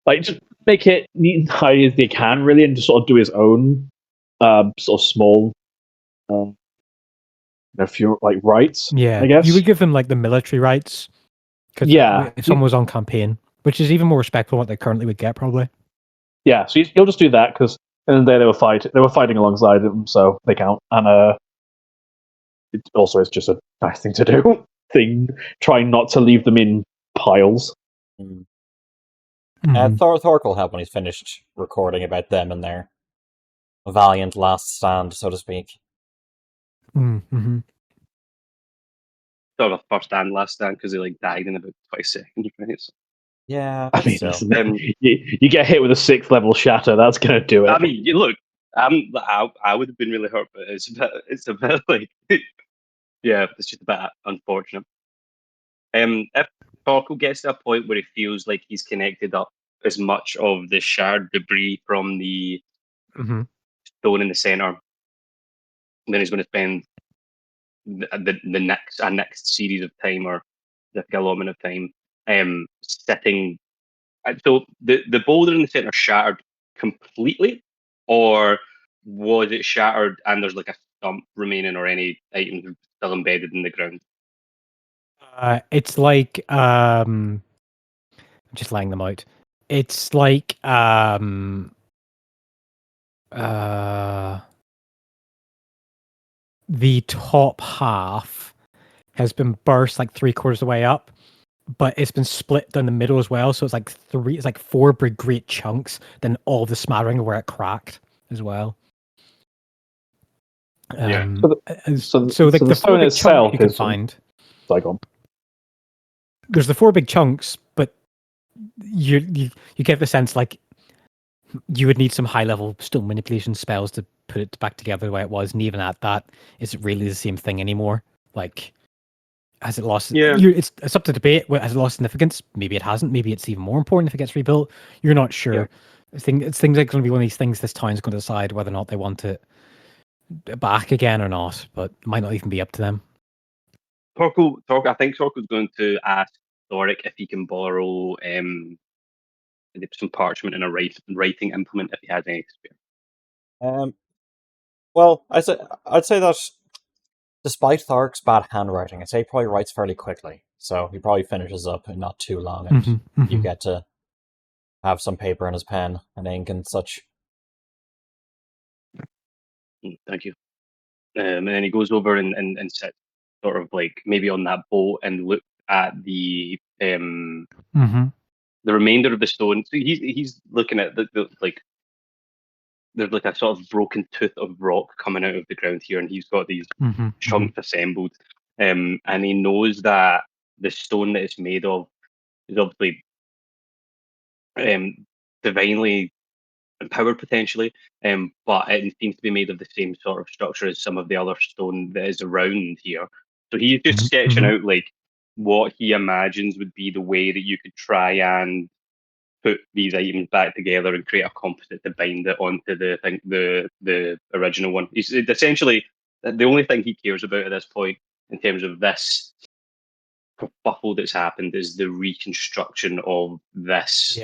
like just make it neat and tidy as they can, really, and just sort of do his own sort of small, few like rites. Yeah, I guess you would give them like the military rights. Yeah, if someone was on campaign, which is even more respectful than what they currently would get, probably. Yeah, so he'll just do that because in the day they were fighting alongside him, so they count. And it also is just a nice thing to do. Trying not to leave them in piles. Thork will help when he's finished recording about them and their valiant last stand, so to speak. Mm-hmm. Sort of a first and last stand because he like died in about 20 seconds. Right? So. Yeah, I mean, you get hit with a 6th level shatter, that's gonna do it. I mean, look, I would have been really hurt, but it's a bit like, yeah, it's just a bit unfortunate. If Torkel gets to a point where he feels like he's connected up as much of the shard debris from the stone in the center, then he's going to spend the next series of time or the allotment of time sitting. So the boulder in the center shattered completely, or was it shattered and there's like a stump remaining or any items still embedded in the ground? It's like I'm just laying them out. It's like the top half has been burst like 3/4 of the way up, but it's been split down the middle as well. So it's like 4 big great chunks. Then all the smattering where it cracked as well. So the stone itself you can find. There's the 4 big chunks, but you get the sense like you would need some high level stone manipulation spells to put it back together the way it was, and even at that, is it really the same thing anymore? Like, has it lost? Yeah, it's up to debate. Has it lost significance? Maybe it hasn't. Maybe it's even more important if it gets rebuilt. You're not sure. Yeah. It's things like going to be one of these things. This town's going to decide whether or not they want it back again or not, but it might not even be up to them. I think Torkel's going to ask Doric if he can borrow some parchment and a writing implement if he has any spare. Well, I'd say that despite Thork's bad handwriting, I'd say he probably writes fairly quickly. so he probably finishes up in not too long, and you get to have some paper and his pen and ink and such. Thank you. And then he goes over and sits sort of like maybe on that boat and look at the remainder of the stone. So he's looking at the like there's like a sort of broken tooth of rock coming out of the ground here, and he's got these chunks assembled. And he knows that the stone that it's made of is obviously divinely empowered potentially, but it seems to be made of the same sort of structure as some of the other stone that is around here. So he's just sketching out like what he imagines would be the way that you could try and put these items back together and create a composite to bind it onto the original one. He's essentially the only thing he cares about at this point in terms of this kerfuffle that's happened is the reconstruction of this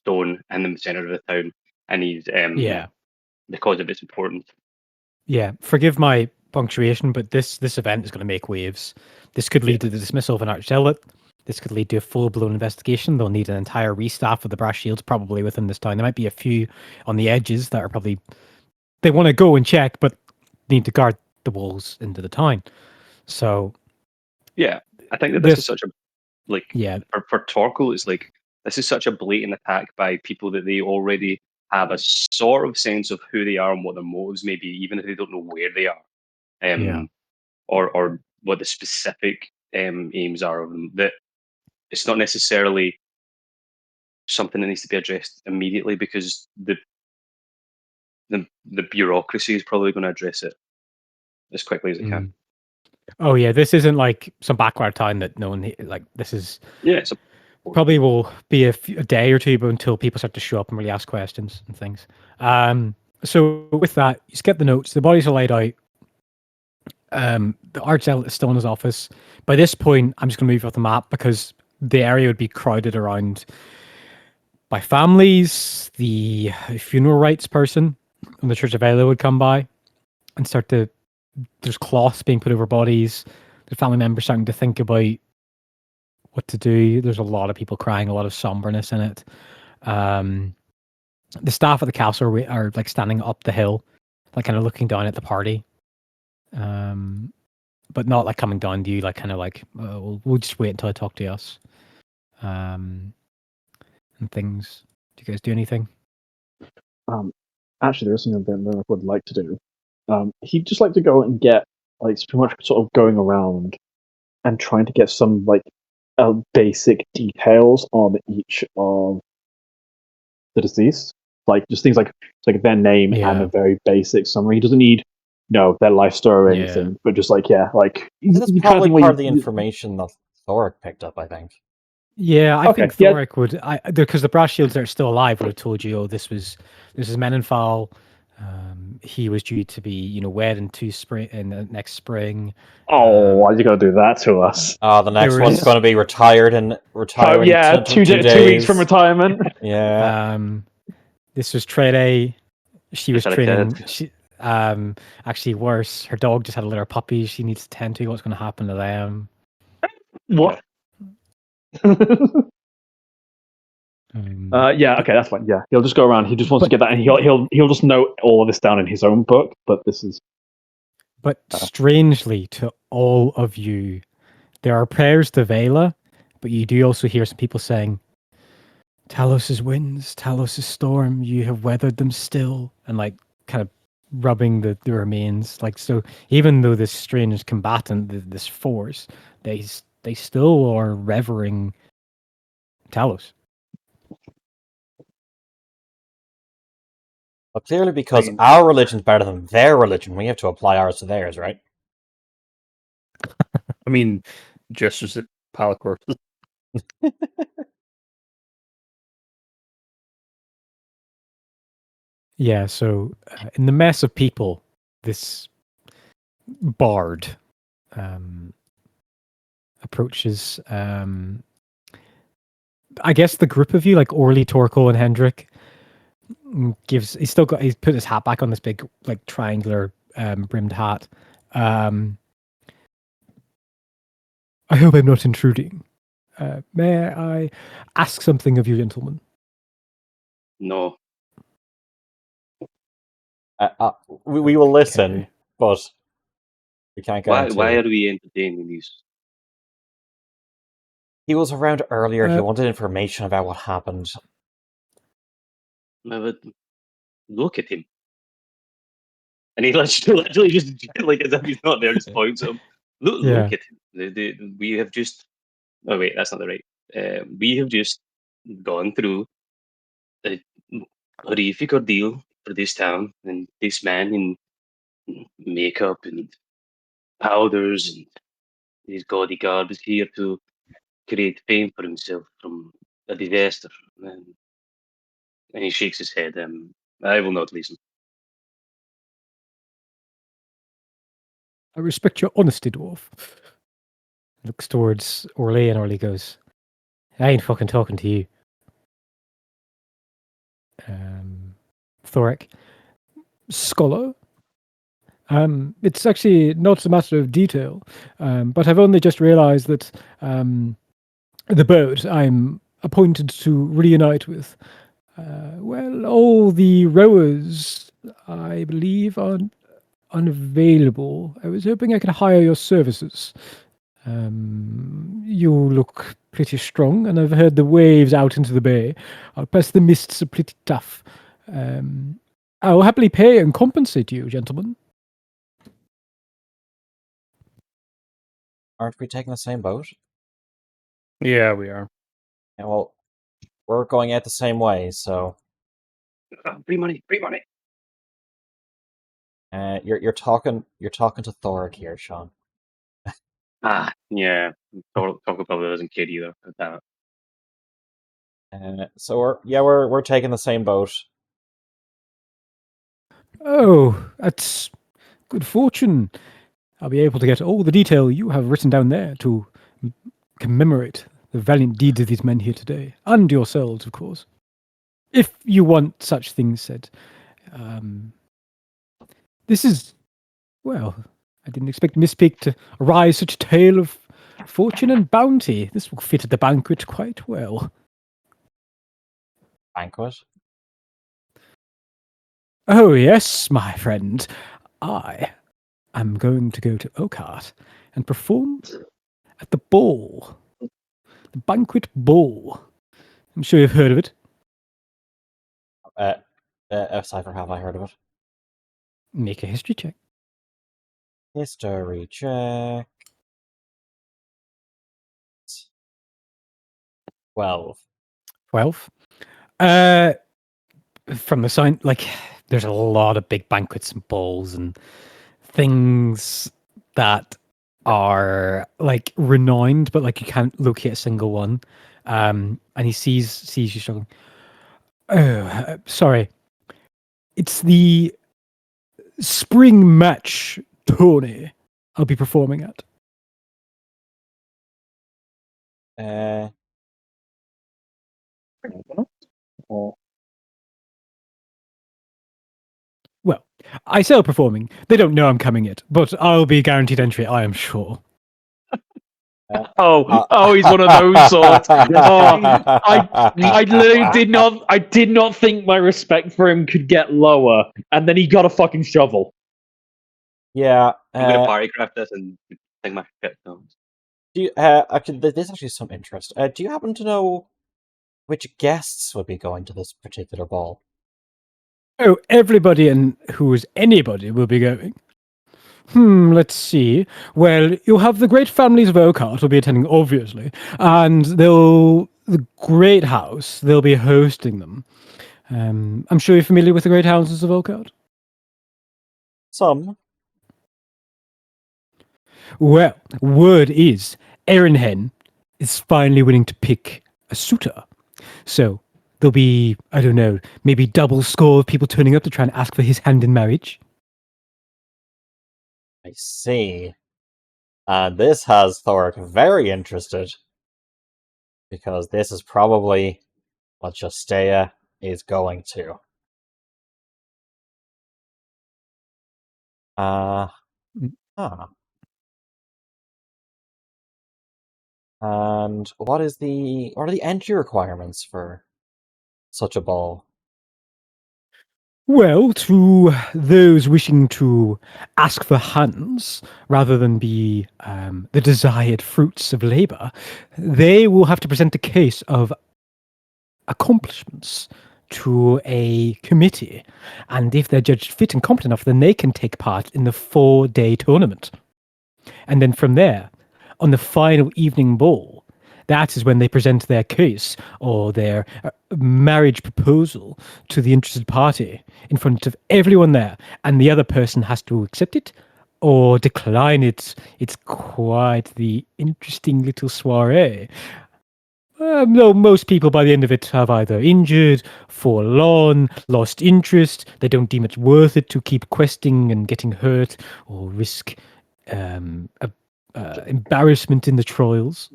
stone in the center of the town, and he's because of its importance. Yeah, forgive my punctuation, but this event is going to make waves. This could lead to the dismissal of an archzealot. This could lead to a full-blown investigation. They'll need an entire restaff of the brass shields probably within this town. There might be a few on the edges that are probably they want to go and check, but need to guard the walls into the town. So, yeah, I think that this is such a for Torkel, it's like this is such a blatant attack by people that they already have a sort of sense of who they are and what their motives may be, even if they don't know where they are, or what the specific aims are of them. That it's not necessarily something that needs to be addressed immediately because the bureaucracy is probably going to address it as quickly as it can. Oh yeah, this isn't like some backward town that no one like. This is it's probably will be a day or two until people start to show up and really ask questions and things. So with that, you skip the notes. The bodies are laid out. The archzealot is still in his office. By this point, I'm just going to move off the map because the area would be crowded around by families. The funeral rites person from the Church of Ayla would come by and start to. There's cloths being put over bodies. The family members starting to think about what to do. There's a lot of people crying, a lot of somberness in it. The staff at the castle are like standing up the hill, like kind of looking down at the party. But not like coming down to you, like kind of like we'll just wait until I talk to us. And things. Do you guys do anything? Actually, there's something that Merrick would like to do. He'd just like to go and get like pretty much sort of going around and trying to get some like basic details on each of the deceased, like just things like their name and a very basic summary. He doesn't need their life story or anything, but just like that's probably part of the information that Thoric picked up, I think. Yeah, I think Thoric would, because the brass shields that are still alive would have told you, oh, this is Menenfal. He was due to be, wed in the next spring. Oh, why are you gonna do that to us? The next one's going to be retired. 2 weeks from retirement. Yeah. This was Trede. She was training. Actually worse. Her dog just had a litter of puppies. She needs to tend to. What's going to happen to them? What? Okay, that's fine. Yeah, he'll just go around. He just wants to get that, and he'll just note all of this down in his own book. But this is. But strangely, to all of you, there are prayers to Vela, but you do also hear some people saying, "Talos' winds, Talos' storm. You have weathered them still," and like kind of rubbing the remains. Like so, even though this strange combatant, this force, they still are revering Talos. But clearly, because our religion's better than their religion, we have to apply ours to theirs, right? I mean, just as a pile of corpses. Yeah, so in the mess of people, this bard approaches, I guess the group of you, like Orly, Torkel, and Hendrik, he's put his hat back on, this big, like, triangular brimmed hat. I hope I'm not intruding. May I ask something of you, gentlemen? No. We will listen, but we can't guarantee. Why are we entertaining these? He was around earlier. He wanted information about what happened. But look at him. And he literally just, like, as if he's not there, just points at him. Look at him. We have just... Oh, wait, that's not the right. We have just gone through a horrific ordeal for this town, and this man in makeup and powders and his gaudy garb is here to create fame for himself from a disaster. And he shakes his head. I will not listen. I respect your honesty, dwarf. Looks towards Orly, and Orly goes, I ain't fucking talking to you. Thoric. Scholar? It's actually not a matter of detail, but I've only just realized that the boat I'm appointed to reunite with, well, all the rowers, I believe, are unavailable. I was hoping I could hire your services. You look pretty strong, and I've heard the waves out into the bay. I'll pass the mists are pretty tough. I'll happily pay and compensate you, gentlemen. Aren't we taking the same boat? Yeah, we are. Yeah, well, we're going out the same way, so... Free money, free money! You're talking to Thoric here, Sean. Yeah. Thoric probably doesn't kid either. Damn it. So we're taking the same boat. Oh, that's good fortune. I'll be able to get all the detail you have written down there to commemorate the valiant deeds of these men here today, and yourselves, of course. If you want such things said. This is, well, I didn't expect Miss Pig to arise such a tale of fortune and bounty. This will fit at the banquet quite well. Banquet? Oh, yes, my friend. I am going to go to Oakheart and perform at the ball. The banquet ball. I'm sure you've heard of it. Cypher, have I heard of it? Make a history check. History check. 12. 12. From the sign, like, there's a lot of big banquets and balls and things that are like renowned, but like you can't locate a single one. And he sees you struggling. Oh, sorry. It's the spring match tourney I'll be performing at. Well, I say performing. They don't know I'm coming yet, but I'll be guaranteed entry, I am sure. He's one of those sorts. I literally did not think my respect for him could get lower, and then he got a fucking shovel. Yeah. I'm gonna party craft this and take my shit films. Do you, actually, there's actually some interest. Do you happen to know which guests would be going to this particular ball? Oh, everybody and who is anybody will be going. Let's see. Well, you'll have the great families of Oakheart will be attending, obviously, and the Great House, they'll be hosting them. I'm sure you're familiar with the Great Houses of Oakheart? Some. Well, word is, Erin is finally willing to pick a suitor. So there'll be, I don't know, maybe double score of people turning up to try and ask for his hand in marriage. I see. This has Thoric very interested. Because this is probably what Justea is going to. And what are the entry requirements for such a ball? Well, to those wishing to ask for hands rather than be the desired fruits of labour, they will have to present a case of accomplishments to a committee. And if they're judged fit and competent enough, then they can take part in the 4-day tournament. And then from there, on the final evening ball, that is when they present their case or their marriage proposal to the interested party in front of everyone there, and the other person has to accept it or decline it. It's quite the interesting little soiree. Though most people by the end of it have either injured, fallen, lost interest, they don't deem it worth it to keep questing and getting hurt or risk embarrassment in the trials.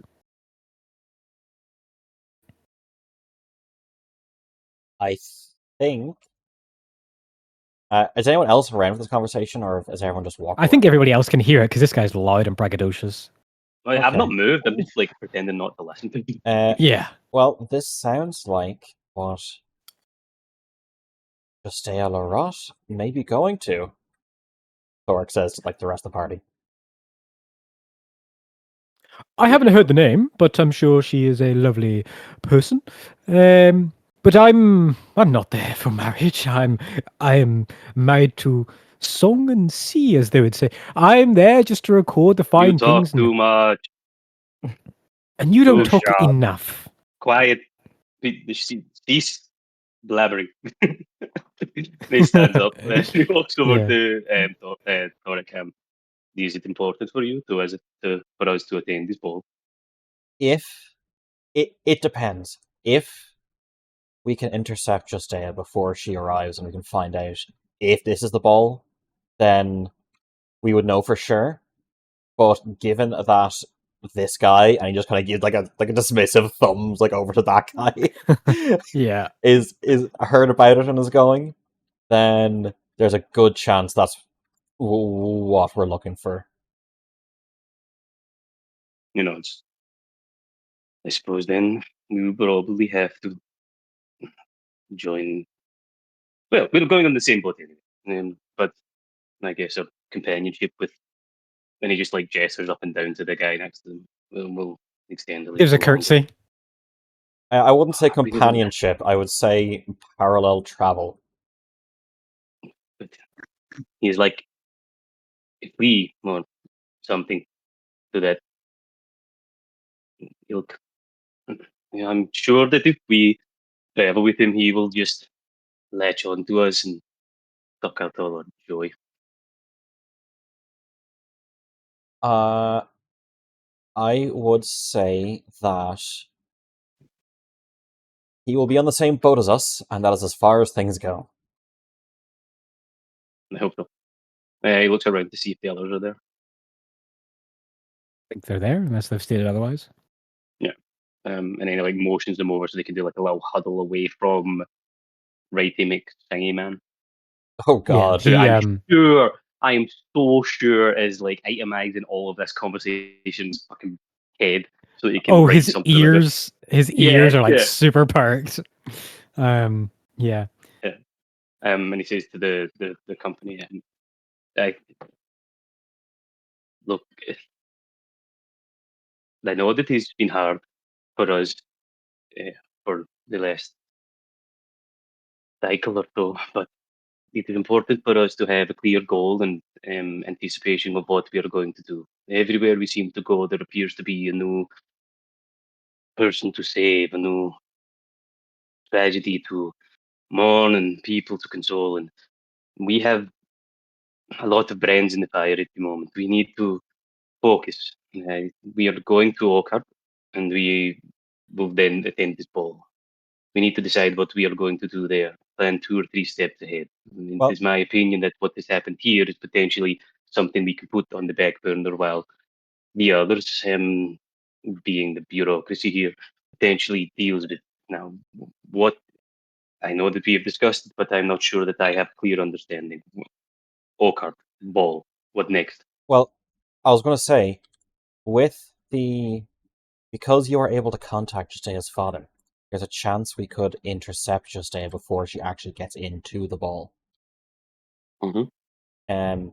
I think. Is anyone else around for this conversation, or is everyone just walking? I think everybody else can hear it because this guy's loud and braggadocious. Okay. I've not moved. I'm just like pretending not to listen to you. Yeah. Well, this sounds like what Justea Larot may be going to. Thork says to the rest of the party. I haven't heard the name, but I'm sure she is a lovely person. But I'm not there for marriage. I am married to song and sea, as they would say. I'm there just to record the fine You talk things. too much. And you don't Too talk sharp. enough. Quiet. Cease blabbering. He stands up and he walks over to Thoric. Is it important for you for us to attend this ball? If it depends. If we can intercept Justea before she arrives and we can find out if this is the ball, then we would know for sure. But given that this guy, and he just kind of gives like a dismissive thumbs over to that guy, yeah, is heard about it and is going, then there's a good chance that's what we're looking for. I suppose then we will probably have to join. Well, we're going on the same boat anyway. But I guess a companionship with, and he just gestures up and down to the guy next to him. We'll extend a little. There's a curtsy. I wouldn't say companionship. I would say parallel travel. But he's like, if we want something to that ilk, I'm sure that if we travel with him, he will just latch on to us and suck out all our joy. I would say that he will be on the same boat as us, and that is as far as things go. I hope so. He looks around to see if the others are there. I think they're there, unless they've stated otherwise. Yeah. And then he motions them over so they can do a little huddle away from Righty McStingy Man. Oh God! Yeah, I am so sure is itemizing all of this conversation's fucking head so that he can. His ears are super perked. Yeah. Yeah. And he says to the company, look, I know that it's been hard for us for the last cycle or so, but it is important for us to have a clear goal and anticipation of what we are going to do. Everywhere we seem to go, there appears to be a new person to save, a new tragedy to mourn, and people to console. And we have a lot of brands in the fire at the moment. We need to focus. We are going to Oakhart, and we will then attend this ball. We need to decide what we are going to do there. Plan 2 or 3 steps ahead. It is my opinion that what has happened here is potentially something we can put on the back burner while the others, being the bureaucracy here, potentially deals with. Now, what I know that we have discussed it, but I'm not sure that I have clear understanding. Oakhart, ball, what next? Well, I was going to say, with the because you are able to contact Justea's father, there's a chance we could intercept Justea before she actually gets into the ball. Mm-hmm.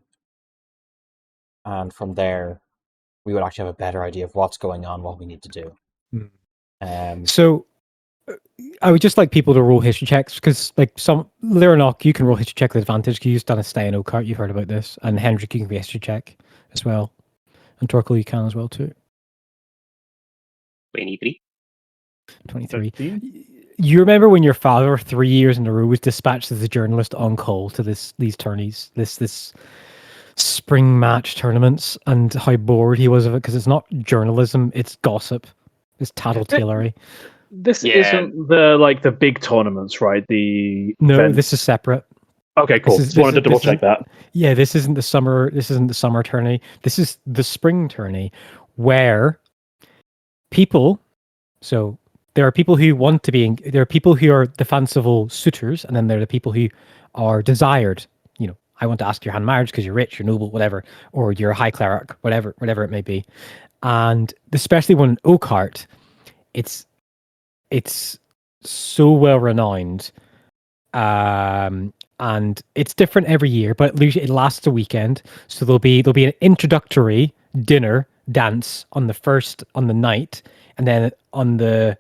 And from there, we would actually have a better idea of what's going on, what we need to do. So I would just like people to roll history checks, because like some Liranok, you can roll history check with advantage because you've done a stay in Oakart, you've heard about this, and Hendrik, you can history check as well, and Torkel, you can as well too. 23. 23. You remember when your father 3 years in a row was dispatched as a journalist on call to these tourneys, this spring match tournaments, and how bored he was of it, because it's not journalism, it's gossip, it's tattletalery. This isn't the big tournaments, right? No, this is separate. Okay, cool. Just wanted to double check that. Yeah, this isn't the summer tourney. This is the spring tourney, where people. So there are people who want to be. There are people who are the fanciful suitors, and then there are the people who are desired. You know, I want to ask your hand in marriage because you're rich, you're noble, whatever, or you're a high cleric, whatever it may be. And especially when in Oakart, it's so well renowned, and it's different every year, but it lasts a weekend. So there'll be an introductory dinner dance on the night, and then on the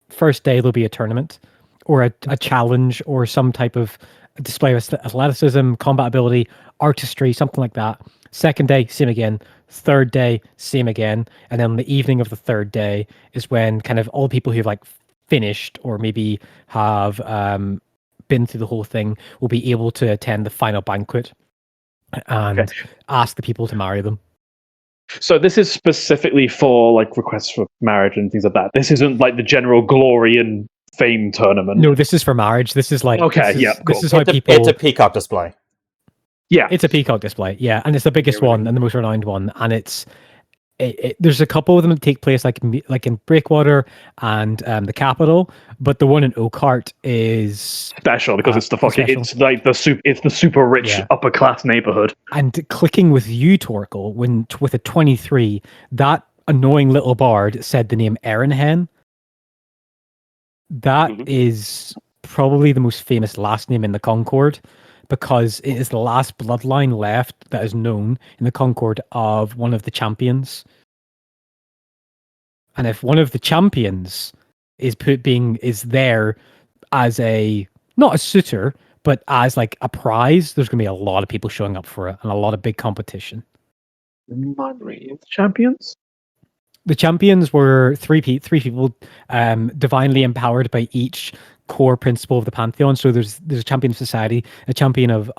first day there'll be a tournament or a challenge or some type of display of athleticism, combat ability, artistry, something like that. Second day, same again. Third day, same again. And then on the evening of the third day is when kind of all the people who've like finished or maybe have been through the whole thing will be able to attend the final banquet and ask the people to marry them. So this is specifically for like requests for marriage and things like that. This isn't like the general glory and fame tournament. No, this is for marriage. This is like This is how people. It's a peacock display. Yeah, it's a peacock display. Yeah, and it's the biggest one and the most renowned one, and there's a couple of them that take place like in Breakwater and the capital, but the one in Oakart is special because it's like it's the super rich upper class neighborhood. And clicking with you, Torkel, with a 23, that annoying little bard said the name Erinhen. That is probably the most famous last name in the Concord, because it is the last bloodline left that is known in the Concord of one of the champions. And if one of the champions is there as not a suitor, but as like a prize, there's going to be a lot of people showing up for it and a lot of big competition. Champions? The champions were three people divinely empowered by each core principle of the pantheon. So there's a champion of society, a champion of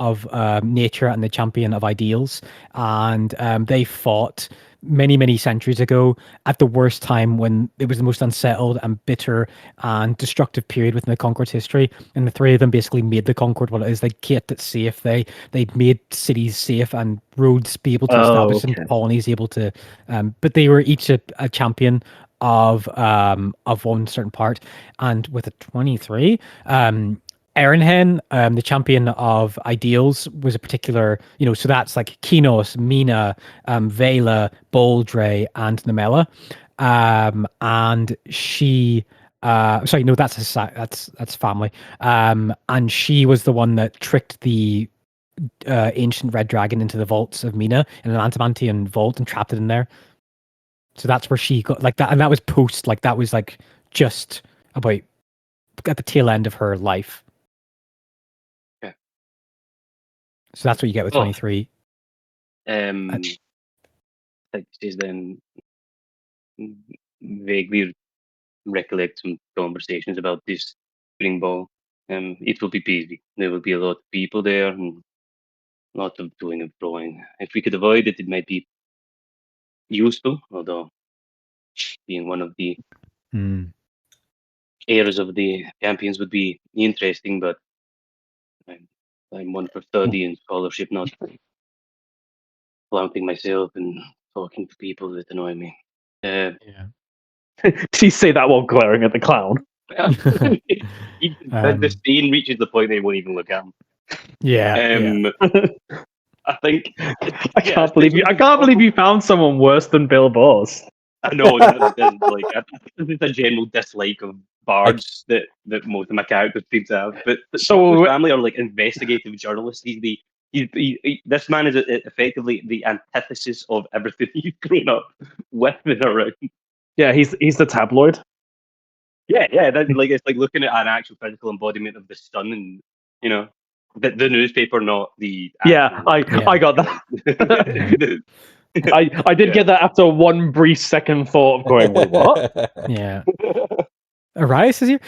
nature, and the champion of ideals. And they fought many centuries ago at the worst time when it was the most unsettled and bitter and destructive period within the Concord's history. And the three of them basically made the Concord what it is. They kept it safe. They made cities safe and roads be able to establish and colonies able to. But they were each a champion of one certain part. And with a 23, Erinhen, the champion of ideals, was a particular, so that's like Kinos, Mina, Vela, Boldre, and Namela. And she, sorry, no, that's family. And she was the one that tricked the ancient red dragon into the vaults of Mina in an Antimantian vault and trapped it in there. So that's where she got like that, and that was that was like just about at the tail end of her life. Yeah. So that's what you get with 23. I think she's then vaguely recollect some conversations about this spring ball. It will be busy. There will be a lot of people there and a lot of doing and throwing. If we could avoid it, it might be useful, although being one of the heirs of the champions would be interesting, but I'm one for study and scholarship, not flaunting myself and talking to people that annoy me. Did you say that while glaring at the clown? The scene reaches the point they won't even look at him. I think I can't believe you found someone worse than Bill Boss. I know that like there's a general dislike of bards that most of my characters seem to have. But So- his family are like investigative journalists. This man is effectively the antithesis of everything he's grown up with and around. Yeah, he's the tabloid. Yeah. It's like looking at an actual physical embodiment of the sun, and the newspaper, not the. Yeah, I got that. I did get that after one brief second thought of going, wait, what? Yeah. Arias is here.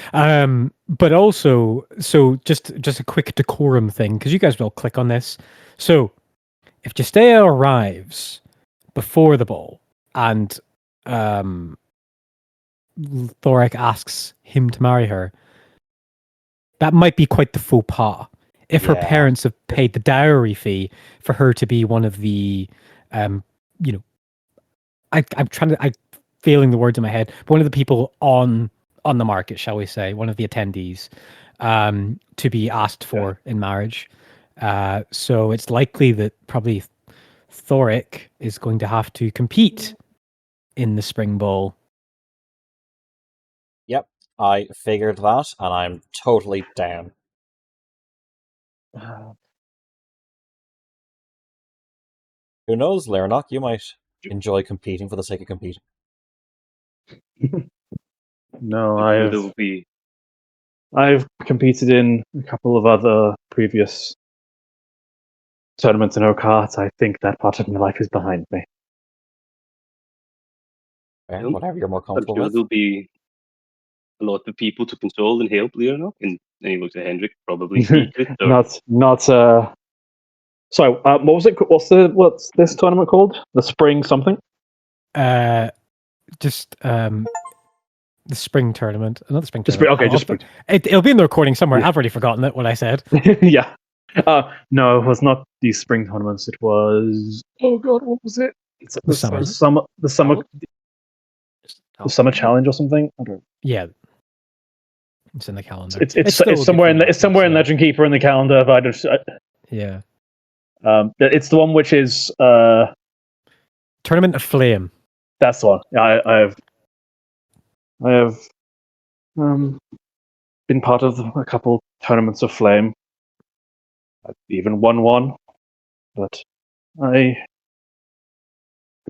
But also, so just a quick decorum thing, because you guys will click on this. So, if Justea arrives before the ball and Thoric asks him to marry her, that might be quite the faux pas. If her parents have paid the dowry fee for her to be one of the, I'm failing the words in my head, but one of the people on the market, shall we say, one of the attendees, to be asked for in marriage. So it's likely that probably Thoric is going to have to compete in the Spring Bowl. Yep, I figured that, and I'm totally down. Who knows, Lernock? You might enjoy competing for the sake of competing. No, I've competed in a couple of other previous tournaments in Okart. I think that part of my life is behind me. Yeah, whatever you're more I'm comfortable sure with. there'll be a lot of people to console and help Leonok, and then he looks at Hendrik, probably Erith, or not. Sorry, what was it? What's this tournament called? The Spring something? Just the spring tournament, not the spring Just spring. tournament. Okay, just spring. It'll be in the recording somewhere. Yeah. I've already forgotten it. What I said. Yeah. No, it was not these spring tournaments. It was. Oh God, what was it? The summer. The summer challenge or something. I don't. Yeah. It's in the calendar. It's somewhere in Legend Keeper in the calendar. But yeah. It's the one which is Tournament of Flame. That's the one. Yeah, I have been part of a couple tournaments of Flame. I've even won one, but I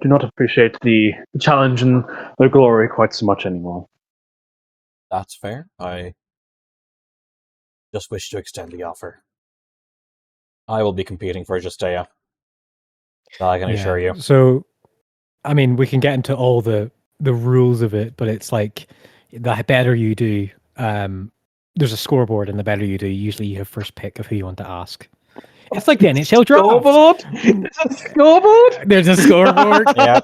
do not appreciate the challenge and the glory quite so much anymore. That's fair. I just wish to extend the offer. I will be competing for Justea. I can assure you. So, I mean, we can get into all the rules of it, but it's like the better you do, there's a scoreboard, and the better you do, usually you have first pick of who you want to ask. It's like the NHL draft. Scoreboard? There's a scoreboard? There's a scoreboard. Yeah.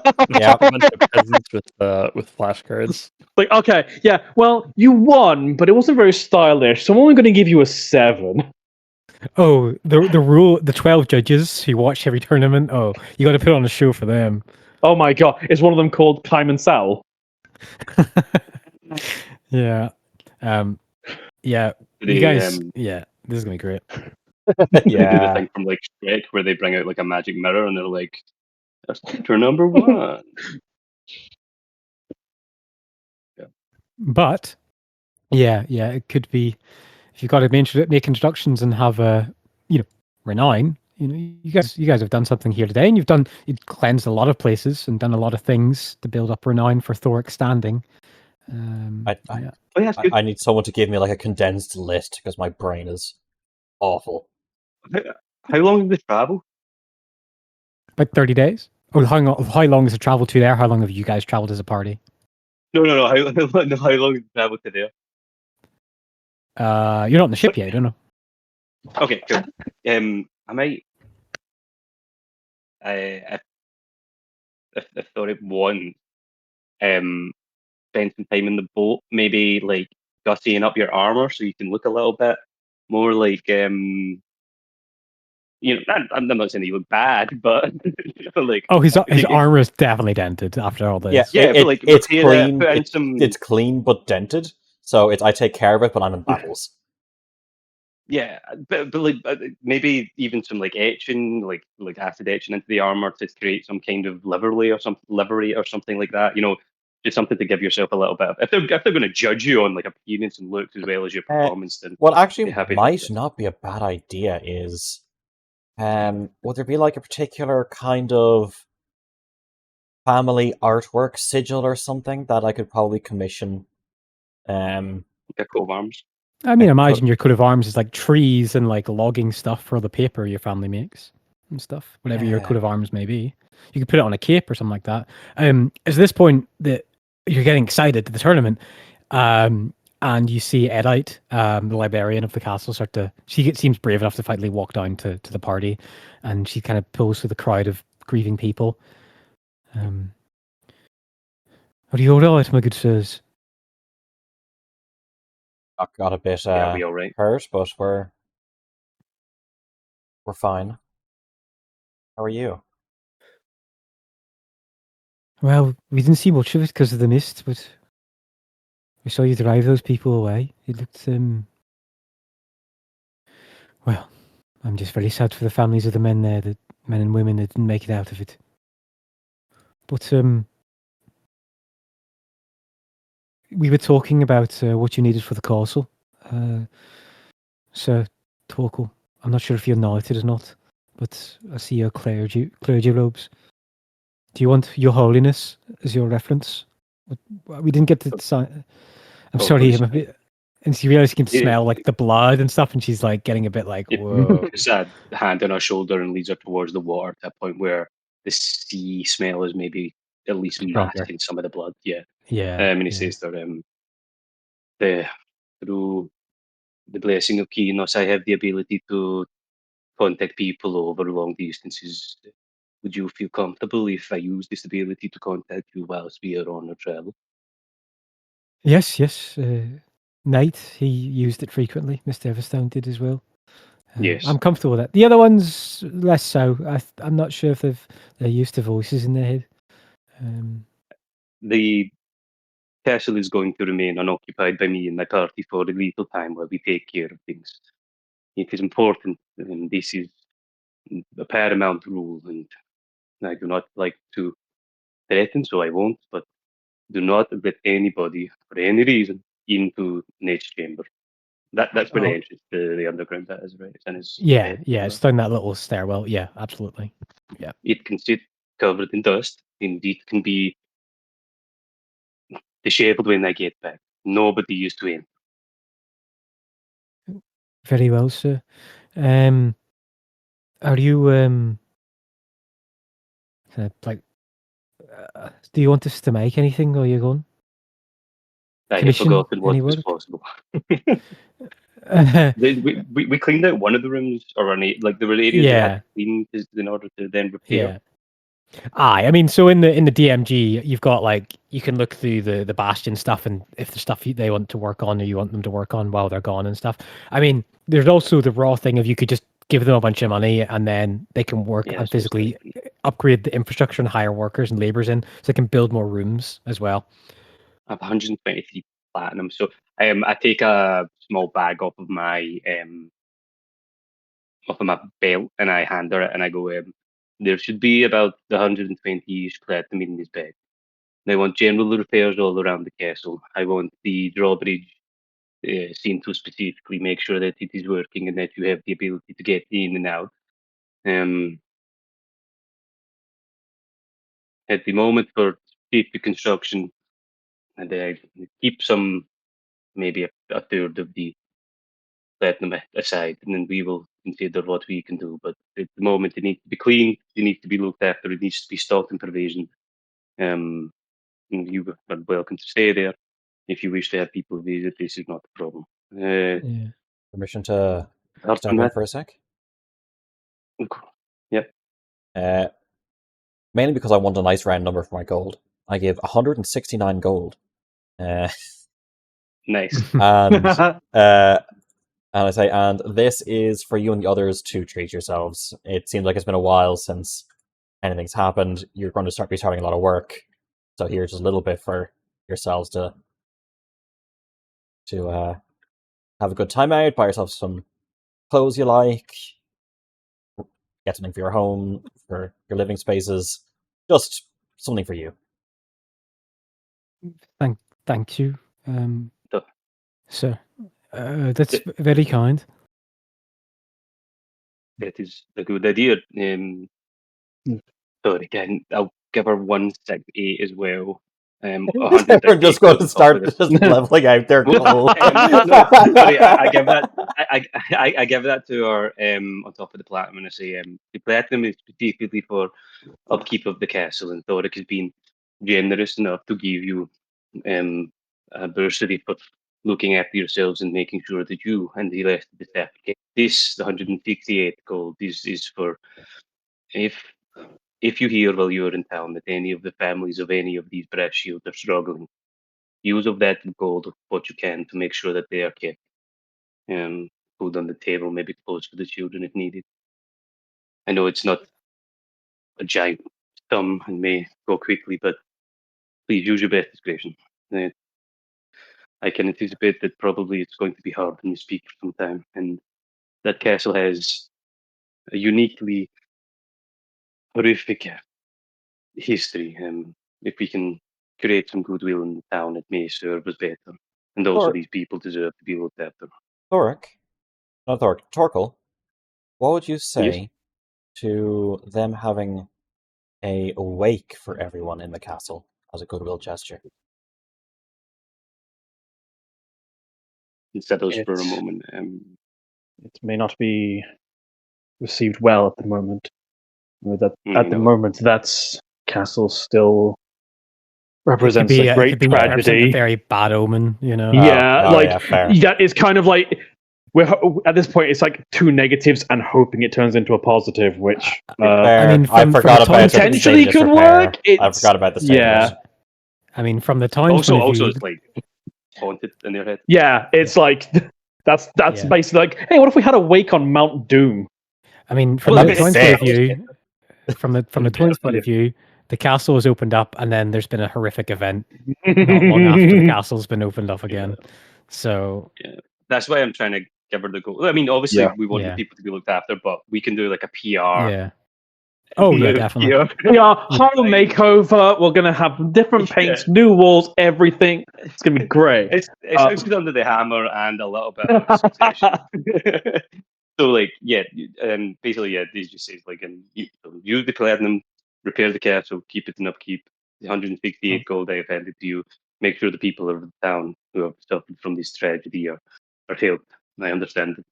A bunch of peasants with flashcards. Like, okay, yeah, well, you won, but it wasn't very stylish, so I'm only going to give you a 7. Oh, the rule, the 12 judges who watch every tournament. Oh, you got to put on a show for them. Oh my God, is one of them called Climb and Sal? Yeah. Yeah. You guys, yeah, this is going to be great. They do the thing from like Shrek where they bring out like a magic mirror and they're like, "That's turn number 1." But yeah, it could be if you've got to make introductions and have a renown. You guys have done something here today, and you've cleansed a lot of places and done a lot of things to build up renown for Thoric's standing. I need someone to give me like a condensed list because my brain is awful. How long did they travel? About 30 days. Oh, how long is the travel to there? How long have you guys traveled as a party? No. How long did they travel to there? You're not on the ship yet, I don't know. Okay, cool. I might. If Thoric won, spend some time in the boat, maybe like gussying up your armor so you can look a little bit more like I'm not saying that you look bad, but like his armor is definitely dented after all this. Yeah, but like it's clean. It's clean but dented, so I take care of it. But I'm in battles. Yeah, but like maybe even some like etching, like acid etching into the armor to create some kind of livery or something like that. Just something to give yourself a little bit of. If they're going to judge you on like appearance and looks as well as your performance, then what actually happy might not be a bad idea is, would there be like a particular kind of family artwork sigil or something that I could probably commission? a coat of arms. I mean, imagine your coat of arms is like trees and like logging stuff for the paper your family makes and stuff. Whatever your coat of arms may be, you could put it on a cape or something like that. It's this point that you're getting excited to the tournament, and you see Erith, the librarian of the castle, seems brave enough to finally walk down to the party, and she kind of pulls through the crowd of grieving people. Are you all right, my good sirs? I got a bit we all right? hurt, but we're fine. How are you? Well, we didn't see much of it because of the mist, but we saw you drive those people away. It looked, well, I'm just very sad for the families of the men there, the men and women that didn't make it out of it. But, we were talking about what you needed for the castle. Sir Torkel, I'm not sure if you're knighted or not, but I see your clergy robes. Do you want Your Holiness as your reference? We didn't get to sign. I'm sorry, I'm a bit. And she realized you can smell like the blood and stuff, and she's like getting a bit like, whoa. Just a hand on her shoulder and leads her towards the water to a point where the sea smell is maybe at least masking some of the blood. Yeah. And he says to her, through the blessing of Kinos, I have the ability to contact people over long distances. Would you feel comfortable if I use this ability to contact you whilst we are on a travel? Yes. Knight, he used it frequently. Mr. Everstone did as well. Yes. I'm comfortable with that. The other ones, less so. I'm not sure if they're used to voices in their head. The castle is going to remain unoccupied by me and my party for a little time while we take care of things. It is important, and this is a paramount rule, and I do not like to threaten, so I won't, but do not let anybody, for any reason, into Nate's chamber. That's where the entrance to the underground that is, right? It's in his bed. It's down that little stairwell. Yeah, absolutely. Yeah. It can sit covered in dust, and it can be disheveled when I get back. Nobody used to enter. Very well, sir. Are you do you want us to make anything while you're gone? I have forgotten what was possible. we cleaned out one of the rooms, or like there were areas we had to clean in order to then repair. I mean, so in the DMG, you've got like you can look through the Bastion stuff, and if the stuff they want to work on or you want them to work on while they're gone and stuff. I mean, there's also the raw thing of you could just give them a bunch of money and then they can work and physically upgrade the infrastructure and hire workers and laborers in, so they can build more rooms as well. I have 123 platinum, so I take a small bag off of my belt and I hand her it and I go, there should be about 120-ish platinum in this bag. And I want general repairs all around the castle. I want the drawbridge seen to specifically make sure that it is working and that you have the ability to get in and out. At the moment for safety construction, and I keep some, maybe a third of the platinum aside, and then we will consider what we can do. But at the moment, it needs to be cleaned, it needs to be looked after, it needs to be stocked and provisioned. And you are welcome to stay there. If you wish to have people visit, this is not a problem. Permission to step in for a sec? Yep. Mainly because I want a nice round number for my gold. I give 169 gold. Nice. And I say, and this is for you and the others to treat yourselves. It seems like it's been a while since anything's happened. You're going to be starting a lot of work. So here's just a little bit for yourselves to have a good time out, buy yourself some clothes you like, get something for your home, for your living spaces, just something for you. Thank you, Duh. sir. That's very kind. That is a good idea. So again, I'll give her 168 as well. Everyone 168 just going to on top of start the- just leveling out their Well, gold. no, sorry, I give that. I give that to her on top of the platinum, and I say the platinum is specifically for upkeep of the castle, and Thoric has been generous enough to give you a bursary for looking after yourselves and making sure that you and the rest of the staff get this. The 168 gold is for if you hear while you're in town that any of the families of any of these brass shields are struggling, use of that gold what you can to make sure that they are kept food on the table, maybe clothes for the children if needed. I know it's not a giant sum and may go quickly, but please use your best discretion. Uh, I can anticipate that probably it's going to be hard when you speak for some time, and that castle has a uniquely horrific history. If we can create some goodwill in the town, it may serve us better. And also, Or- these people deserve to be looked after. Torkel, what would you Yes. say to them having a wake for everyone in the castle as a goodwill gesture? It settles for a It's- moment. It may not be received well at the moment. That at the No. moment, that's castle still It could represents be a it great could be represent a tragedy. very bad omen, you know. Yeah, Oh, like yeah, fair. that is kind of like we're at this point. It's like two negatives and hoping it turns into a positive, which Fair. I mean, I from forgot the about time- the state of potentially could disrepair. work. I forgot about the state of it. I mean, from the time's Also, point of view, it's like haunted in their head. Yeah, it's like that's Yeah. basically like, hey, what if we had a wake on Mount Doom? I mean, from Well, the that'd be time's point of sick. view, from the time's point of view, the castle was opened up, and then there's been a horrific event not long after the castle's been opened up again. So That's why I'm trying to give her the goal. I mean, obviously, Yeah. we want the Yeah. people to be looked after, but we can do like a PR. yeah. Oh yeah, definitely. We are home makeover. We're gonna have different paints, new walls, everything. It's gonna be great. It's actually under the hammer and a little bit of succession. So like basically this just says like use the platinum, repair the castle, keep it in upkeep. The 168 gold I have handed to you. Make sure the people of the town who have suffered from this tragedy are helped. And I understand that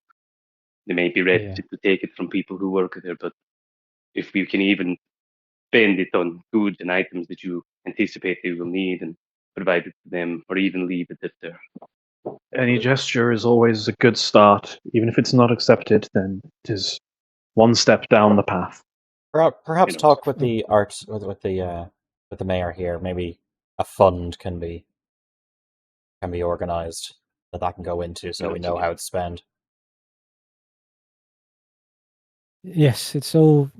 they may be reticent to take it from people who work there, but if we can even spend it on goods and items that you anticipate they will need and provide it to them, or even leave it if they're Any gesture is always a good start. Even if it's not accepted, then it is one step down the path. Perhaps know. talk with the with the mayor here. Maybe a fund can be organized that can go into, so we know how it's spent. Yes, it's all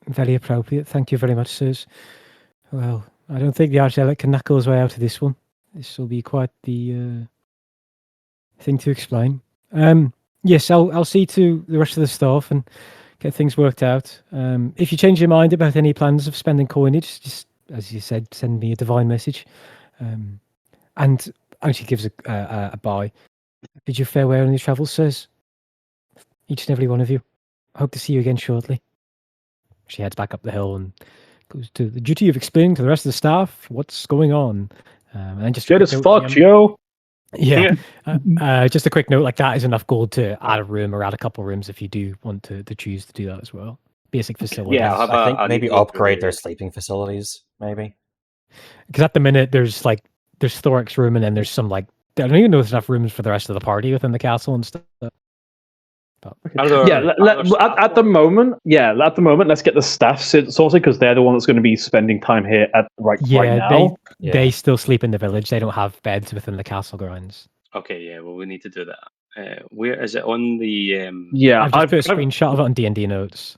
very appropriate. Thank you very much, sirs. Well, I don't think the Archelic can knuckle his way out of this one. This will be quite the thing to explain. Yes, I'll see to the rest of the staff and get things worked out. If you change your mind about any plans of spending coinage, just as you said, send me a divine message. And she gives a bye. Bid you farewell on your travels, sirs. Each and every one of you. Hope to see you again shortly. She heads back up the hill and goes to the duty of explaining to the rest of the staff what's going on. And just Good as fuck, yo. Yeah. Just a quick note, like that is enough gold to add a room or add a couple rooms if you do want to choose to do that as well. Basic facilities. Yeah, I think maybe upgrade their sleeping facilities, maybe. Because at the minute there's Thoric's room and then there's some like I don't even know if there's enough rooms for the rest of the party within the castle and stuff. But, at the moment, let's get the staff sorted because they're the one that's going to be spending time here right now. They still sleep in the village. They don't have beds within the castle grounds. Okay, yeah, well, we need to do that. Where is it on the? I've just put a screenshot of it on D&D notes.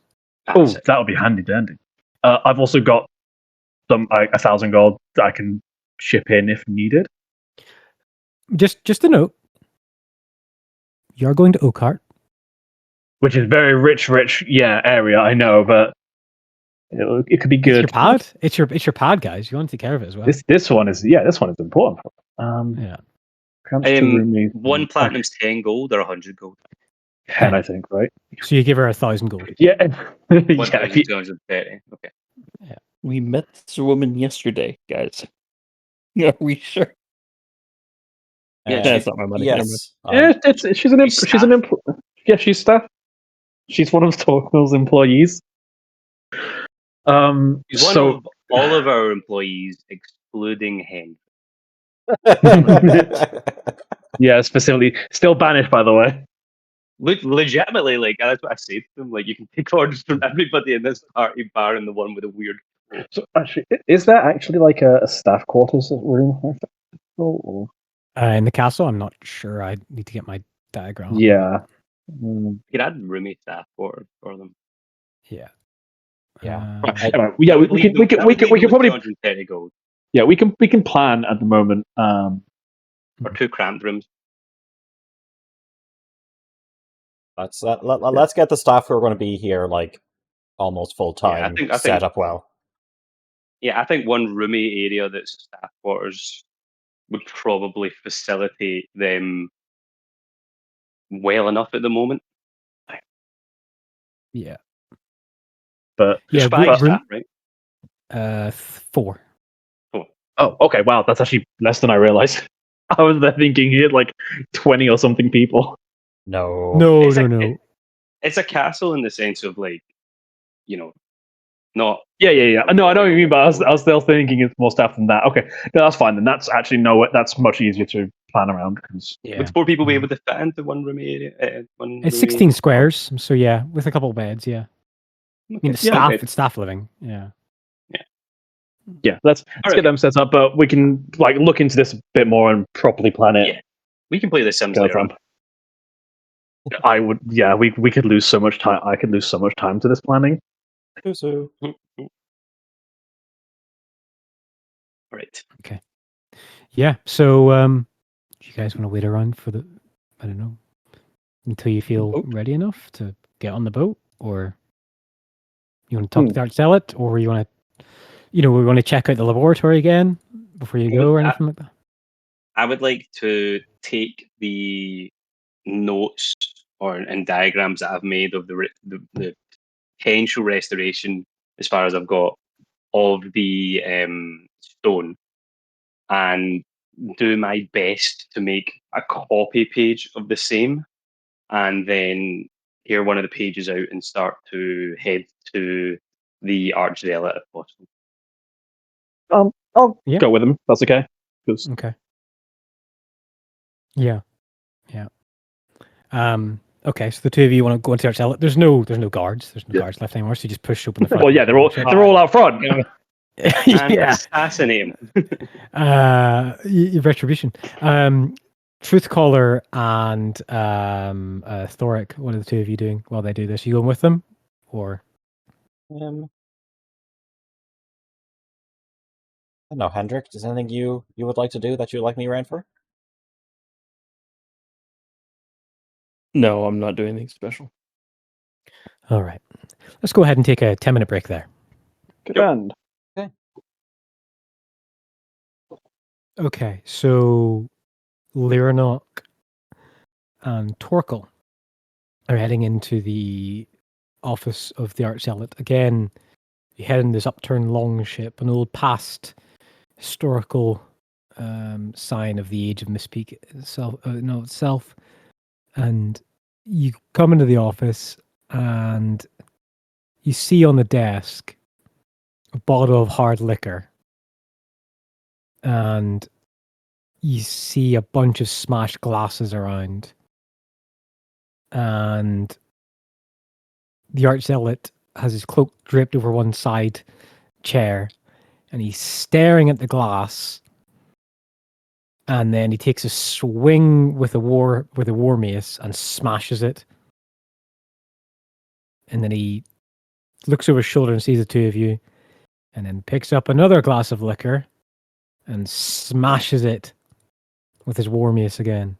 Oh, that'll be handy dandy. I've also got some 1,000 gold that I can ship in if needed. Just a note. You're going to Oakhart. Which is very rich, area, I know, but It could be It's good. your pad. It's your pad, guys. You want to take care of it as well. This one is important. Yeah. Grants to roommates. One platinum's 10 gold or 100 gold. 10, I think, right? So you give her 1,000 gold. Yeah. yeah. 1,230. Okay. Yeah. We met this woman yesterday, guys. Are we sure? That's not my money. Yes. She's staff. She's one of Torquil's employees. She's one of all of our employees, excluding Hen. Yeah, specifically still banished, by the way. Legitimately, like that's what I say to them. Like you can take orders from everybody in this party, bar and the one with a weird. So actually, is there actually like a staff quarters room? In the castle, I'm not sure. I need to get my diagram. Yeah. You could add roommate staff for them. Yeah. Yeah. Yeah, we can probably 230 gold. Yeah, we can plan at the moment. Or 2 cramped rooms. Let's get the staff who are going to be here like almost full time set up well. Yeah, I think one roomy area that's staff quarters would probably facilitate them well enough at the moment. Yeah. But yeah, staff, right? 4. Oh, okay. Wow, that's actually less than I realized. I was there thinking he had like 20 or something people. No. It's a castle in the sense of like, not. Yeah. No, I know what you mean, but I was still thinking it's more staff than that. Okay, no, that's fine. Then that's actually that's much easier to plan around because would 4 people be able to fit into one room area? It's 16 squares, so yeah, with a couple of beds. Yeah, Okay. I mean it's staff living. Yeah. Let's get them set up, but we can like look into this a bit more and properly plan it. Yeah, we can play the Sims later on. I would. Yeah, we could lose so much time. I could lose so much time to this planning. Right. Okay. Yeah. So, do you guys want to wait around for I don't know, until you feel ready enough to get on the boat, or you want to talk to the Archzealot, or you want to, we want to check out the laboratory again before you go, or anything like that? I would like to take the notes and diagrams that I've made of the potential restoration, as far as I've got, of the stone, and do my best to make a copy page of the same, and then tear one of the pages out and start to head to the Archzealot if possible. I'll go with him. That's okay. Okay. Yeah. Okay, so the two of you want to go into Archzealot. There's no guards. There's no guards left anymore. So you just push open the front. Well, yeah, they're all out front. Assassinate him. Retribution. Truthcaller and Thoric. What are the two of you doing while they do this? You going with them, or? I don't know, Hendrik. Is there anything you would like to do that you'd like me around for? No, I'm not doing anything special. All right. Let's go ahead and take a 10-minute break there. Good end. Okay, so Lyranok and Torkel are heading into the office of the Archzealot. Again, you head in this upturned longship, an old past historical sign of the age of Misspeak itself. And you come into the office and you see on the desk a bottle of hard liquor. And you see a bunch of smashed glasses around. And the Archzealot has his cloak draped over one side chair. And he's staring at the glass. And then he takes a swing with a war mace and smashes it. And then he looks over his shoulder and sees the two of you. And then picks up another glass of liquor and smashes it with his war mace again.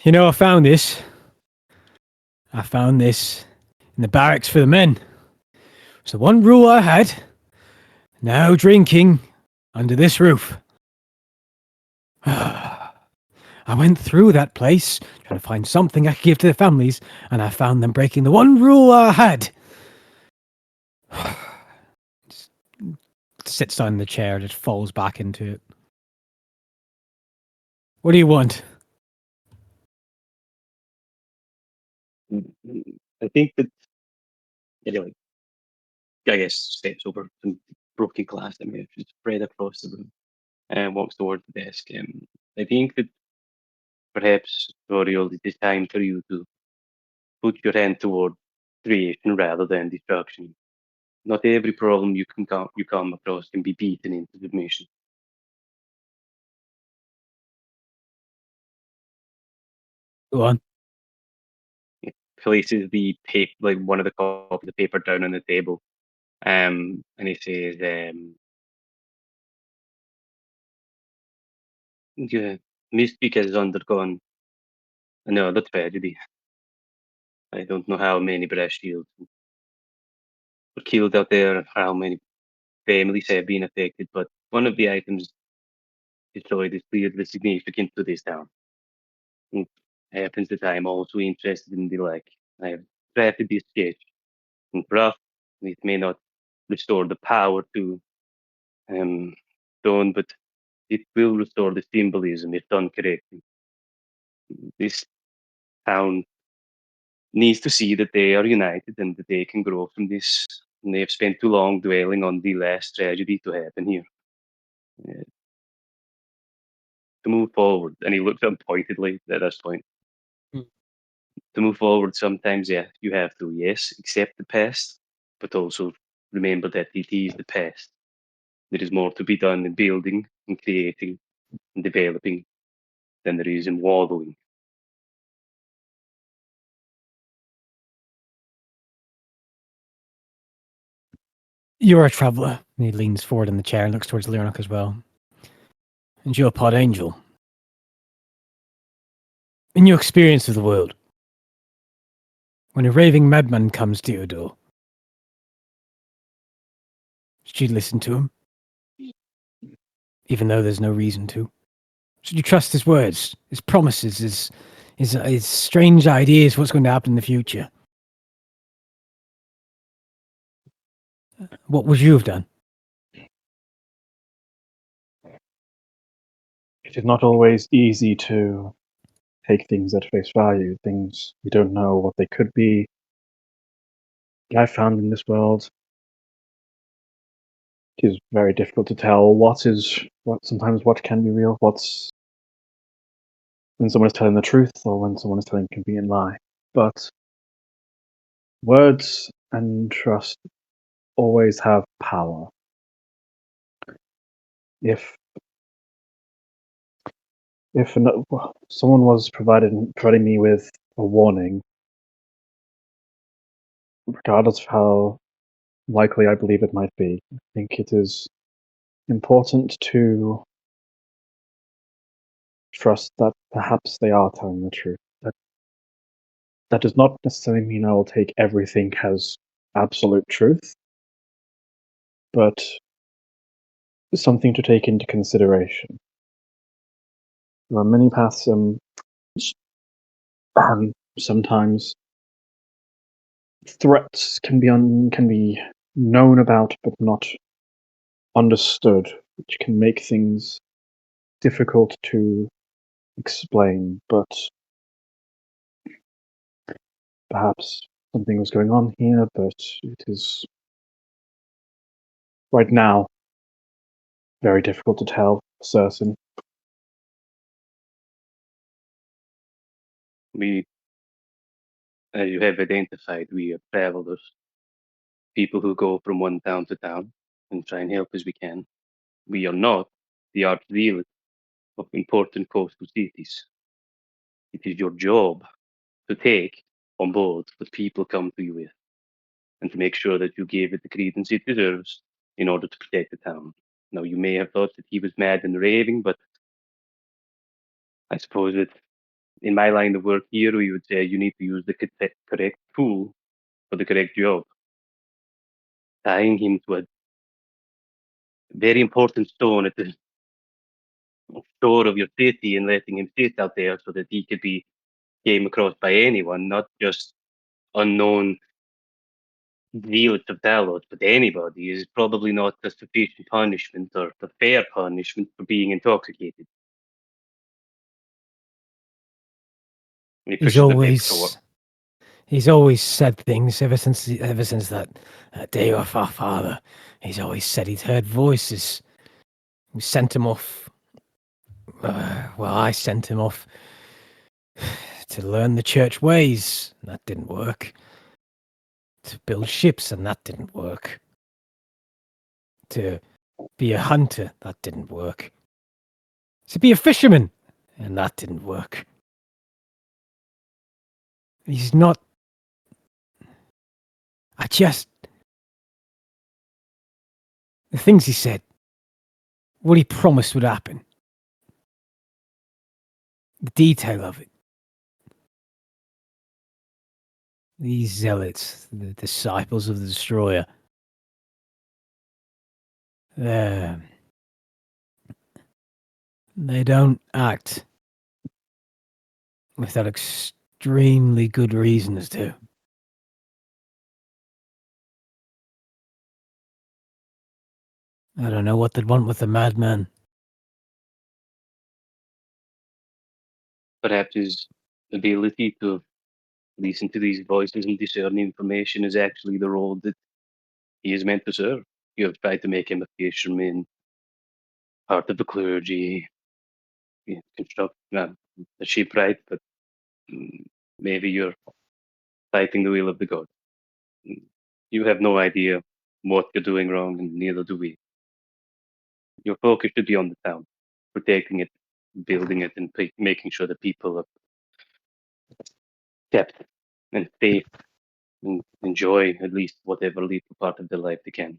I found this. I found this in the barracks for the men. So one rule I had, now drinking under this roof. I went through that place trying to find something I could give to the families, and I found them breaking the one rule I had. Sits down in the chair, just falls back into it. What do you want? I think that anyway, I guess steps over some broken glass that may have just spread across the room and walks towards the desk. I think that perhaps, Oriol, it is time for you to put your hand toward creation rather than destruction. Not every problem you come across can be beaten into submission. Go on. It places the paper, like one of the copies of paper, down on the table, and he says, "Yeah, Mystic has undergone another tragedy. I don't know how many breast shields were killed out there, how many families have been affected, but one of the items destroyed is clearly significant to this town. It happens that I am also interested in the like. I have drafted this sketch in rough. It may not restore the power to stone, but it will restore the symbolism if done correctly. This town needs to see that they are united and that they can grow from this. And they have spent too long dwelling on the last tragedy to happen here. Uh, to move forward, and he looks up pointedly at this point. Mm. To move forward, sometimes, yeah, you have to, yes, accept the past, but also remember that it is the past. There is more to be done in building and creating and developing than there is in wallowing. You're a traveller. And he leans forward in the chair and looks towards Leonok as well. And you're a pod angel. In your experience of the world, when a raving madman comes to your door, should you listen to him? Even though there's no reason to? Should you trust his words, his promises, his strange ideas, what's going to happen in the future? What would you have done? It is not always easy to take things at face value, things you don't know what they could be. I found in this world, it is very difficult to tell what sometimes what can be real, what's when someone is telling the truth or when someone is telling a convenient lie. But words and trust always have power. If someone was providing me with a warning, regardless of how likely I believe it might be, I think it is important to trust that perhaps they are telling the truth. That does not necessarily mean I will take everything as absolute truth, but something to take into consideration. There are many paths, and sometimes threats can be known about but not understood, which can make things difficult to explain. But perhaps something was going on here, but it is right now very difficult to tell for certain. We, as you have identified, we are travelers, people who go from one town to town and try and help as we can. We are not the art dealers of important coastal cities. It is your job to take on board what people come to you with and to make sure that you give it the credence it deserves in order to protect the town. Now, you may have thought that he was mad and raving, but I suppose that in my line of work here, we would say you need to use the correct tool for the correct job. Tying him to a very important stone at the shore of your city and letting him sit out there so that he could be came across by anyone, not just unknown zealots of Talos, but anybody, is probably not a sufficient punishment or the fair punishment for being intoxicated. And he pushes he's always said things ever since that day off our father. He's always said he'd heard voices. We sent him off. I sent him off to learn the church ways. And that didn't work. To build ships, and that didn't work. To be a hunter, that didn't work. To be a fisherman, and that didn't work. He's not... The things he said, what he promised would happen, the detail of it. These zealots, the disciples of the Destroyer, they don't act without extremely good reasons to. I don't know what they'd want with a madman. Perhaps his ability to listen to these voices and discern information is actually the role that he is meant to serve. You have tried to make him a fisherman, part of the clergy, construct a shipwright, but maybe you're fighting the will of the gods. You have no idea what you're doing wrong, and neither do we. Your focus should be on the town, protecting it, building it, and making sure that people are kept and safe and enjoy at least whatever little part of their life they can.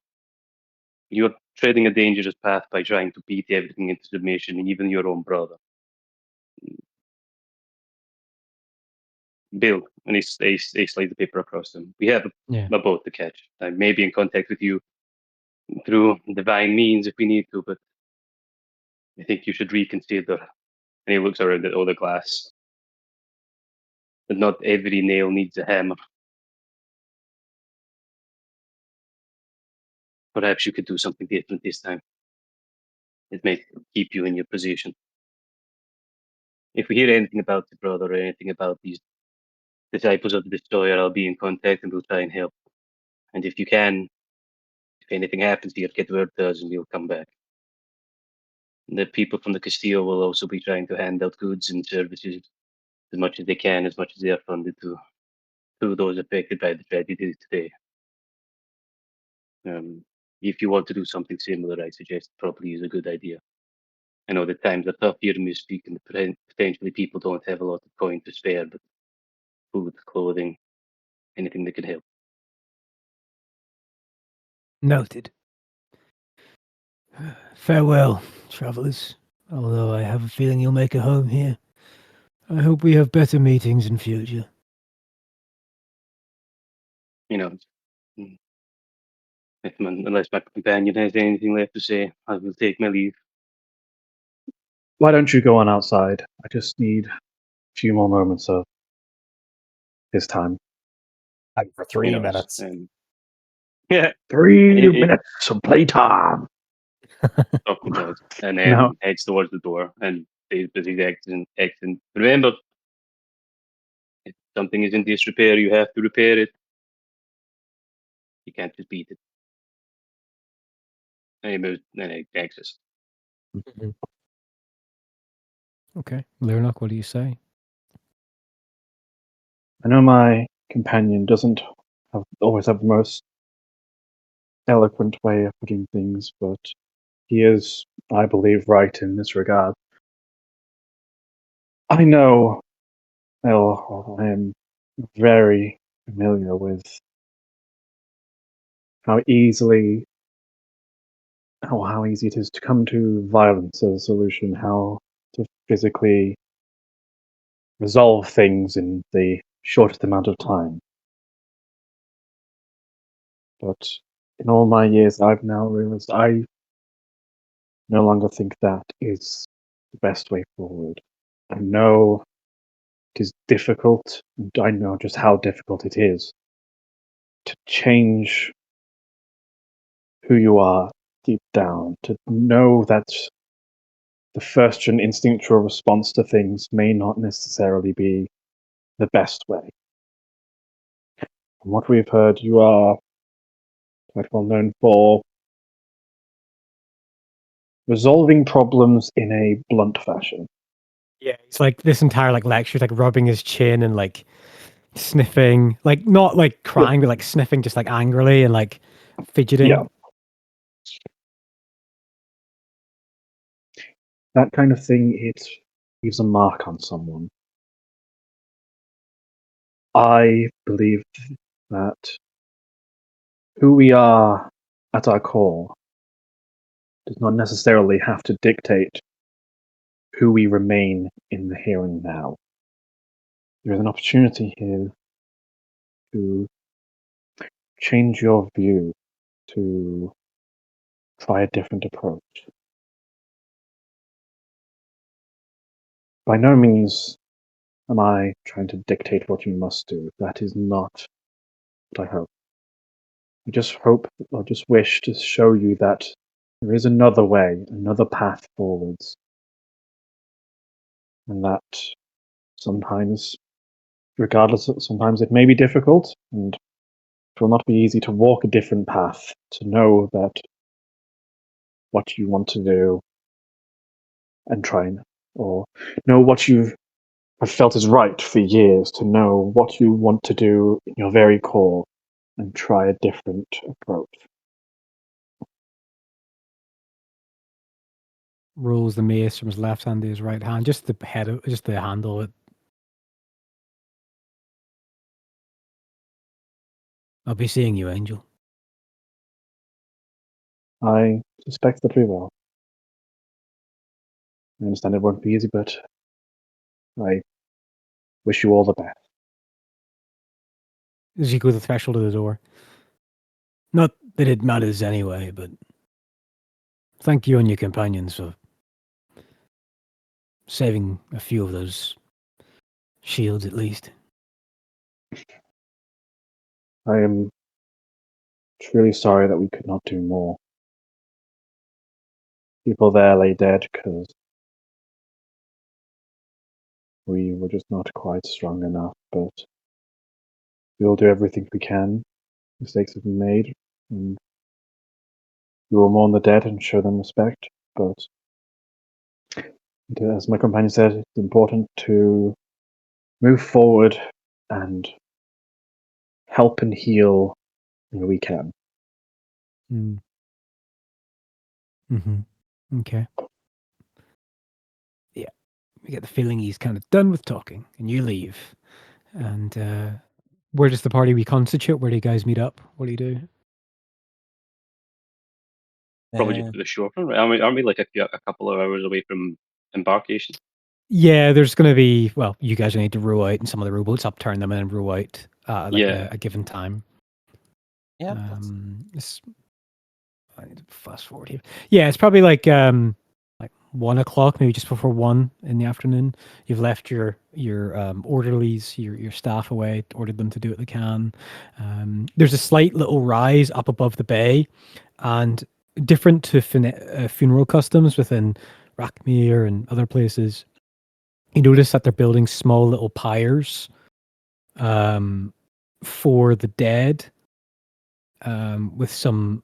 You're treading a dangerous path by trying to beat everything into submission, even your own brother. Bill, and he slides the paper across them. We have a boat to catch. I may be in contact with you through divine means if we need to, but I think you should reconsider. And he looks around at all the glass. That not every nail needs a hammer. Perhaps you could do something different this time. It may keep you in your position. If we hear anything about the brother or anything about these disciples of the Destroyer, I'll be in contact and we'll try and help. And if you can, if anything happens here, get word to us and we'll come back. The people from the Castillo will also be trying to hand out goods and services as much as they can, as much as they are funded to those affected by the tragedy today. If you want to do something similar, I suggest probably is a good idea. I know the times are tough here in speak, and potentially people don't have a lot of coin to spare, but food, clothing, anything that can help. Noted. Farewell, travelers. Although I have a feeling you'll make a home here. I hope we have better meetings in future. You know, unless my companion has anything left to say, I will take my leave. Why don't you go on outside? I just need a few more moments of his time. For 3 minutes. Yeah. 3 minutes of playtime. And then heads towards the door and stays busy exiting. Remember, if something is in disrepair, you have to repair it. You can't just beat it. And he moves, and he exits. Mm-hmm. Okay. Lyrnock, what do you say? I know my companion doesn't always have the most eloquent way of putting things, but he is, I believe, right in this regard. I know I am very familiar with how easy it is to come to violence as a solution, how to physically resolve things in the shortest amount of time. But in all my years, I've now realized I no longer think that is the best way forward. I know it is difficult, and I know just how difficult it is to change who you are deep down, to know that the first and instinctual response to things may not necessarily be the best way. From what we've heard, you are quite well known for resolving problems in a blunt fashion. Yeah, it's like this entire lecture, like rubbing his chin and like sniffing, like not like crying, but like sniffing just like angrily and like fidgeting. Yeah. That kind of thing, it leaves a mark on someone. I believe that who we are at our core does not necessarily have to dictate who we remain in the here and now. There is an opportunity here to change your view, to try a different approach. By no means am I trying to dictate what you must do. That is not what I hope. I just hope, or just wish to show you that there is another way, another path forwards. And that sometimes, sometimes it may be difficult, and it will not be easy to walk a different path, to know that what you want to do and try and, or know what you have felt is right for years, to know what you want to do in your very core and try a different approach. Rolls the mace from his left hand to his right hand, just the head, just the handle. It. I'll be seeing you, Angel. I suspect that we will. I understand it won't be easy, but I wish you all the best. As you go to the threshold of the door. Not that it matters anyway, but thank you and your companions for saving a few of those shields, at least. I am truly sorry that we could not do more. People there lay dead because we were just not quite strong enough, but we'll do everything we can. Mistakes have been made, and we will mourn the dead and show them respect, but as my companion said, it's important to move forward and help and heal where we can. Mm. Mm-hmm. Okay. Yeah. We get the feeling he's kind of done with talking, and you leave. And where does the party reconstitute? Where do you guys meet up? What do you do? Probably just to the shorefront, right? Aren't we like a couple of hours away from embarkation? Yeah, there's going to be, well, you guys need to row out and some of the rowboats, upturn them and then row out a given time. Yeah. I need to fast forward here. Yeah, it's probably like 1 o'clock, maybe just before 1 in the afternoon. You've left your orderlies, your staff away, ordered them to do what they can. There's a slight little rise up above the bay, and different to funeral customs within Rackmere and other places, you notice that they're building small little pyres for the dead, with some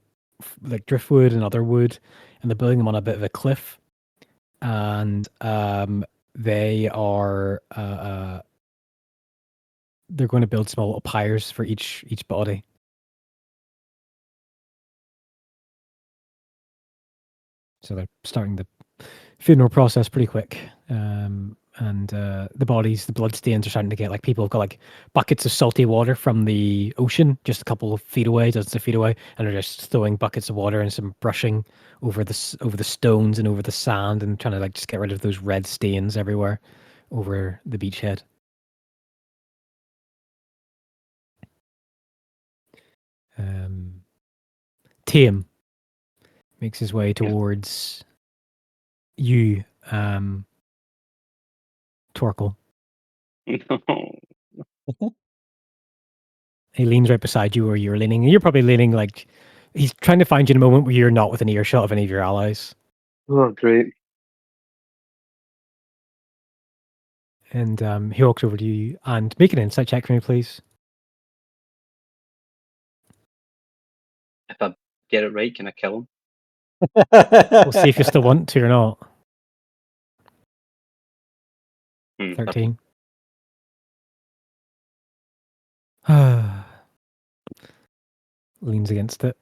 like driftwood and other wood, and they're building them on a bit of a cliff. And they are they're going to build small little pyres for each body. So they're starting the funeral process pretty quick. And the bodies, the bloodstains are starting to get, like, people have got like buckets of salty water from the ocean just a couple of feet away, dozens of feet away, and they're just throwing buckets of water and some brushing over the stones and over the sand and trying to like just get rid of those red stains everywhere over the beachhead. Tame makes his way towards you, Torkel. He leans right beside you where you're leaning. You're probably leaning like he's trying to find you in a moment where you're not within earshot of any of your allies. Oh, great. And he walks over to you and make an insight check for me, please. If I get it right, can I kill him? We'll see if you still want to or not. 13. Leans against it.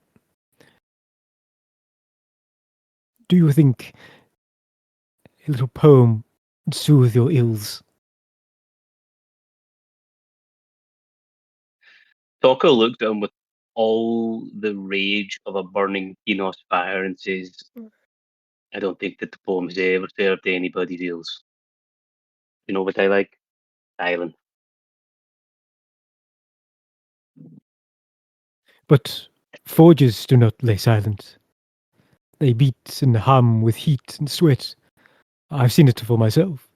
Do you think a little poem would soothe your ills? Toko looked at him with all the rage of a burning Enos fire and says, I don't think that the poem's ever served anybody's ills. You know what I like? Silence. But forges do not lay silent. They beat and hum with heat and sweat. I've seen it for myself.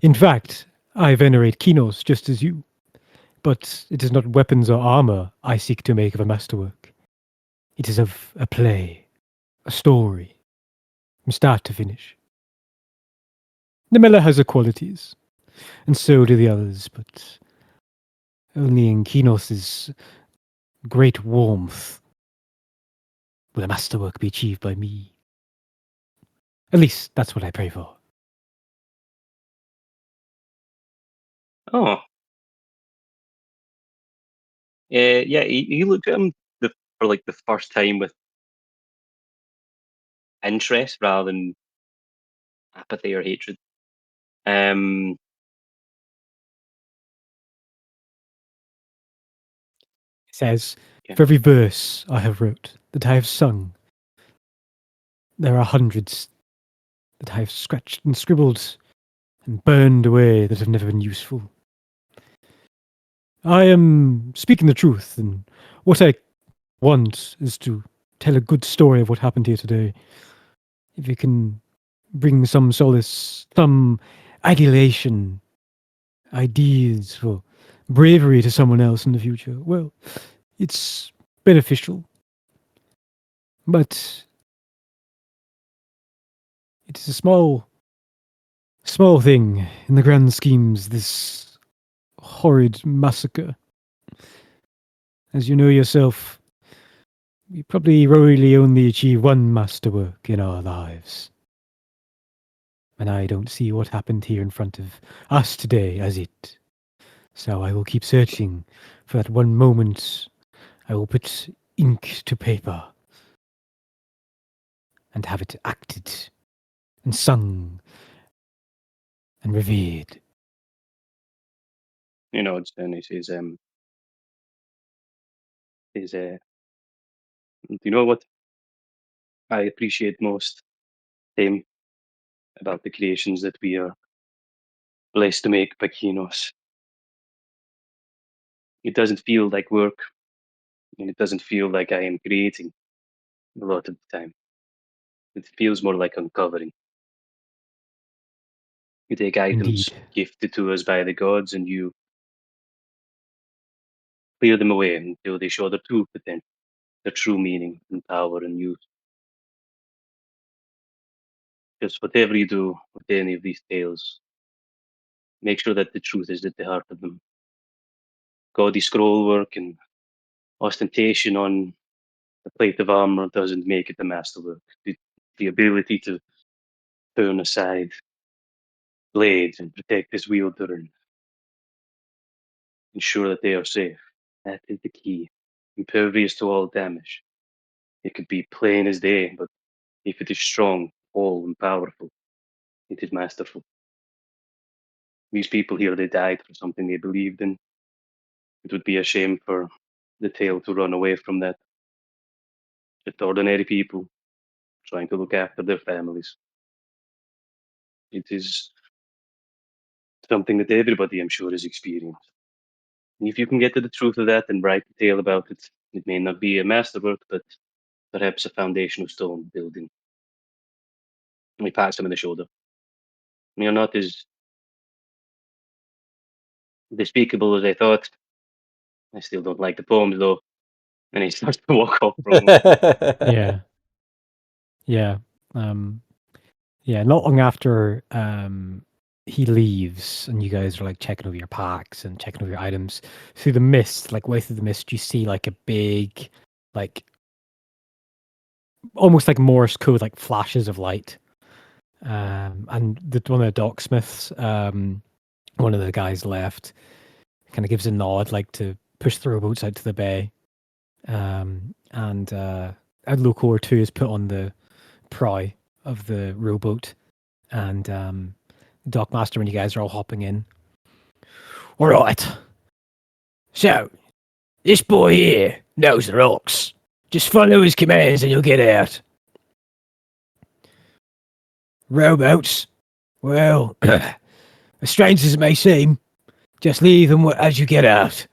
In fact, I venerate Kinos just as you. But it is not weapons or armor I seek to make of a masterwork. It is of a play, a story, from start to finish. The Miller has her qualities, and so do the others, but only in Kinos' great warmth will a masterwork be achieved by me. At least that's what I pray for. Oh. Yeah, he looked at him for like the first time with interest rather than apathy or hatred. It says, for every verse I have wrote, that I have sung, there are hundreds that I have scratched and scribbled and burned away that have never been useful. I am speaking the truth, and what I want is to tell a good story of what happened here today. If you can bring some solace, some ideation, ideas for bravery to someone else in the future, well, it's beneficial. But it is a small thing in the grand schemes, this horrid massacre. As you know yourself, we probably really only achieve one masterwork in our lives. And I don't see what happened here in front of us today as it. So I will keep searching for that one moment. I will put ink to paper and have it acted and sung and revered. You know, and he says, you know what I appreciate most, Tim, about the creations that we are blessed to make by Kinos? It doesn't feel like work, and it doesn't feel like I am creating a lot of the time. It feels more like uncovering. You take items Indeed. gifted to us by the gods and you clear them away until they show their true potential, their true meaning and power and use. Just whatever you do with any of these tales, make sure that the truth is at the heart of them. Gaudy scroll work and ostentation on the plate of armor doesn't make it a masterwork. The ability to turn aside blades and protect his wielder and ensure that they are safe. That is the key. Impervious to all damage. It could be plain as day, but if it is strong, whole, and powerful, it is masterful. These people here, they died for something they believed in. It would be a shame for the tale to run away from that. Just ordinary people trying to look after their families. It is Something that everybody, I'm sure, has experienced. And if you can get to the truth of that and write a tale about it, it may not be a masterwork, but perhaps a foundational stone building. And he pats him on the shoulder. You're not as despicable as I thought. I still don't like the poems, though. And he starts to walk off from him. Yeah. Yeah. Yeah, not long after he leaves and you guys are like checking over your packs and checking over your items, through the mist, like way through the mist, you see like a big, like almost like Morse code, like flashes of light. And one of the docksmiths, one of the guys left, kind of gives a nod, like to push the rowboats out to the bay. And a local or two is put on the prow of the rowboat, and Dockmaster, when you guys are all hopping in. All right. So, this boy here knows the rocks. Just follow his commands and you'll get out. Rowboats? Well, as strange as it may seem, just leave them as you get out.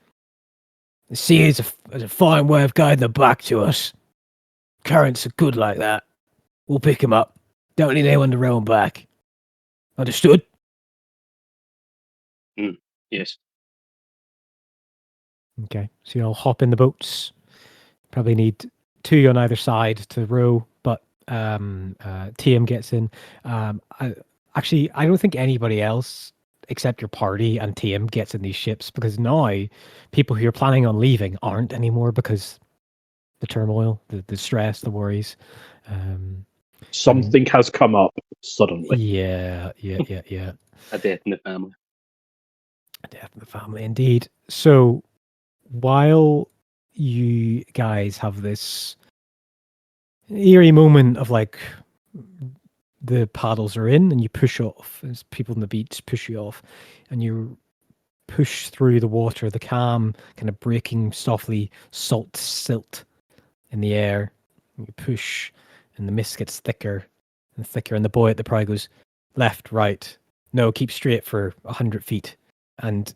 The sea is a fine way of guiding them back to us. Currents are good like that. We'll pick them up. Don't need anyone to row them back. Understood? Yes. Okay, so you'll hop in the boats. Probably need two on either side to row, but TM gets in. I don't think anybody else except your party and TM gets in these ships, because now people who are planning on leaving aren't anymore because the turmoil, the stress, the worries. Something has come up suddenly. Yeah. A death in the family. A death in the family, indeed. So while you guys have this eerie moment of like the paddles are in and you push off as people on the beach push you off and you push through the water, the calm kind of breaking softly salt silt in the air. You push and the mist gets thicker and thicker, and the boy at the prow goes left, right, no, keep straight for 100 feet. And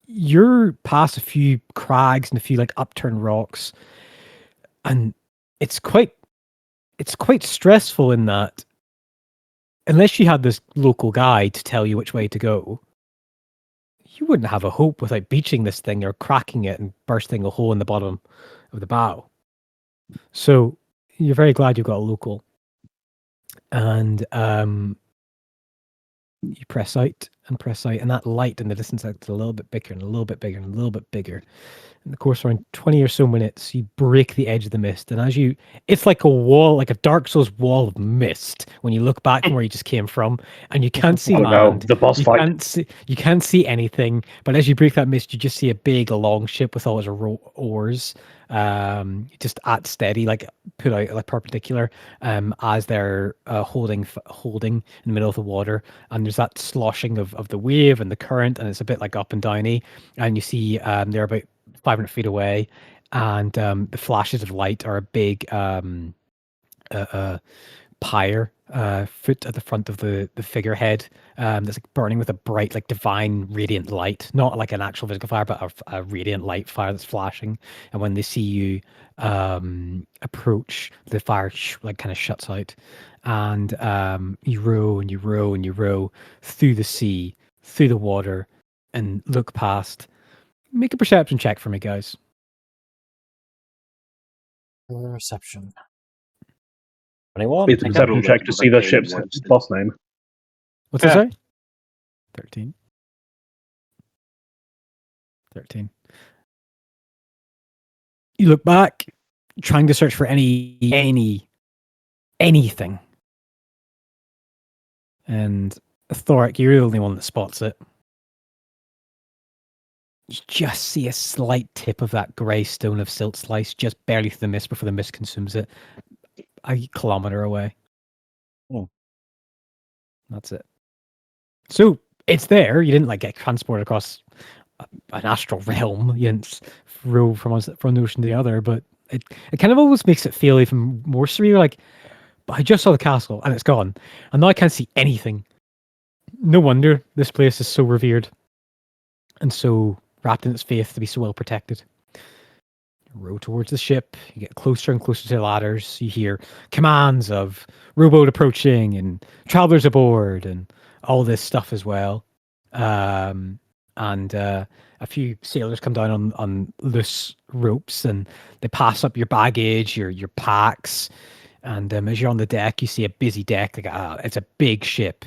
you're past a few crags and a few like upturned rocks, and it's quite stressful in that unless you had this local guide to tell you which way to go, you wouldn't have a hope without beaching this thing or cracking it and bursting a hole in the bottom of the bow. So you're very glad you've got a local. And you press out, and that light in the distance gets a little bit bigger and a little bit bigger and a little bit bigger. In the course of around 20 or so minutes, you break the edge of the mist, and it's like a wall, like a Dark Souls wall of mist when you look back from where you just came from, and you can't see land. The boss fight. You can't see anything, but as you break that mist, you just see a big long ship with all its oars, just at steady, like put out like perpendicular, as they're holding in the middle of the water, and there's that sloshing of the wave and the current, and it's a bit like up and downy, and you see they're about 500 feet away, and the flashes of light are a big pyre foot at the front of the figurehead, that's like burning with a bright, like divine radiant light, not like an actual physical fire, but a radiant light fire that's flashing. And when they see you approach, the fire like kind of shuts out, and you row and you row and you row through the sea, through the water, and look past. Make a perception check for me, guys. Perception. 21. It's a perception check to see the ship's boss name. What's that, sorry? 13. 13. You look back, trying to search for anything. And Thoric, you're the only one that spots it. You just see a slight tip of that grey stone of silt slice just barely through the mist before the mist consumes it. A kilometer away. That's it. So it's there. You didn't like get transported across an astral realm. You didn't row from the ocean to the other, but it kind of almost makes it feel even more surreal. Like, but I just saw the castle and it's gone, and now I can't see anything. No wonder this place is so revered and so wrapped in its faith to be so well protected. Row towards the ship. You get closer and closer to the ladders. You hear commands of rowboat approaching and travelers aboard and all this stuff as well. And a few sailors come down on loose ropes and they pass up your baggage, your packs. And as you're on the deck, you see a busy deck. Like it's a big ship.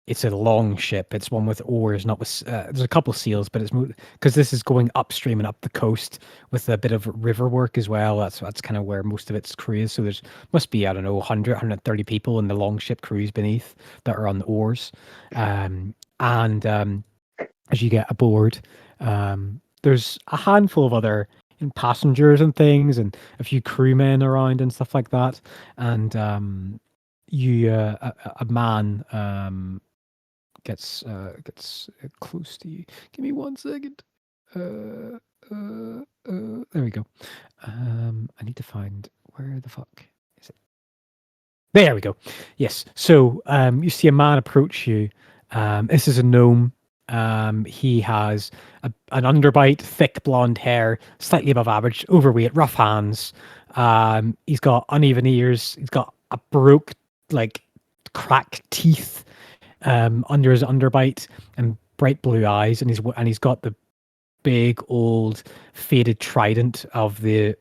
It's a long ship. It's one with oars, not with. There's a couple of sails, but it's because this is going upstream and up the coast with a bit of river work as well. That's kind of where most of its crew is. So there's must be, I don't know, 100, 130 people in the long ship crews beneath that are on the oars. As you get aboard, there's a handful of other passengers and things, and a few crewmen around and stuff like that. And a man gets close to you. Give me 1 second. There we go. I need to find where the fuck is it. There we go. Yes. So you see a man approach you. This is a gnome. He has an underbite, thick blonde hair, slightly above average, overweight, rough hands. He's got uneven ears. He's got a cracked teeth under his underbite and bright blue eyes, and he's got the big old faded trident of the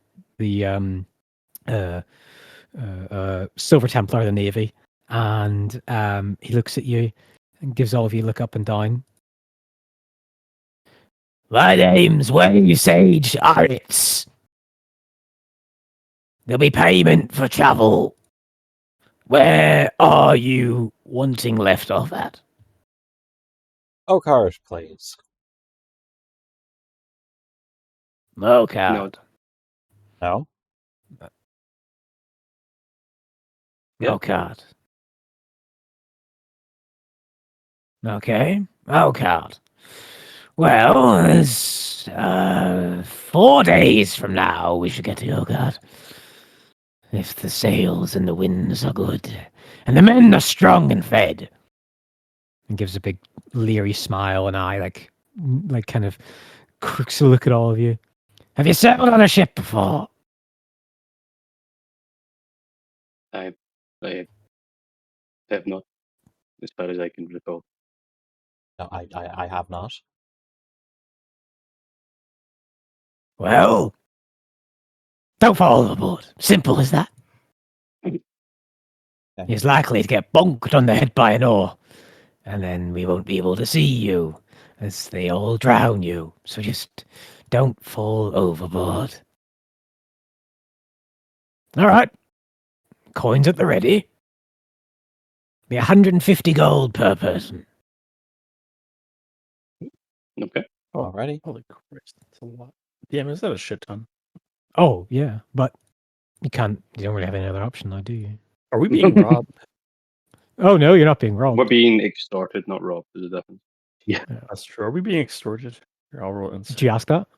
Silver Templar of the Navy, and he looks at you and gives all of you a look up and down. My name's Wave Sage Erith. There'll be payment for travel. Where are you wanting left off at? Oakheart, please. Oakheart. No? Yeah. Oakheart. Okay. Oakheart. Well, there's 4 days from now we should get to Oakheart. If the sails and the winds are good, and the men are strong and fed. And gives a big leery smile, and eye like kind of crooks a look at all of you. Have you sailed on a ship before? I have not, as far as I can recall. No, I have not. Well, don't fall overboard. Simple as that. He's likely to get bonked on the head by an oar, and then we won't be able to see you, as they all drown you. So just don't fall overboard. All right. Coins at the ready. Be 150 gold per person. Okay. Alrighty. Holy Christ, that's a lot. Damn, is that a shit ton? Oh, yeah, but you don't really have any other option though, do you? Are we being robbed? Oh, no, you're not being robbed. We're being extorted, not robbed. There's a difference. Yeah. That's true. Are we being extorted? Here, I'll roll Did you ask that?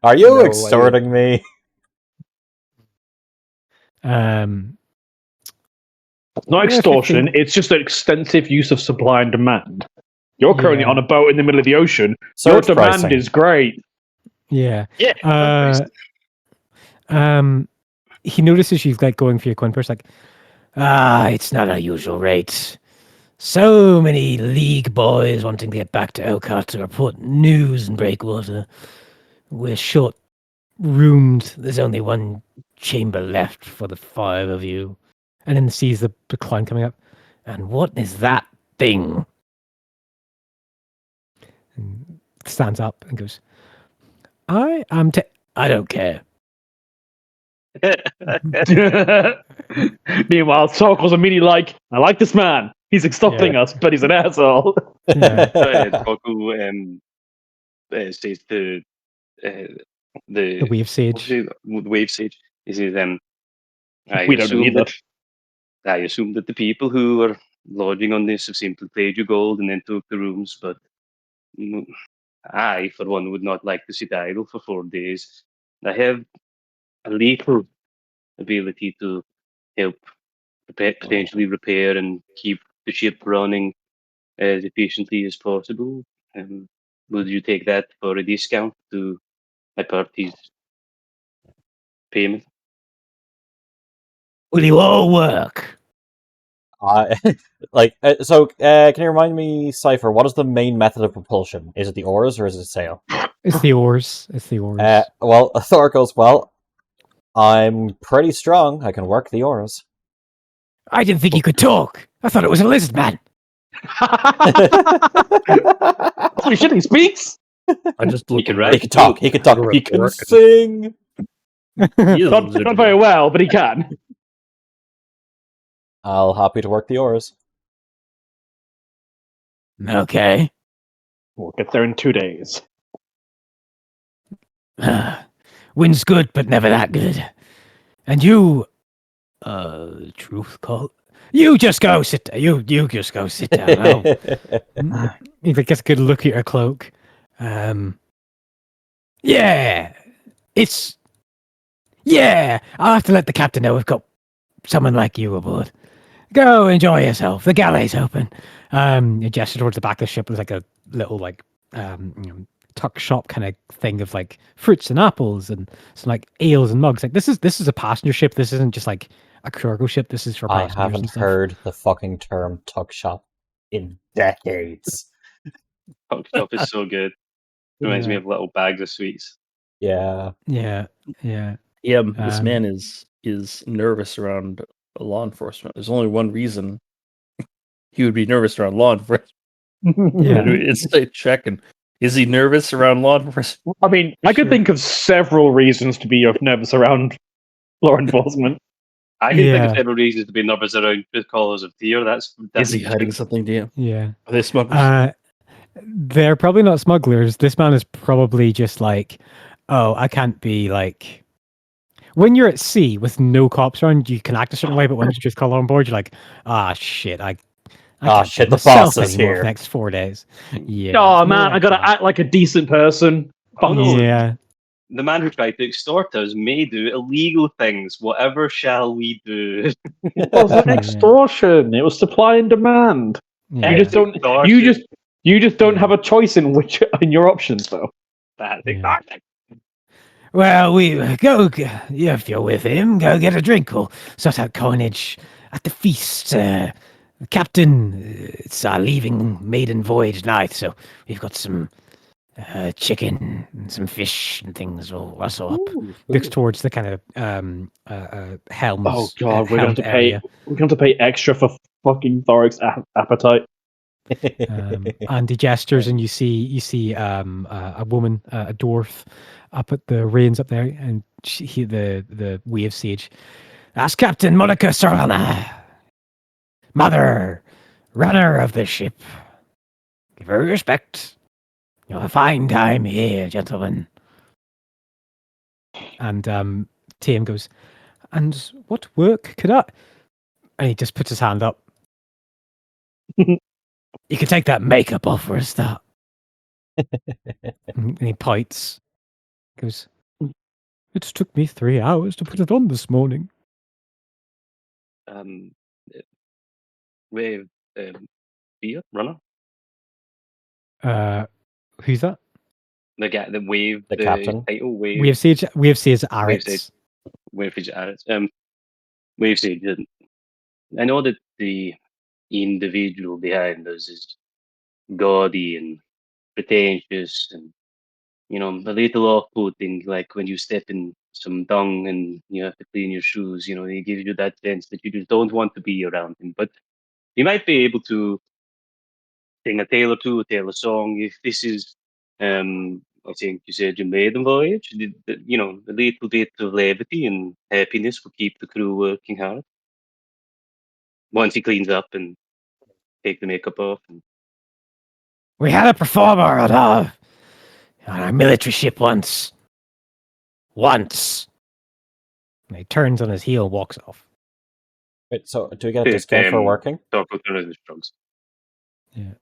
Are you No, I extorting me? It's not extortion, it's just an extensive use of supply and demand. You're currently on a boat in the middle of the ocean. Surge Your demand pricing. is great. Yeah. Yeah. He notices you going for your coin purse, like, it's not our usual rate. So many League boys wanting to get back to Elkhart to report news and Breakwater. We're short-roomed. There's only one chamber left for the 5 of you. And then sees the clown coming up. And what is that thing? And stands up and goes, I don't care. Meanwhile, Torkel's immediately like, I like this man. He's extorting us, but he's an asshole. Toku says to the Wave Sage. The Wave Sage. He says, We don't know either. I assume that the people who are lodging on this have simply paid you gold and then took the rooms, but I, for one, would not like to sit idle for 4 days. I have a little ability to help potentially repair and keep the ship running as efficiently as possible. Would you take that for a discount to my party's payment? Will you all work? Can you remind me, Cypher, what is the main method of propulsion? Is it the oars or is it sail? It's the oars. Well, Thor goes, well, I'm pretty strong. I can work the oars. I didn't think you could talk. I thought it was a lizard man. Holy shit, he speaks! I just He look can around. write. He can talk. He can talk. He can sing. He is a Not lizard very man. well, but he can. I'll happy to work the oars. Okay. We'll get there in 2 days. Wind's good, but never that good. And you, truth call. You just go sit. You just go sit down. He gets a good look at your cloak. Yeah, I'll have to let the captain know we've got someone like you aboard. Go enjoy yourself. The galley's open. You gesture towards the back of the ship. There's like a little tuck shop kind of thing of like fruits and apples and some like ales and mugs. Like this is a passenger ship. This isn't just like a cargo ship. This is for I passengers. haven't and stuff. heard the fucking term tuck shop in decades. Tuck shop is so good. Reminds me of little bags of sweets. Yeah. Yeah. This man is nervous around law enforcement. There's only one reason he would be nervous around law enforcement. Yeah. It's a check. And is he nervous around law enforcement? I mean, I could think of several reasons to be nervous around law enforcement. I can think of several reasons to be nervous around Truth Callers of Fear. Is he hiding something to you? Yeah. Are they smugglers? They're probably not smugglers. This man is probably just like, oh, I can't be like. When you're at sea with no cops around, you can act a certain way, but when you just call on board, you're like, shit, I can't shit, be the myself boss is anymore here. for the next 4 days. Yeah. Oh man, I gotta act like a decent person. Yeah. The man who tried to extort us may do illegal things. Whatever shall we do? It wasn't extortion. It was supply and demand. Yeah. You just don't. You just don't have a choice in your options, though. That's Yeah. extortion. Well, if you're with him, go get a drink or sort out coinage at the feast. Captain, it's our leaving maiden voyage night, so we've got some chicken and some fish and things will rustle up. Looks towards the kind of helms. Oh god, we're going to area. pay. We're going to pay extra for fucking Thoric's appetite. And he gestures, and you see a woman, a dwarf, up at the reins up there, and the wave sage. That's Captain Monica Sorana, mother, runner of the ship. Give her respect. You have a fine time here, gentlemen. And Tim goes, and what work could I? And he just puts his hand up. You can take that makeup off for a start. And he points. Goes, it took me 3 hours to put it on this morning. Wave beer runner. Who's that? The guy, the wave, The captain. Title wave. We have Sage Arits. Wave Sage Arits. Wave Sage. I know that the individual behind us is gaudy and pretentious, and a little off-putting. Like when you step in some dung and you have to clean your shoes. He gives you that sense that you just don't want to be around him. But you might be able to sing a tale or two, tell a song. If this is, I think you said your maiden voyage, a little bit of levity and happiness will keep the crew working hard. Once he cleans up and take the makeup off. We had a performer on our military ship once. And he turns on his heel and walks off. Wait, so do we get a discount for working? Talk alternative drugs. Yeah.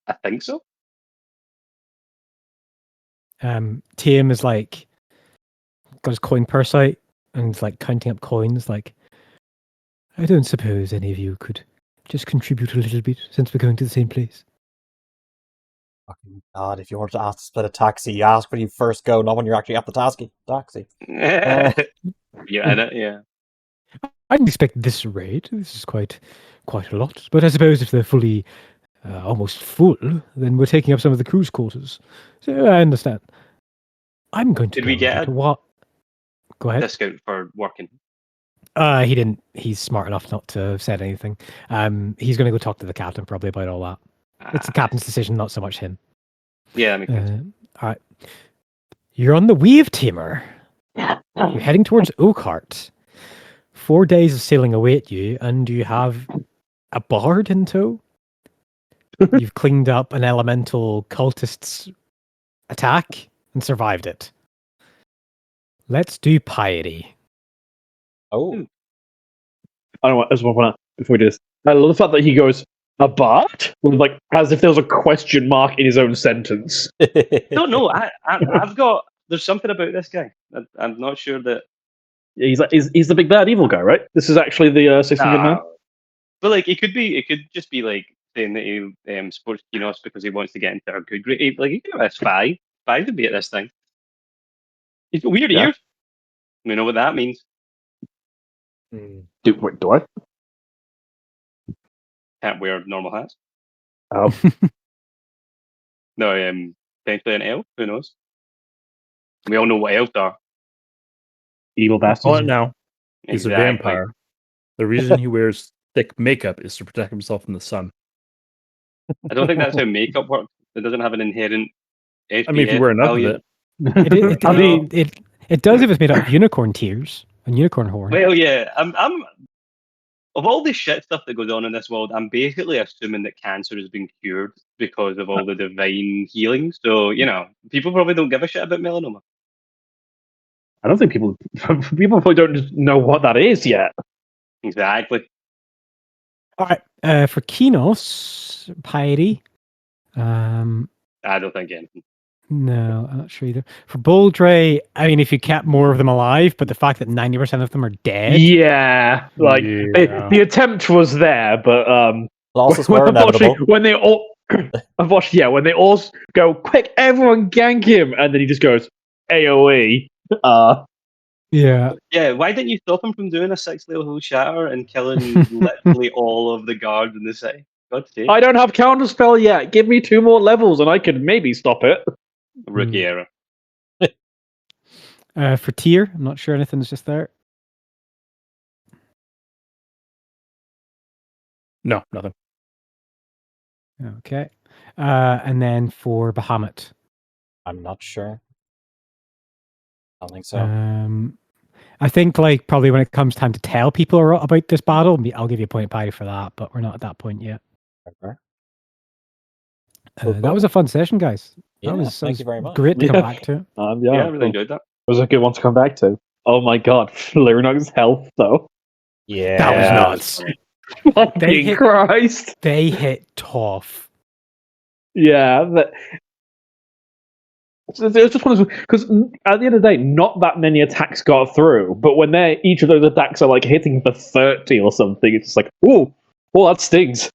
I think so. Tim is like got his coin purse out and is like counting up coins. Like, I don't suppose any of you could just contribute a little bit since we're going to the same place. Fucking God, if you wanted to ask to split a taxi, you ask when you first go, not when you're actually at the taxi. Yeah, in it, yeah. I didn't expect this rate. This is quite a lot. But I suppose if they're fully, almost full, then we're taking up some of the cruise quarters. So I understand. I'm going to Did we get what? Go ahead. discount for working? He didn't. He's smart enough not to have said anything. He's going to go talk to the captain probably about all that. It's the captain's decision, not so much him. Yeah, that makes sense. All right. You're on the Weave Tamer. You're heading towards Oakhart. 4 days of sailing await you, and you have a bard in tow. You've cleaned up an elemental cultist's attack and survived it. Let's do piety. Oh. I don't want. I just want to before we do this. I love the fact that he goes a bard, like as if there was a question mark in his own sentence. Don't know. I've got. There's something about this guy. I'm not sure that. Yeah, he's the big bad evil guy, right? This is actually the 16-year man. But like, it could just be like saying that he supports Kinos because he wants to get into a good grade. Like, he could have a spy to be at this thing. He's got weird ears. We know what that means. Do I? Can't wear normal hats. Oh. No, potentially an elf. Who knows? We all know what elves are. Evil bastards. Call it now. He's Exactly. a vampire. The reason he wears thick makeup is to protect himself from the sun. I don't think that's how makeup works. It doesn't have an inherent. I mean, if you wear enough of it. It does if it's made out of unicorn tears and unicorn horn. Well, yeah, I'm of all the shit stuff that goes on in this world, I'm basically assuming that cancer has been cured because of all the divine healing. So, people probably don't give a shit about melanoma. I don't think people probably don't know what that is yet. Exactly. All right, for Kinos, piety. I don't think anything. No, I'm not sure either. For Boldre, I mean, if you kept more of them alive, but the fact that 90% of them are dead. Yeah, like the attempt was there, but losses were inevitable. When they all, when they all go, quick, everyone gank him, and then he just goes AOE. Yeah. Yeah, why didn't you stop him from doing a 6-level shatter and killing literally all of the guards in the city? God's sake. I don't have counterspell yet. Give me 2 more levels and I could maybe stop it. Rookie error. For Tyr, I'm not sure anything's just there. No, nothing. Okay. And then for Bahamut. I'm not sure. I don't think so. I think probably when it comes time to tell people about this battle, I'll give you a point pie for that, but we're not at that point yet. Okay. That was a fun session, guys. Thank you very much. Great to come back to. I really enjoyed that. It was a good one to come back to. Oh my god, Lurnog's health though. Yeah, that was nuts. Fucking Christ! They hit tough. Yeah, it's just one of those, because at the end of the day, not that many attacks got through. But when each of those attacks are hitting for 30 or something, it's just like, oh, that stings.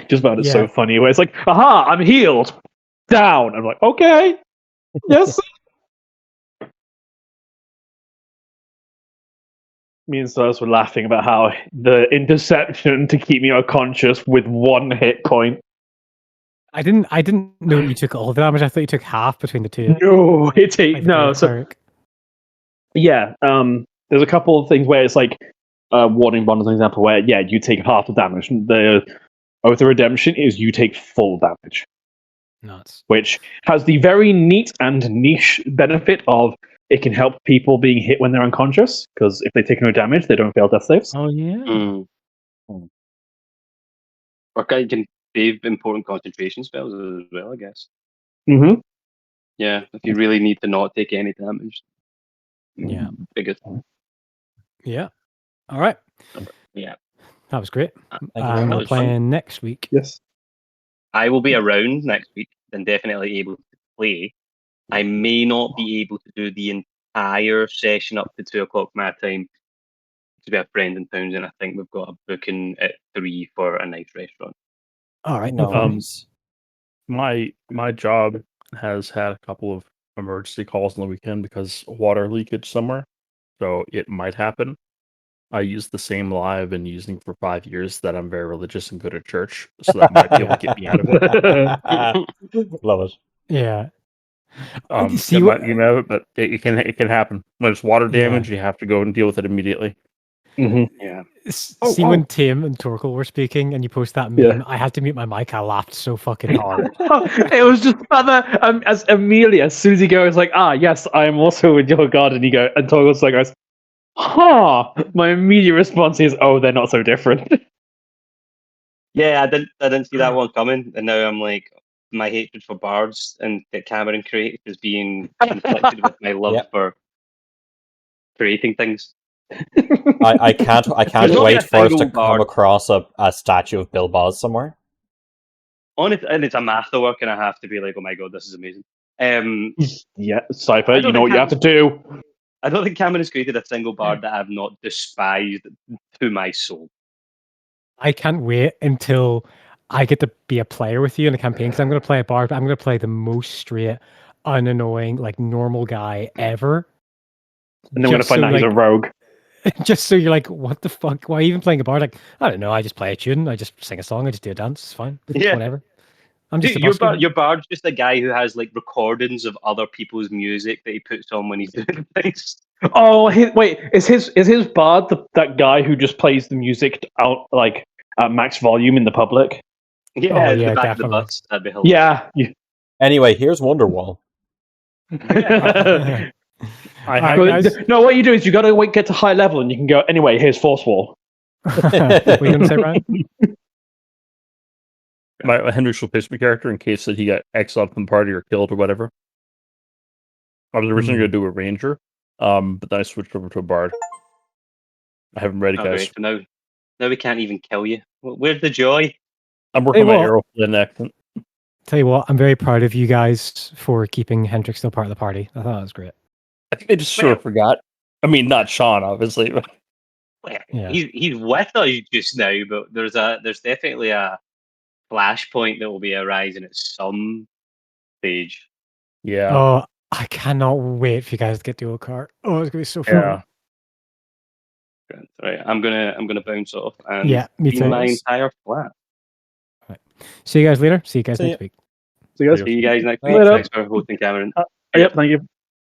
Just about it's so funny. Where it's like, aha, I'm healed. Down. I'm like, okay, yes. Me and Sirs were laughing about how the interception to keep me unconscious with 1 hit point. I didn't know you took all the damage. I thought you took half between the two. No, no. So yeah, there's a couple of things where it's like Warning Bond as an example where you take half the damage. The Oath of Redemption is you take full damage. Nuts. Which has the very neat and niche benefit of it can help people being hit when they're unconscious, because if they take no damage, they don't fail death saves. Oh yeah. Or you can save important concentration spells as well, I guess. Mm-hmm. Yeah, if you really need to not take any damage. Yeah. Biggest. Yeah. All right. Yeah. That was great. We're playing next week. Yes. I will be around next week and definitely able to play. I may not be able to do the entire session up to 2:00 my time because we have friends in Townsend. I think we've got a booking at 3 for a nice restaurant. All right, no problems. My job has had a couple of emergency calls on the weekend because water leakage somewhere, so it might happen. I use the same lie I've been using for 5 years, that I'm very religious and good at church, so that might be able to get me out of it. Love it. Yeah. See what you know, but it can happen when it's water damage. You have to go and deal with it immediately. Yeah. See, when Tim and Torkel were speaking, and you post that meme, I had to mute my mic. I laughed so fucking hard. It was just as Amelia, as soon as he goes like, yes, I am also with your God, and you go, and Torkel's like goes, my immediate response is, they're not so different. Yeah, I didn't see that one coming, and now I'm like, my hatred for bards and that Cameron created is being conflicted with my love for creating things. I can't wait for us to come across a statue of Bill Boz somewhere. And it's a masterwork, and I have to be like, oh my god, this is amazing. Yeah, Cypher, you know what you have to do. I don't think Cameron has created a single bard that I have not despised to my soul. I can't wait until I get to be a player with you in a campaign, because I'm going to play a bard, but I'm going to play the most straight, unannoying, like normal guy ever. And then we're going to find out he's a rogue. Just so you're like, what the fuck? Why are you even playing a bard? Like, I don't know. I just play a tune. I just sing a song. I just do a dance. It's fine. Yeah. Whatever. I'm just your bard's just a guy who has like recordings of other people's music that he puts on when he's doing things. Oh, wait! Is his bard that guy who just plays the music out like at max volume in the public? Yeah, the back of the bus. That'd be hilarious. Yeah. Anyway, here's Wonderwall. No, what you do is you got to get to high level, and you can go. Anyway, here's Force Wall. What are you gonna say, Ryan? My Hendrix will pitch my character in case that he got exiled from the party or killed or whatever. I was originally going to do a ranger, but then I switched over to a bard. I have him ready, guys. So now we can't even kill you. Where's the joy? I'm working on my arrow for the accent. Tell you what, I'm very proud of you guys for keeping Hendrix still part of the party. I thought that was great. I think they just sort of forgot. I mean, not Sean, obviously. But... Yeah. He's with us just now, but there's definitely a flashpoint that will be arising at some stage. Yeah. Oh, I cannot wait for you guys to get dual cart. Oh, it's gonna be so fun. Yeah. Right, I'm gonna bounce off and me too. my entire flat. Right. See you guys later. See you guys next week. See you guys next week. Later. Thanks for hosting, Cameron. Yep, thank you.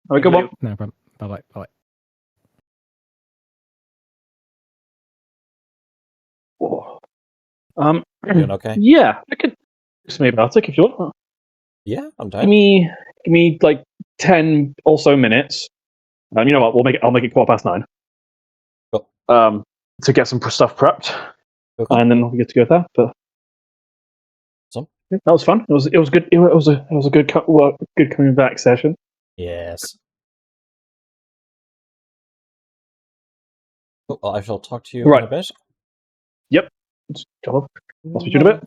Have a good one. No problem. Bye bye. Doing okay? Yeah, I could just maybe Baltic if you want. Yeah, I'm down. Give me like 10 or so minutes. You know what? I'll make it 9:15. Cool. To get some stuff prepped, and then we get to go there. But that was fun. It was good. It was a good coming back session. Yes. Well, I shall talk to you in a bit. Yep. I'll speak to you in a bit.